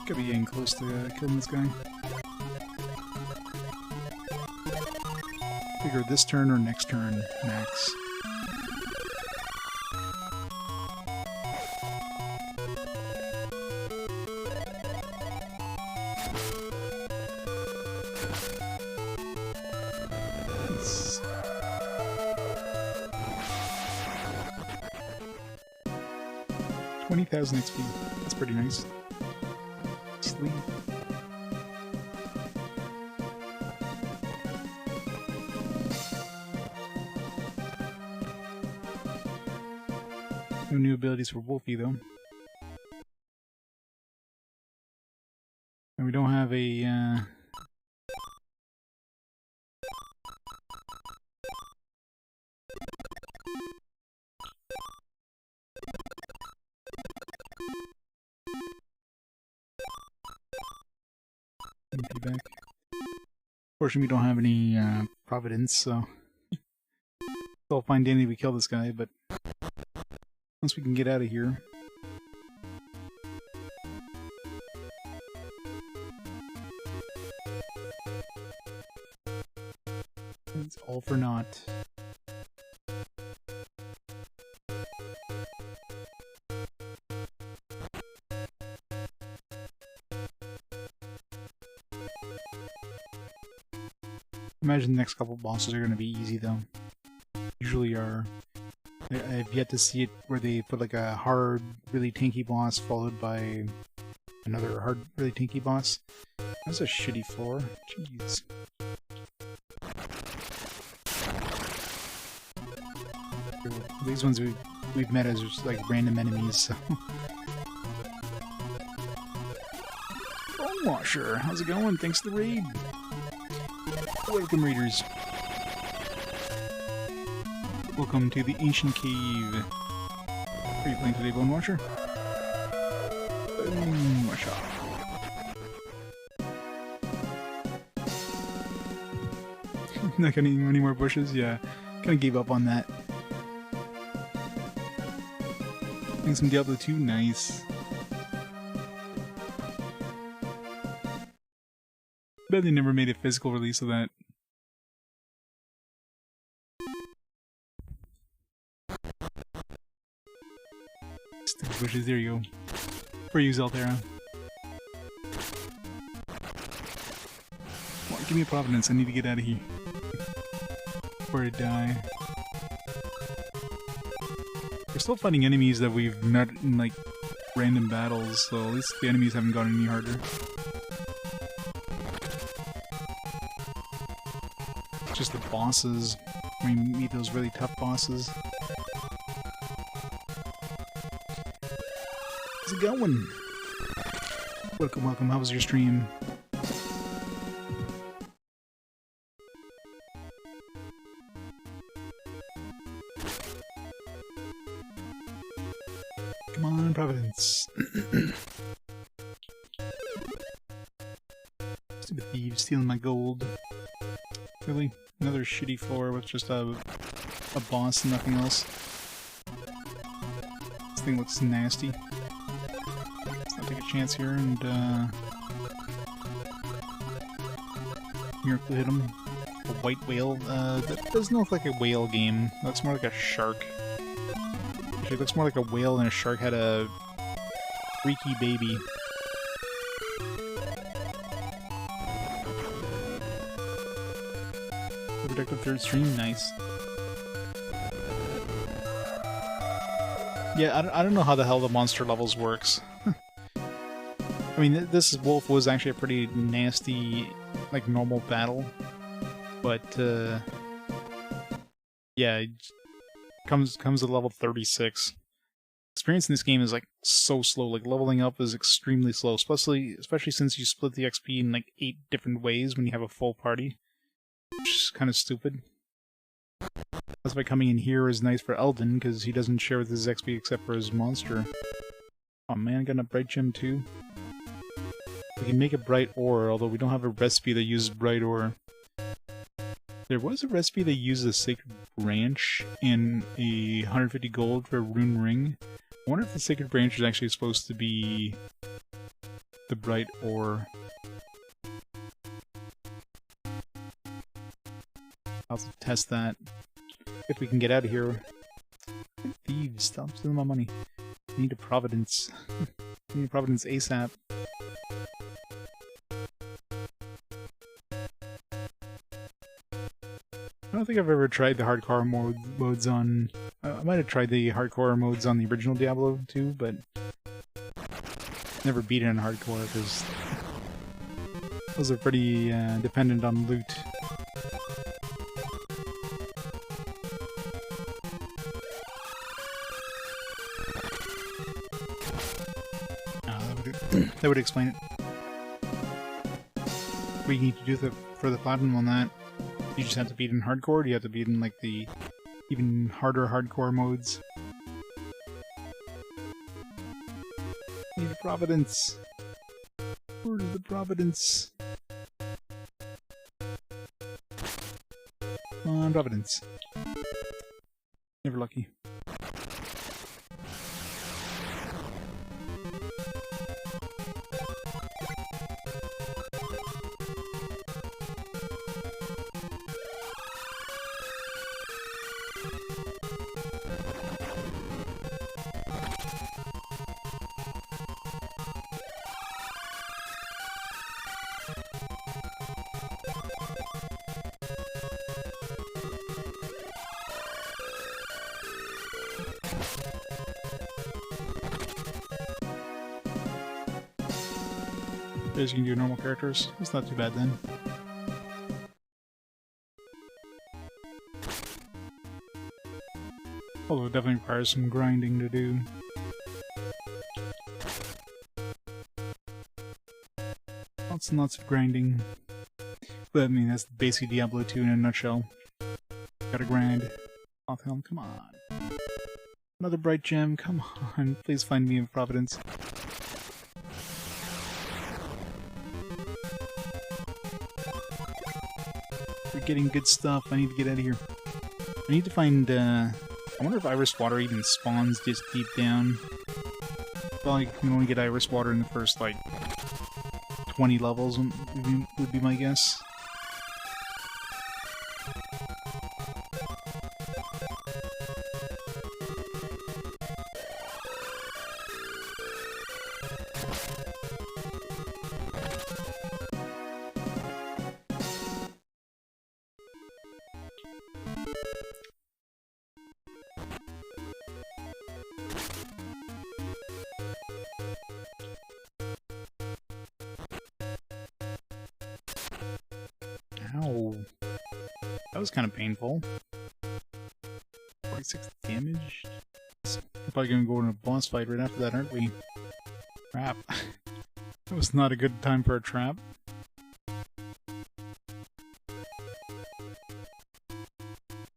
Could be getting close to killing this guy. Figure this turn or next turn, max. It's 20,000 XP. That's pretty nice. Sleep. No new abilities for Wolfie though. And we don't have a back. Fortunately, we don't have any Providence, so I'll find Danny we kill this guy, but once we can get out of here. It's all for naught. Imagine the next couple bosses are going to be easy though. Usually are. I've yet to see it where they put like a hard, really tanky boss followed by another hard, really tanky boss. That's a shitty floor. Jeez. These ones we've met as just like random enemies, so. Bone Washer, how's it going? Thanks for the raid. Welcome, readers. Welcome to the Ancient Cave. Are you playing today, Bone Washer? Bone Washer. Not getting any more bushes? Yeah. Kinda gave up on that. Playing some Diablo 2? Nice. bet they never made a physical release of that. Stupid bushes, there you go. For you, Zeltera. Come on, give me a Providence, I need to get out of here. Before I die. We're still fighting enemies that we've met in, like, random battles, so at least the enemies haven't gotten any harder. It's just the bosses. When we meet those really tough bosses. How's it going? Welcome, welcome. How was your stream? Come on, Providence. Stupid thieves stealing my gold. Really? Another shitty floor with just a boss and nothing else. This thing looks nasty. Let's not take a chance here and miracle hit him. A white whale. That doesn't look like a whale game. Looks more like a shark. Actually, it looks more like a whale and a shark had a freaky baby. Productive third stream, nice. Yeah, I don't know how the hell the monster levels works. I mean, this wolf was actually a pretty nasty, like, normal battle. But, yeah, it comes to level 36. Experience in this game is, like, so slow. Like, leveling up is extremely slow, especially since you split the XP in, like, 8 different ways when you have a full party. Which is kind of stupid. That's why coming in here is nice for Eldin, because he doesn't share with his XP except for his monster. Oh man, I got a bright gem too. We can make a bright ore, although we don't have a recipe that uses bright ore. There was a recipe that uses a sacred branch and a 150 gold for a rune ring. I wonder if the sacred branch is actually supposed to be the bright ore. I'll have to test that. If we can get out of here. Thieves, stop stealing my money. I need a Providence. I need a Providence ASAP. I don't think I've ever tried the hardcore modes on... I might have tried the hardcore modes on the original Diablo 2, but... never beat it in hardcore, because... those are pretty dependent on loot. That would explain it. What do you need to do for the platinum on that? You just have to beat in hardcore, or do you have to beat in like the even harder hardcore modes? Need a Providence. Where's the Providence? Come on, Providence. Never lucky. You guys can do normal characters. That's not too bad then. Although it definitely requires some grinding to do. Lots and lots of grinding. But I mean, that's basically Diablo 2 in a nutshell. Gotta grind. Oh, hell, come on. Another bright gem, come on. Please find me in Providence. We're getting good stuff. I need to get out of here. I need to find, I wonder if iris water even spawns just deep down. Well, you can only get iris water in the first, like, 20 levels would be my guess. Ow. That was kind of painful. 46 damage? We're probably gonna go in a boss fight right after that, aren't we? Crap. That was not a good time for a trap.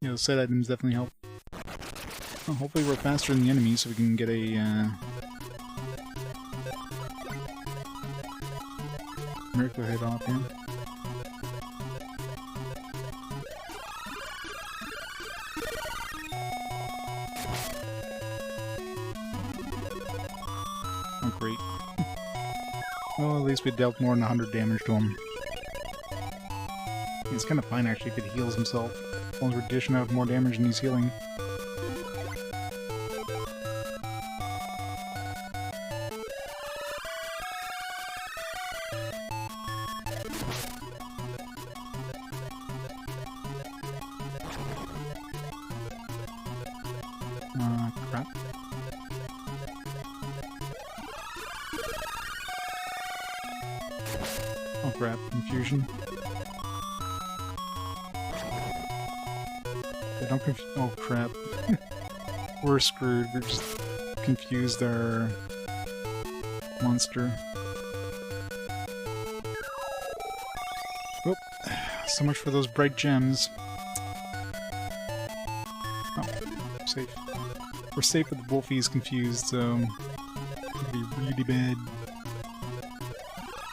Yeah, those set items definitely help. Well, hopefully we're faster than the enemy so we can get a miracle hit off here. Oh, great. Well, at least we dealt more than 100 damage to him. It's kind of fine, actually, if he heals himself. As long as we're dishing out more damage than he's healing. Crap. Oh crap, confusion. They don't oh crap. We're screwed, we just confused our monster. Whoop. So much for those bright gems. Oh, safe. We're safe, but the Wolfie is confused, so it'd be really bad.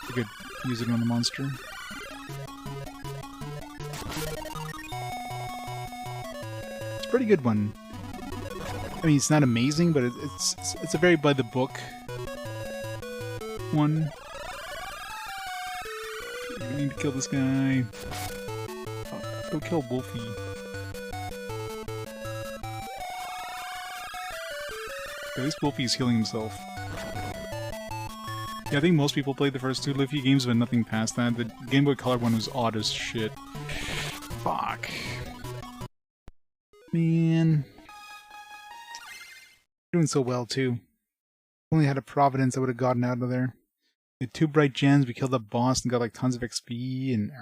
We could use it on the monster. It's a pretty good one. I mean, it's not amazing, but it's a very by the book one. We need to kill this guy. Oh, go kill Wolfie. At least Wolfie's healing himself. Yeah, I think most people played the first two Lufia games, but nothing past that. The Game Boy Color one was odd as shit. Fuck. Man. Doing so well, too. If only had a Providence, I would have gotten out of there. We had 2 bright gems, we killed the boss and got like tons of XP, and...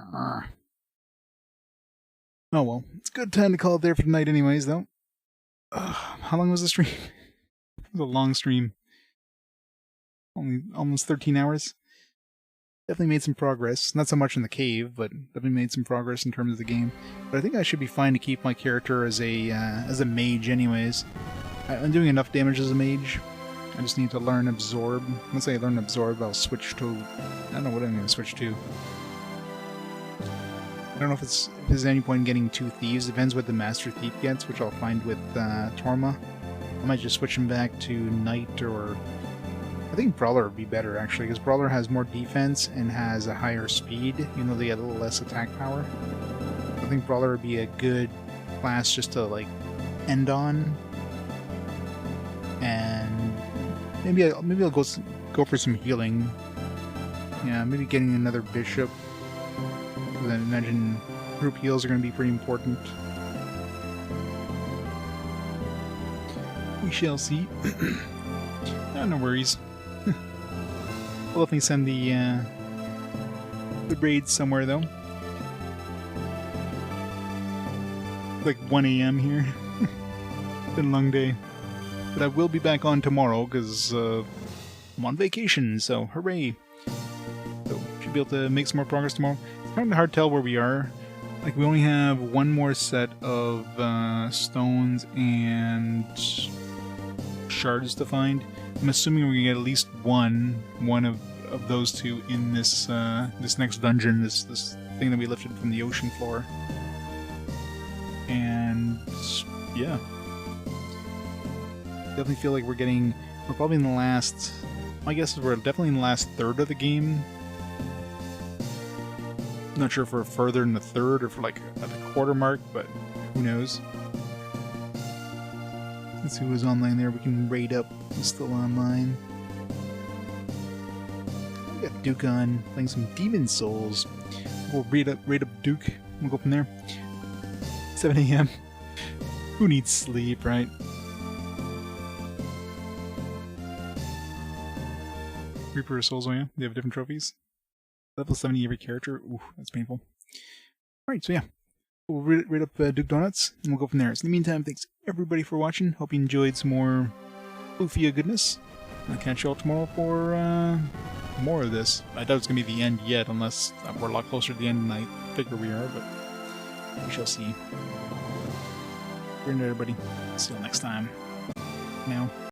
Oh well, it's a good time to call it there for tonight anyways, though. How long was the stream? It was a long stream. Only almost 13 hours. Definitely made some progress. Not so much in the cave, but definitely made some progress in terms of the game. But I think I should be fine to keep my character as a mage anyways. I'm doing enough damage as a mage. I just need to learn Absorb. Once I learn Absorb, I'll switch to... I don't know what I'm going to switch to. I don't know if there's any point in getting 2 Thieves. Depends what the Master Thief gets, which I'll find with Torma. I might just switch him back to Knight, or... I think Brawler would be better, actually, because Brawler has more defense and has a higher speed, even though they get a little less attack power. I think Brawler would be a good class just to, like, end on. And maybe I'll go for some healing. Yeah, maybe getting another Bishop. Because I imagine group heals are going to be pretty important. We shall see. Oh, no worries. We'll definitely send the raids somewhere, though. Like 1 AM here. Been a long day. But I will be back on tomorrow, because I'm on vacation, so hooray! So, should be able to make some more progress tomorrow. It's kind of hard to tell where we are. Like, we only have 1 more set of stones and shards to find. I'm assuming we're gonna get at least one of those 2 in this this next dungeon, this thing that we lifted from the ocean floor. And yeah, definitely feel like we're probably in the last. My guess is we're definitely in the last third of the game. Not sure if we're further in the third or for like at the quarter mark, but who knows. Let's see who was online there. We can raid up who's still online. We got Duke on, playing some Demon Souls. We'll raid up Duke. We'll go from there. 7 a.m. Who needs sleep, right? Reaper of Souls, oh yeah? They have different trophies. Level 70 every character. Ooh, that's painful. Alright, so yeah. We'll rate up Duke Donuts, and we'll go from there. So in the meantime, thanks everybody for watching. Hope you enjoyed some more Lufia goodness. I'll catch you all tomorrow for more of this. I doubt it's going to be the end yet, unless we're a lot closer to the end than I figure we are, but we shall see. Good night, everybody. See you all next time. Now.